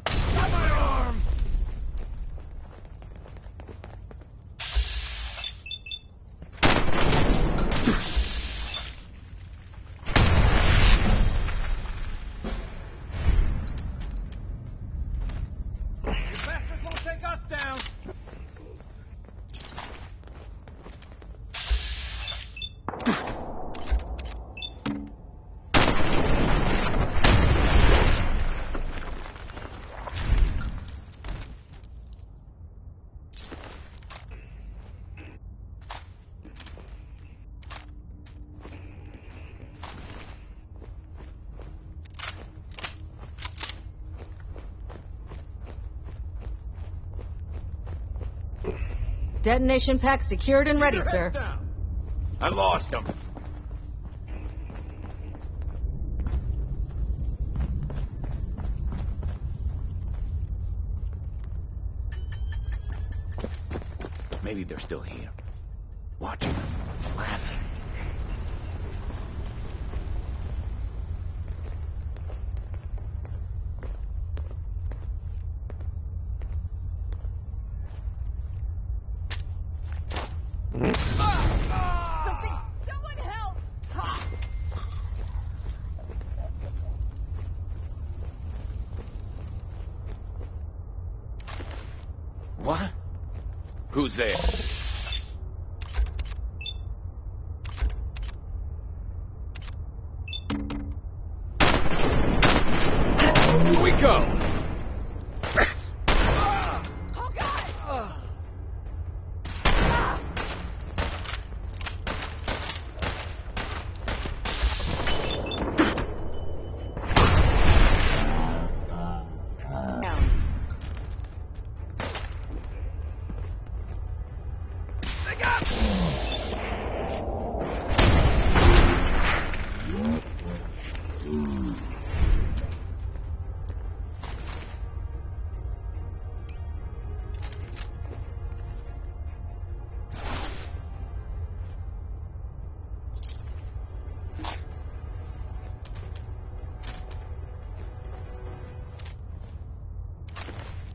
Got my arm! You bastards won't take us down!
Detonation pack secured and ready, sir.
I lost him. Maybe they're still here, watching us, laughing.
Someone help!
What? Who's there? Here we go!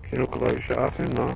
Quiero que lo hacen, ¿no?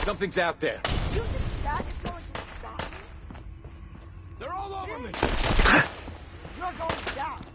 Something's out there.
You think that is going to stop me?
They're all over me!
You're going down.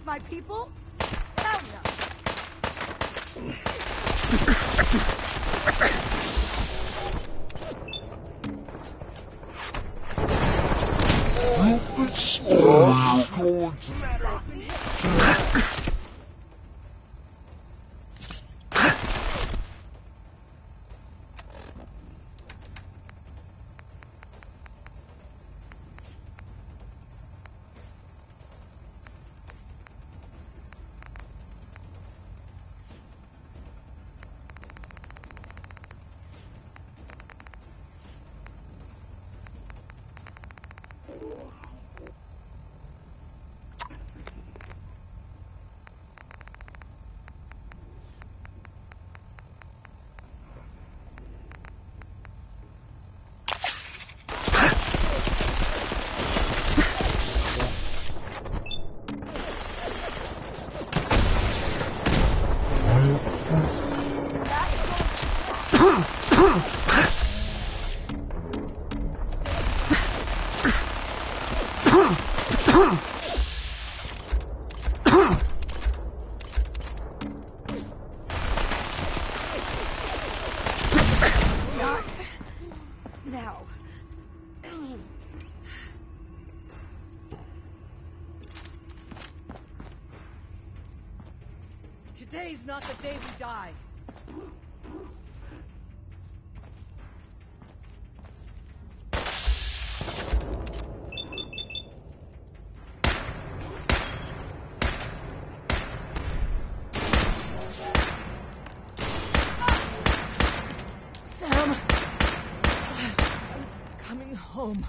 My people? Hell no.
Today's not the day we die. Sam! I'm coming home.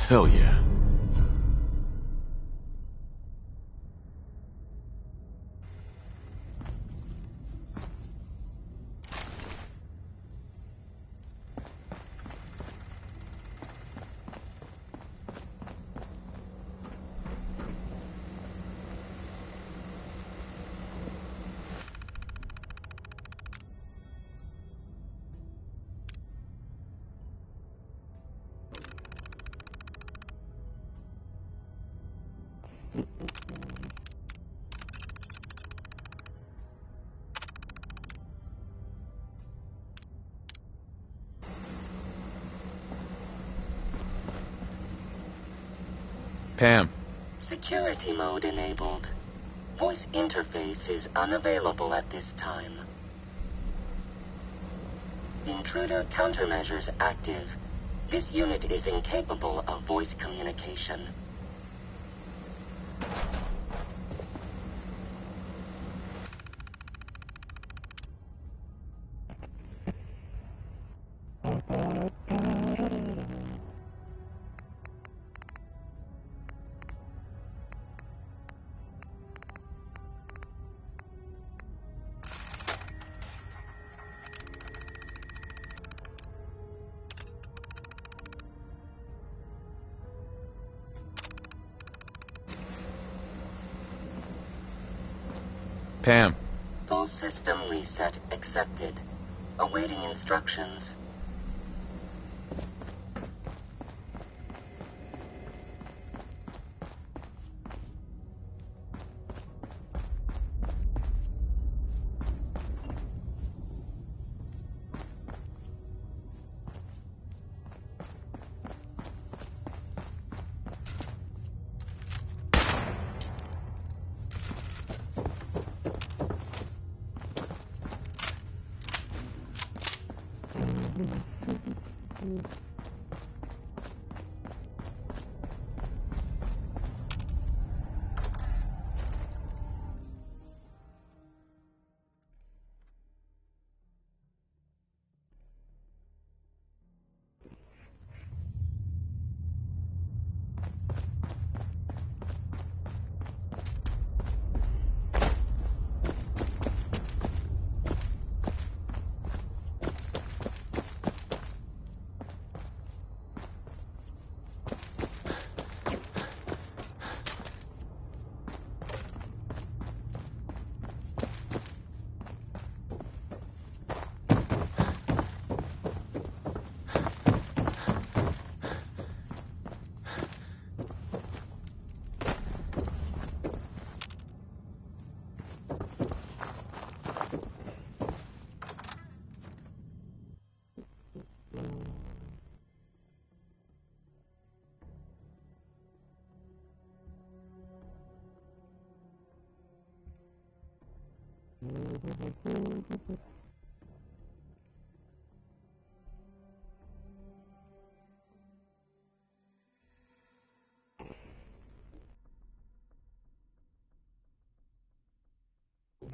Hell yeah. Pam.
Security mode enabled. Voice interface is unavailable at this time. Intruder countermeasures active. This unit is incapable of voice communication.
Pam.
Full system reset accepted. Awaiting instructions.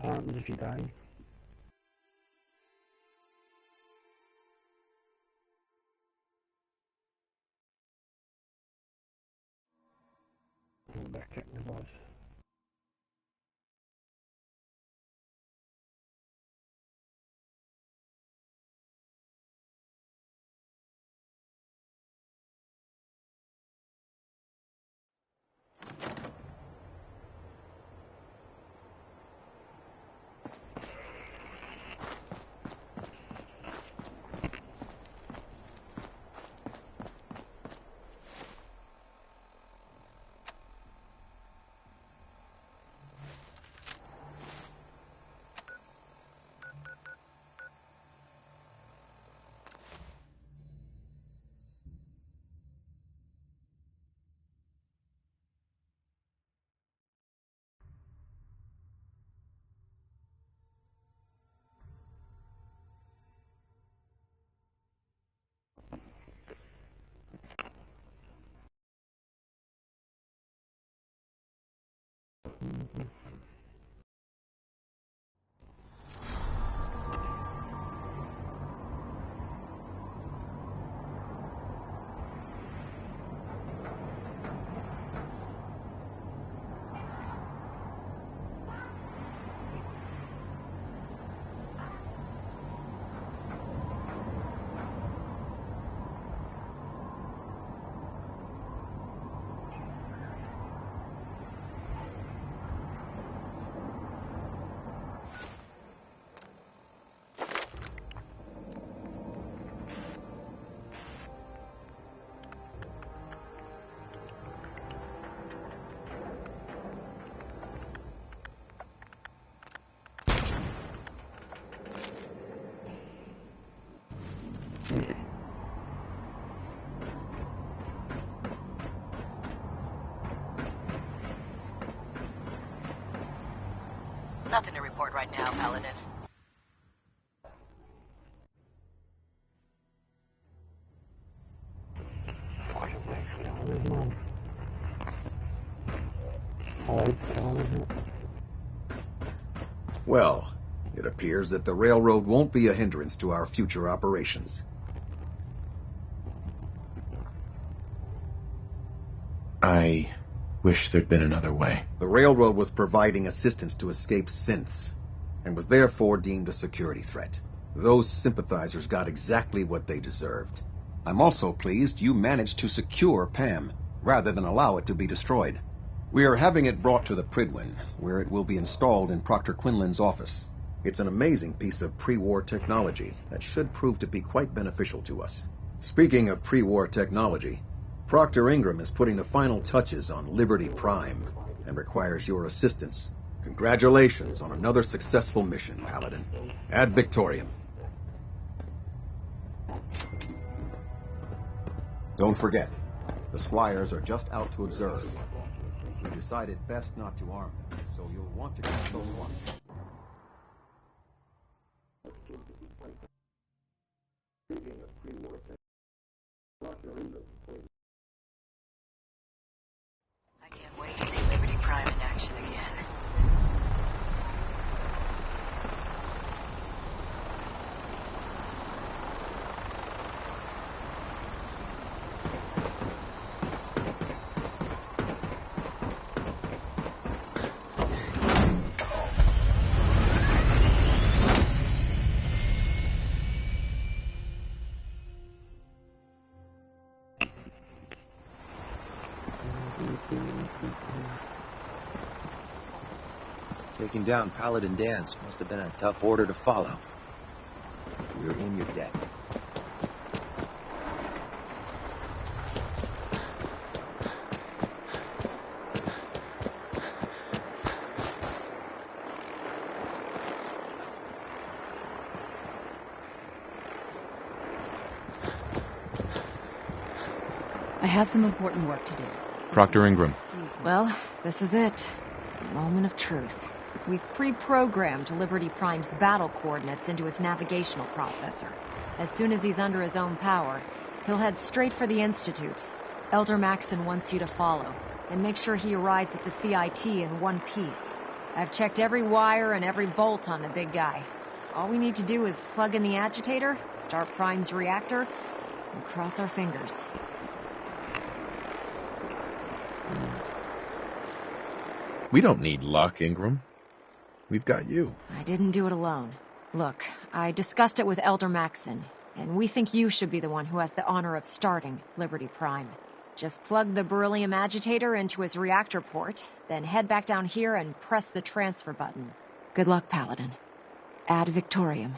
What happens if you die? Back checking the boss.
Nothing to report right now, Paladin.
Well, it appears that the railroad won't be a hindrance to our future operations.
I wish there'd been another way.
The railroad was providing assistance to escaped synths, and was therefore deemed a security threat. Those sympathizers got exactly what they deserved. I'm also pleased you managed to secure Pam, rather than allow it to be destroyed. We are having it brought to the Prydwen, where it will be installed in Proctor Quinlan's office. It's an amazing piece of pre-war technology that should prove to be quite beneficial to us. Speaking of pre-war technology, Proctor Ingram is putting the final touches on Liberty Prime and requires your assistance. Congratulations on another successful mission, Paladin. Ad Victoriam. Don't forget, the Squires are just out to observe. We decided best not to arm them, so you'll want to keep those ones.
I can't wait to see Liberty Prime in action again.
Taking down Paladin Danse must have been a tough order to follow. We're in your debt.
I have some important work to do.
Proctor Ingram.
Well, this is it. The moment of truth. We've pre-programmed Liberty Prime's battle coordinates into his navigational processor. As soon as he's under his own power, he'll head straight for the Institute. Elder Maxon wants you to follow, and make sure he arrives at the CIT in one piece. I've checked every wire and every bolt on the big guy. All we need to do is plug in the agitator, start Prime's reactor, and cross our fingers.
We don't need luck, Ingram. We've got you.
I didn't do it alone. Look, I discussed it with Elder Maxon, and we think you should be the one who has the honor of starting Liberty Prime. Just plug the beryllium agitator into his reactor port, then head back down here and press the transfer button. Good luck, Paladin. Ad Victoriam.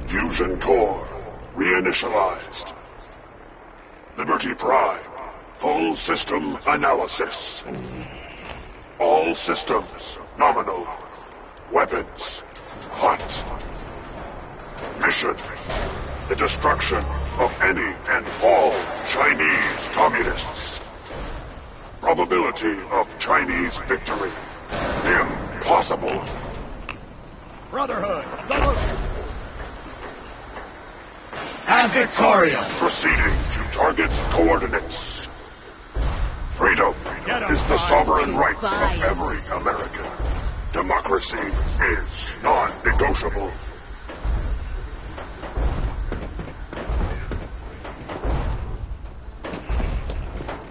Fusion core reinitialized. Liberty Prime, full system analysis. All systems nominal. Weapons hot. Mission: the destruction of any and all Chinese communists. Probability of Chinese victory: impossible.
Brotherhood, salute!
Ad Victoriam! Proceeding to target coordinates. Freedom is the sovereign right of every American. Democracy is non-negotiable.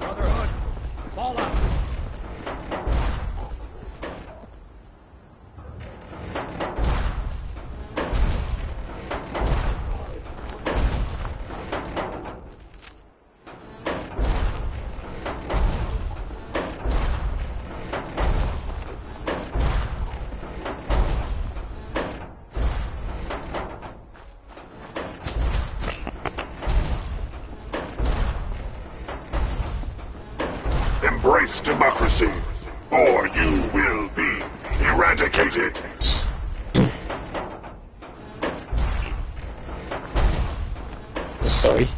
Brotherhood, fall out!
Advance democracy, or you will be eradicated.
Sorry.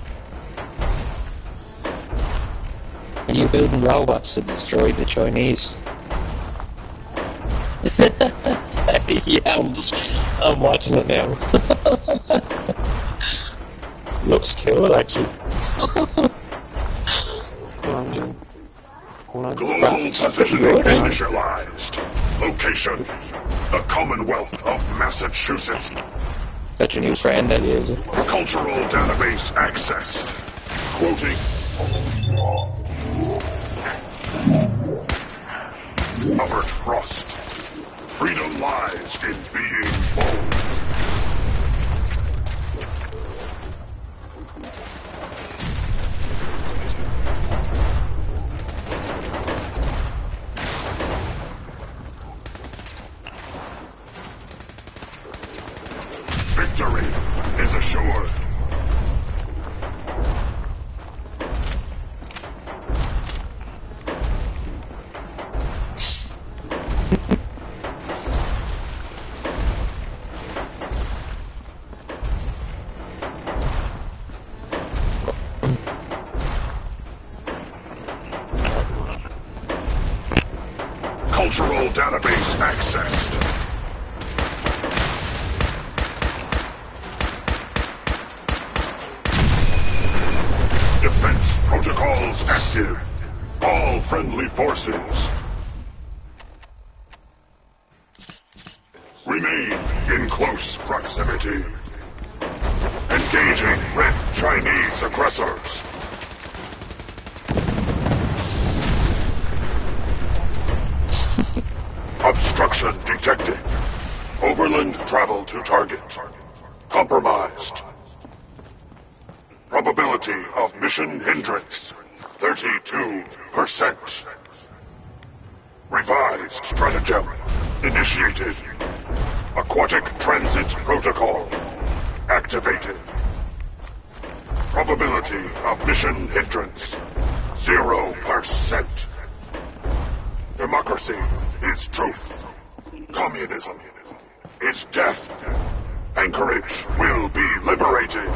Are you building robots to destroy the Chinese? Yeah, I'm watching it now. Looks cool, actually.
Global positioning initialized. Location: the Commonwealth of Massachusetts.
Got your new friend, that is.
Cultural database accessed. Quoting. Robert Frost. Freedom lies in being bold. Victory is assured. Cultural database accessed. Defense protocols active. All friendly forces. Remain in close proximity. Engaging Red Chinese aggressors. Obstruction detected. Overland travel to target. Compromised. Probability of mission hindrance, 32%. Revised stratagem initiated. Aquatic transit protocol activated. Probability of mission hindrance, 0%. Democracy is truth. Communism is death. Anchorage will be liberated.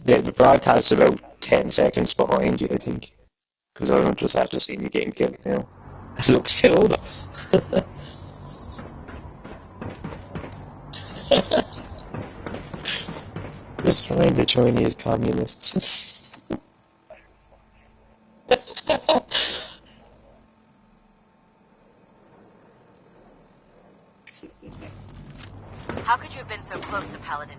The broadcast is about 10 seconds behind you, I think. Because I don't just have to see you getting killed now. It looks cool. Destroying the Chinese communists.
How could you have been so close to Paladin?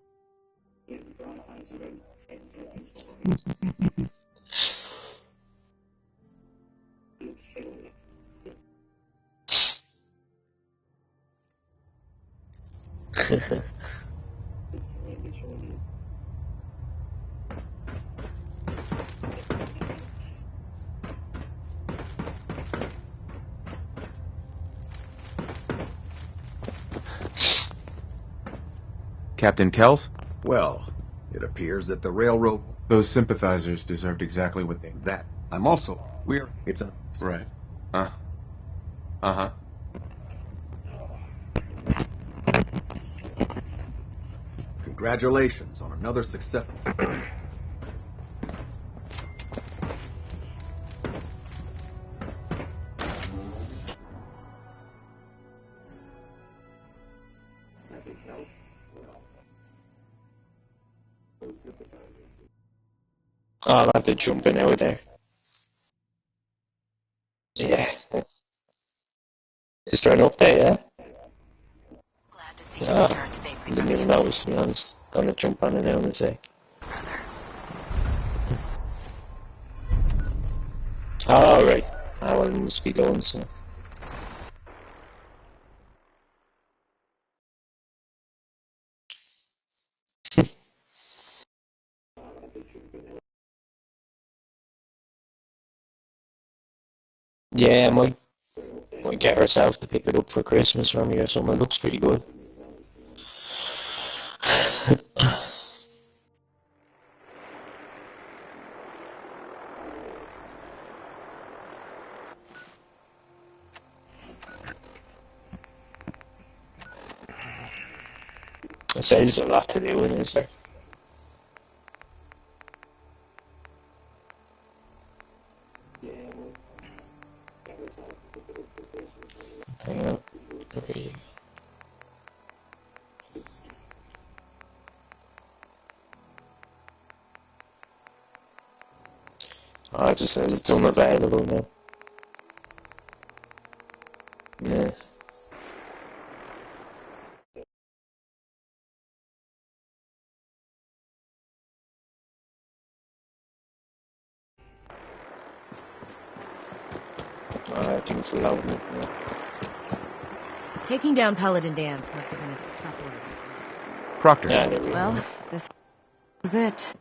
Captain Kells?
Well, it appears that the railroad...
Those sympathizers deserved exactly what they...
That. I'm also... It's a...
Right. Uh-huh.
Congratulations on another success.
I'll have to jump in out there. Yeah. Is there an update, yeah? Didn't even notice, to be honest. Gonna jump on it now in a sec. Oh, right. Well, it must be done, so. Yeah, I might get herself to pick it up for Christmas from you or something. It looks pretty good. I say there's a lot to do in this there. Hang on. Oh, it just says it's unavailable now. Yeah. I think it's loading it now.
Taking down Paladin Danse must have been a tough order.
Proctor.
Yeah, there we go.
Well, this is it.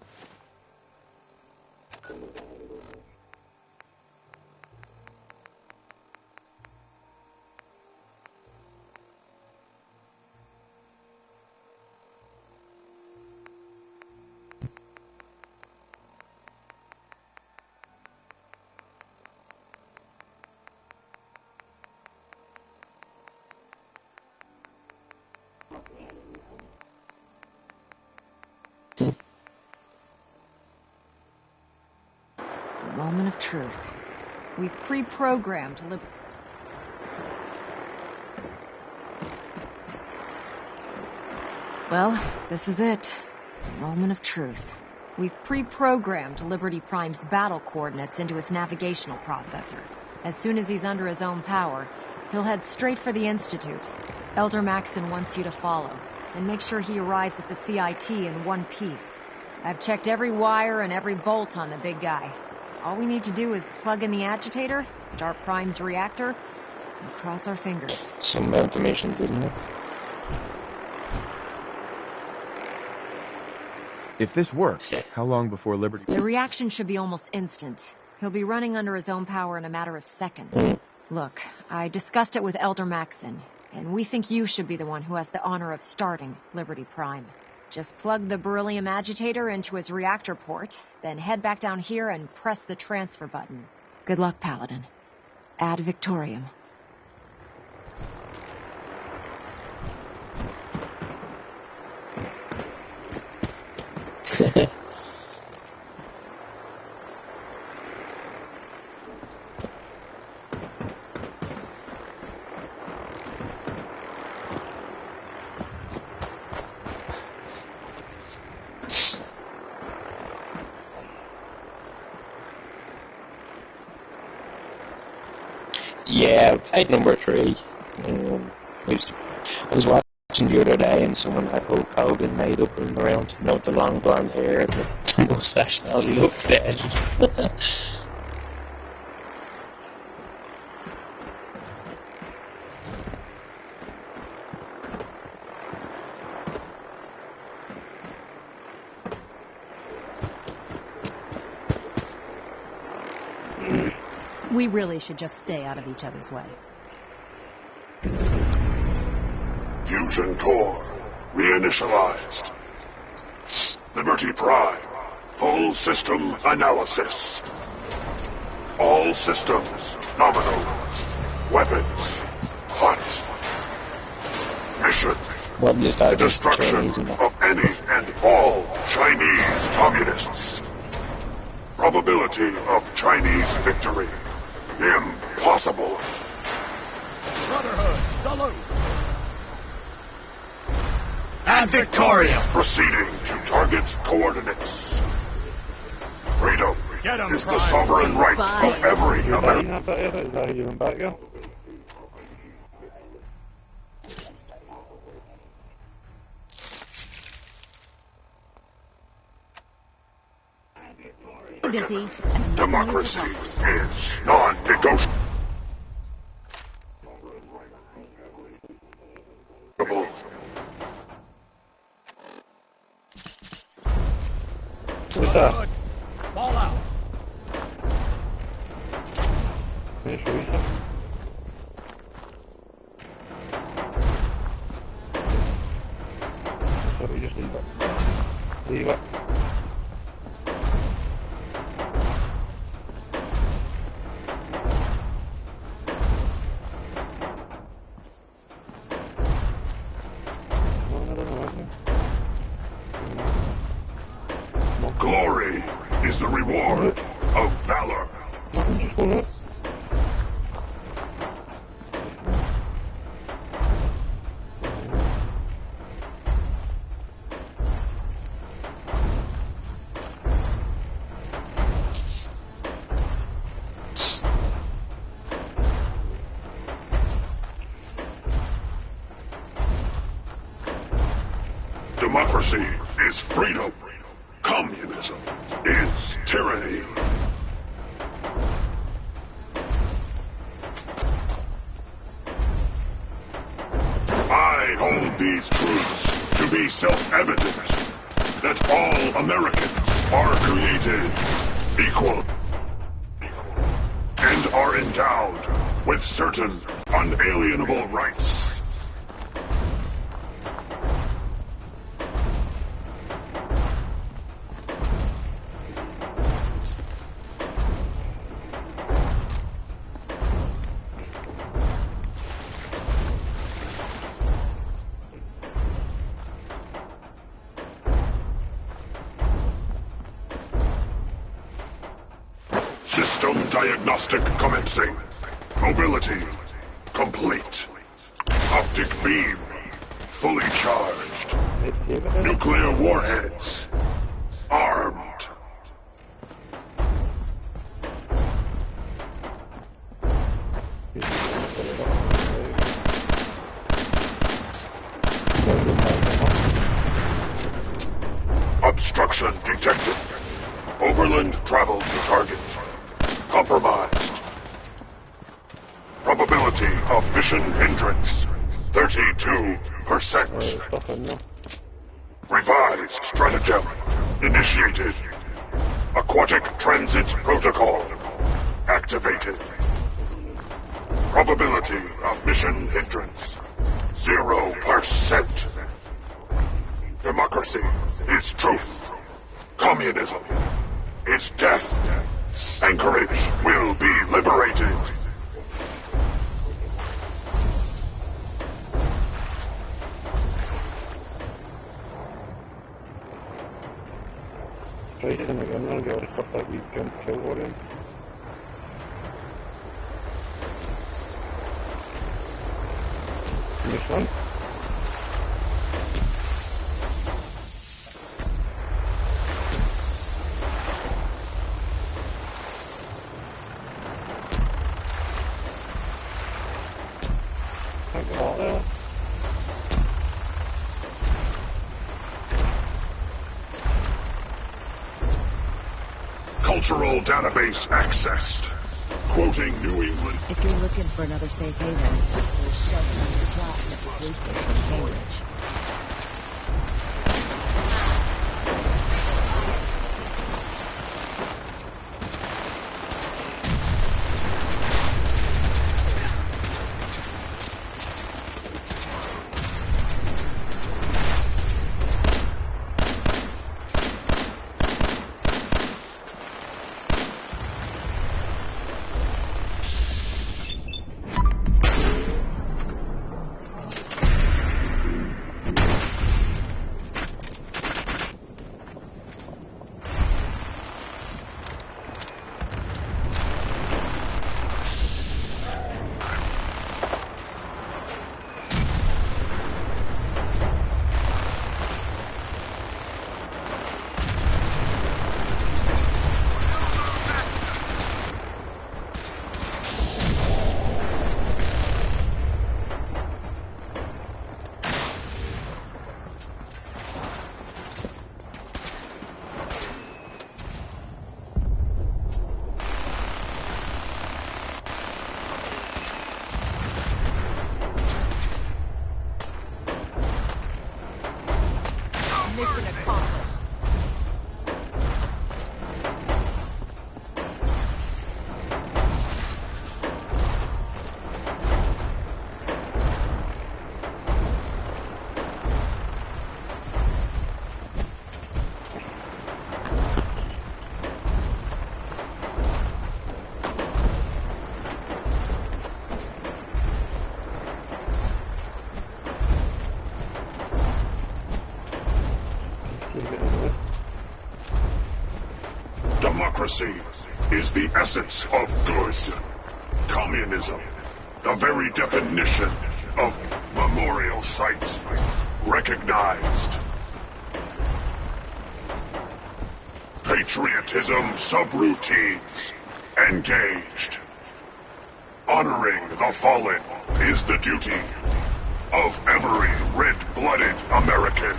Moment of truth. We've pre-programmed Well, this is it. Moment of truth. We've pre-programmed Liberty Prime's battle coordinates into his navigational processor. As soon as he's under his own power, he'll head straight for the Institute. Elder Maxon wants you to follow, and make sure he arrives at the CIT in one piece. I've checked every wire and every bolt on the big guy. All we need to do is plug in the agitator, start Prime's reactor, and cross our fingers.
Some informations, isn't it?
If this works, how long before Liberty...
The reaction should be almost instant. He'll be running under his own power in a matter of seconds. Look, I discussed it with Elder Maxon, and we think you should be the one who has the honor of starting Liberty Prime. Just plug the beryllium agitator into his reactor port, then head back down here and press the transfer button. Good luck, Paladin. Ad Victoriam.
Yeah, played number 3. I was watching the other day and someone had Hulk Hogan made up and around, you know, the long blonde hair, the mustache, now he looked deadly.
We really should just stay out of each other's way.
Fusion core. Reinitialized. Liberty Prime. Full system analysis. All systems nominal. Weapons hot. Mission. The destruction of any and all Chinese communists. Probability of Chinese victory. Impossible.
Brotherhood, salute!
And Victoria! Proceeding to target coordinates. Freedom is the sovereign right of every American.
Busy.
Democracy is non-negotiable.
What's that?
Fall out.
Finish reset. So we just leave it. Leave it.
Glory is the reward of valor. Democracy is freedom. Communism is tyranny. I hold these truths to be self-evident, that all Americans are created equal and are endowed with certain unalienable rights. System diagnostic commencing. Mobility complete. Optic beam fully charged. Nuclear warheads armed. Obstruction detected. Overland travel to target. Compromised. Probability of mission hindrance, 32%. Revised stratagem initiated. Aquatic transit protocol activated. Probability of mission hindrance, 0%. Democracy is truth. Communism is death. Anchorage will be liberated.
Straight in again, I'll get all the stuff that we jumped kill war in. This one.
Cultural database accessed. Quoting New England.
If you're looking for another safe haven, there's shelter on the flat at the police station in Cambridge.
Democracy is the essence of good. Communism, the very definition of memorial site, recognized. Patriotism subroutines, engaged. Honoring the fallen is the duty of every red-blooded American.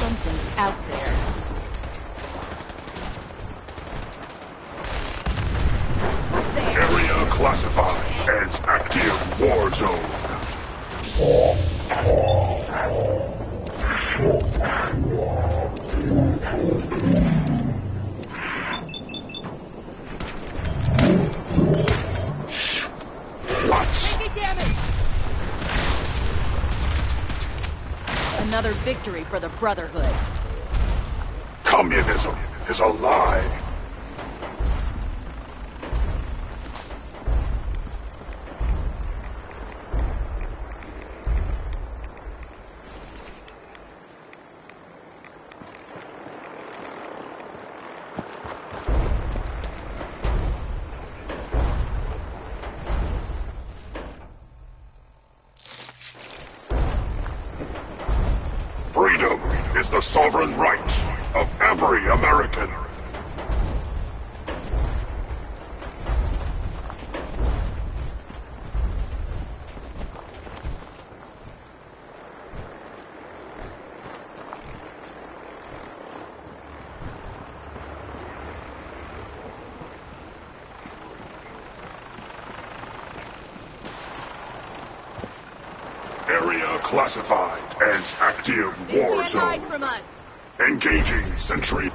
Something's out there.
Area classified as active war zone.
Taking damage! Another victory for the Brotherhood.
Communism is a lie. Freedom is the sovereign right of every American. Area classified as active war
Can't hide
zone.
from us.
Engaging sentry.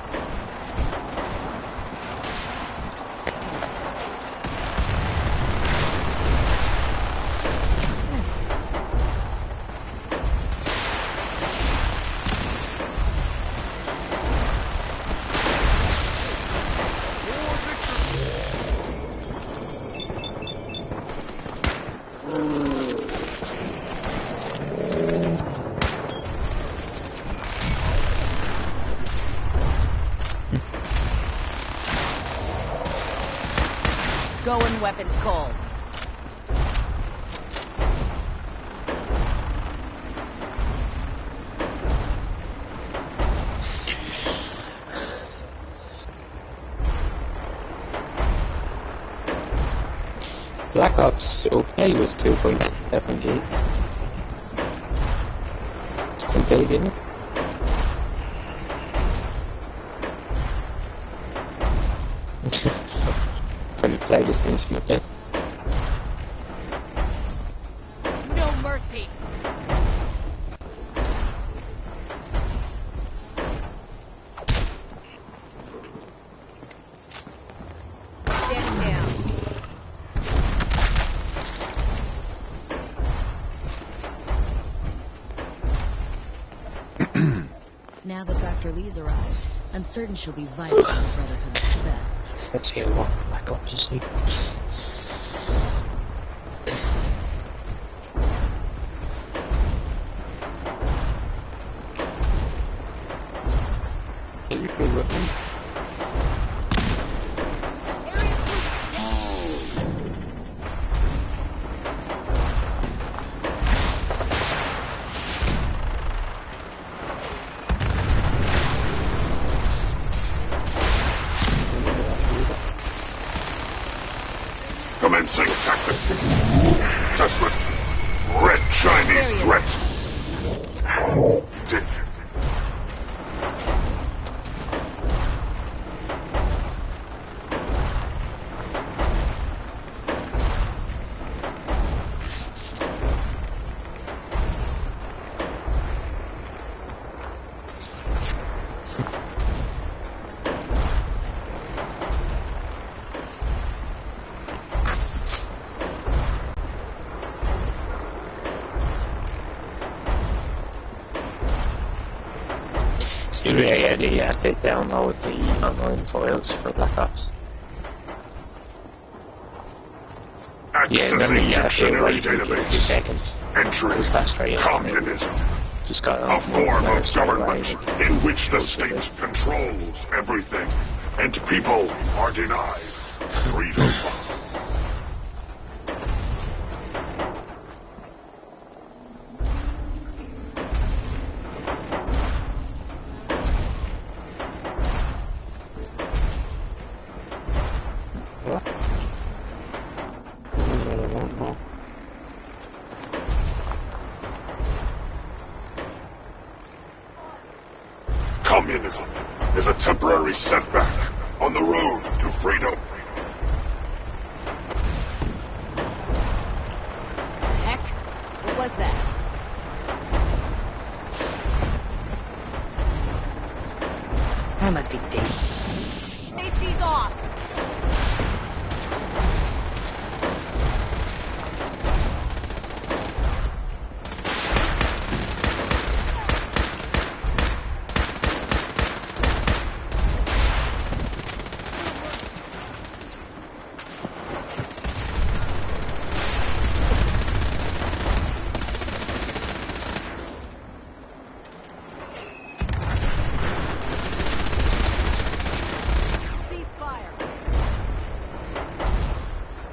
Going weapons cold.
Black Ops okay was 2.7 gigs. It's quite big, isn't it? Probably play this instantly.
No mercy. Stand down.
Now that Dr. Lee's arrived, I'm certain she'll be vital to the Brotherhood's success.
Let's hear what Black Ops is like. Pretty cool weapon.
Commencing tactic. Testament. Red Chinese threat. Did.
Yeah, they download the online files for Black Ops. Yeah, remember you have to wait a few seconds. Just that's right.
Communism.
Just got
a form of government in which the state controls everything, and people are denied freedom. Communism is a temporary setback on the road to freedom.
Heck, what was that?
That must be dangerous.
Safety's off!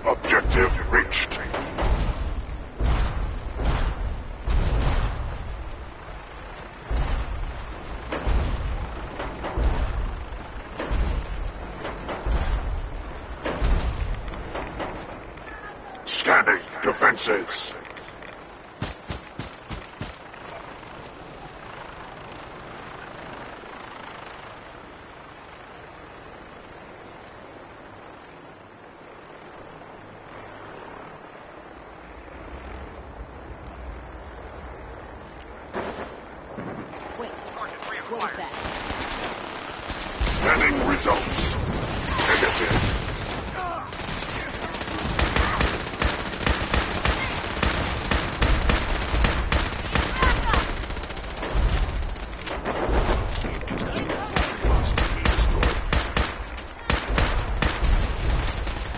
Objective reached. Scanning defenses.
What was that?
Scanning results. Negative.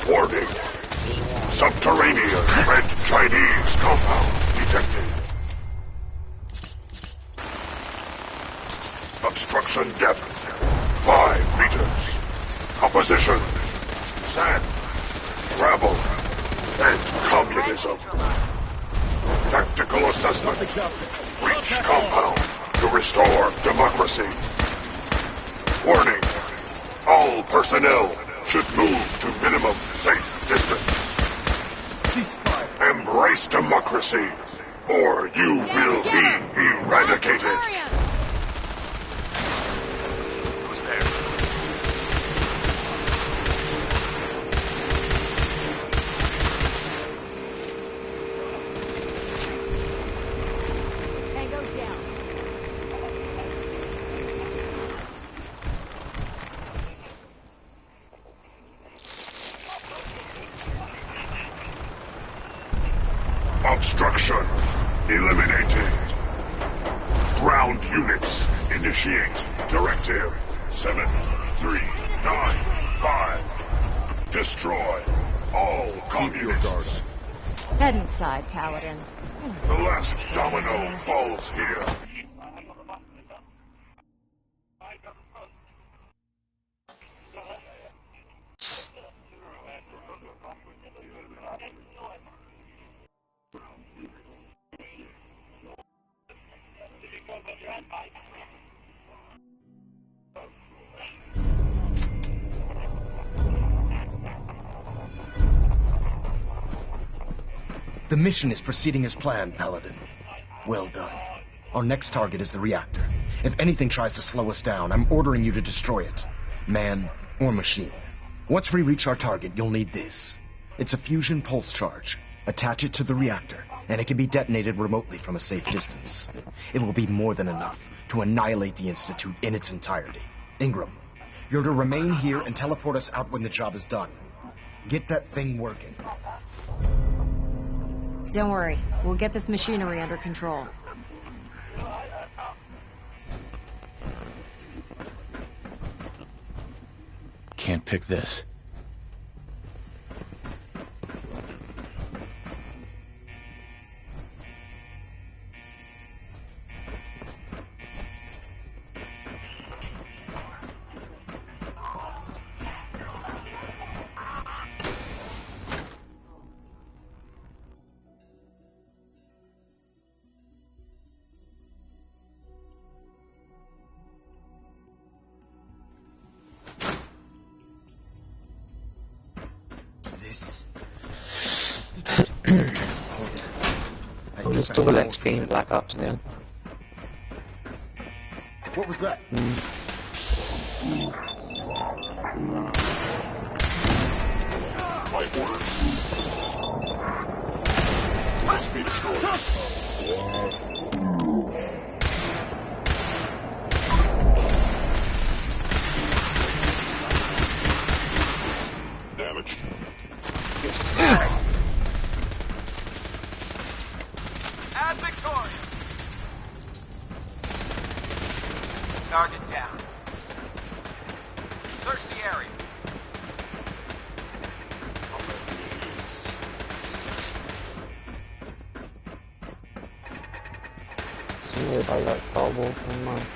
Warning. Subterranean Red Chinese compound detected. Obstruction depth 5 meters. Composition sand, gravel, and communism. Tactical assessment. Reach compound to restore democracy. Warning. All personnel should move to minimum safe distance. Embrace democracy, or you will be eradicated. Who's there?
Tango down.
Obstruction eliminated. Ground units initiate directive 7395. Destroy all communists.
Head inside, Paladin.
The last domino falls here.
The mission is proceeding as planned, Paladin. Well done. Our next target is the reactor. If anything tries to slow us down, I'm ordering you to destroy it. Man or machine. Once we reach our target, you'll need this. It's a fusion pulse charge. Attach it to the reactor, and it can be detonated remotely from a safe distance. It will be more than enough to annihilate the Institute in its entirety. Ingram, you're to remain here and teleport us out when the job is done. Get that thing working.
Don't worry, we'll get this machinery under control.
can't pick this.
Oh, there's double XP in Black Ops now.
What was that?
Must be destroyed. Damaged.
Ad Victoria. Target down. Search the area.
Somewhere by that cobble somewhere.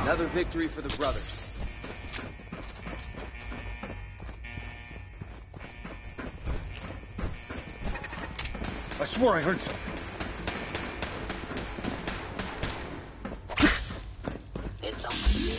Another victory for the brothers.
I swore I heard something.
It's something.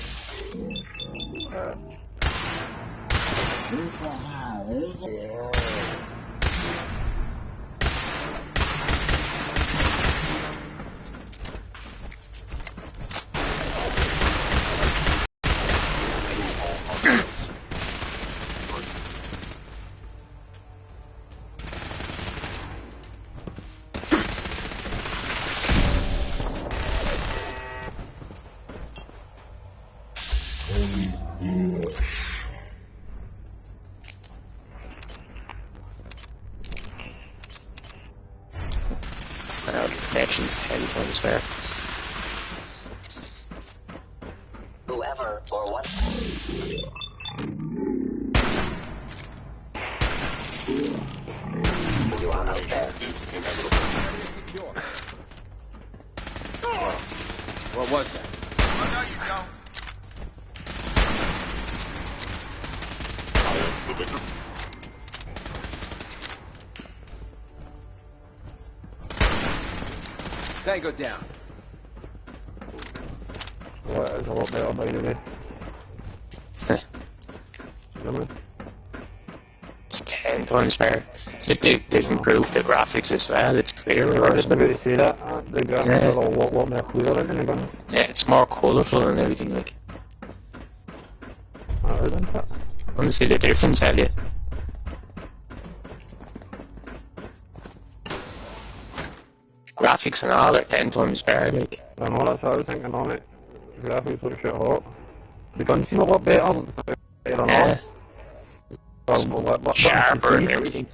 Connection's 10 times better.
Whoever or what? You are out there.
What was that?
Oh, no, you don't.
The victor.
Tango down.
Well, it's a lot better by the way.
It's 10 times better. So they've improved the graphics as well, it's clearer.
I was just about to say that. The graphics are a lot more clear in the gun.
Yeah, it's more colourful and everything, like.
Isn't it?
I want to see the difference, Elliot. Graphics and all are 10 times better, like.
I know, that's what I was thinking on it. The graphics look shit hot. The guns seem a lot better.
Yeah. Sharper and everything.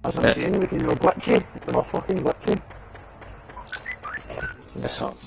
That's what I'm saying, we can go glitchy. They're not fucking glitchy.
That's all.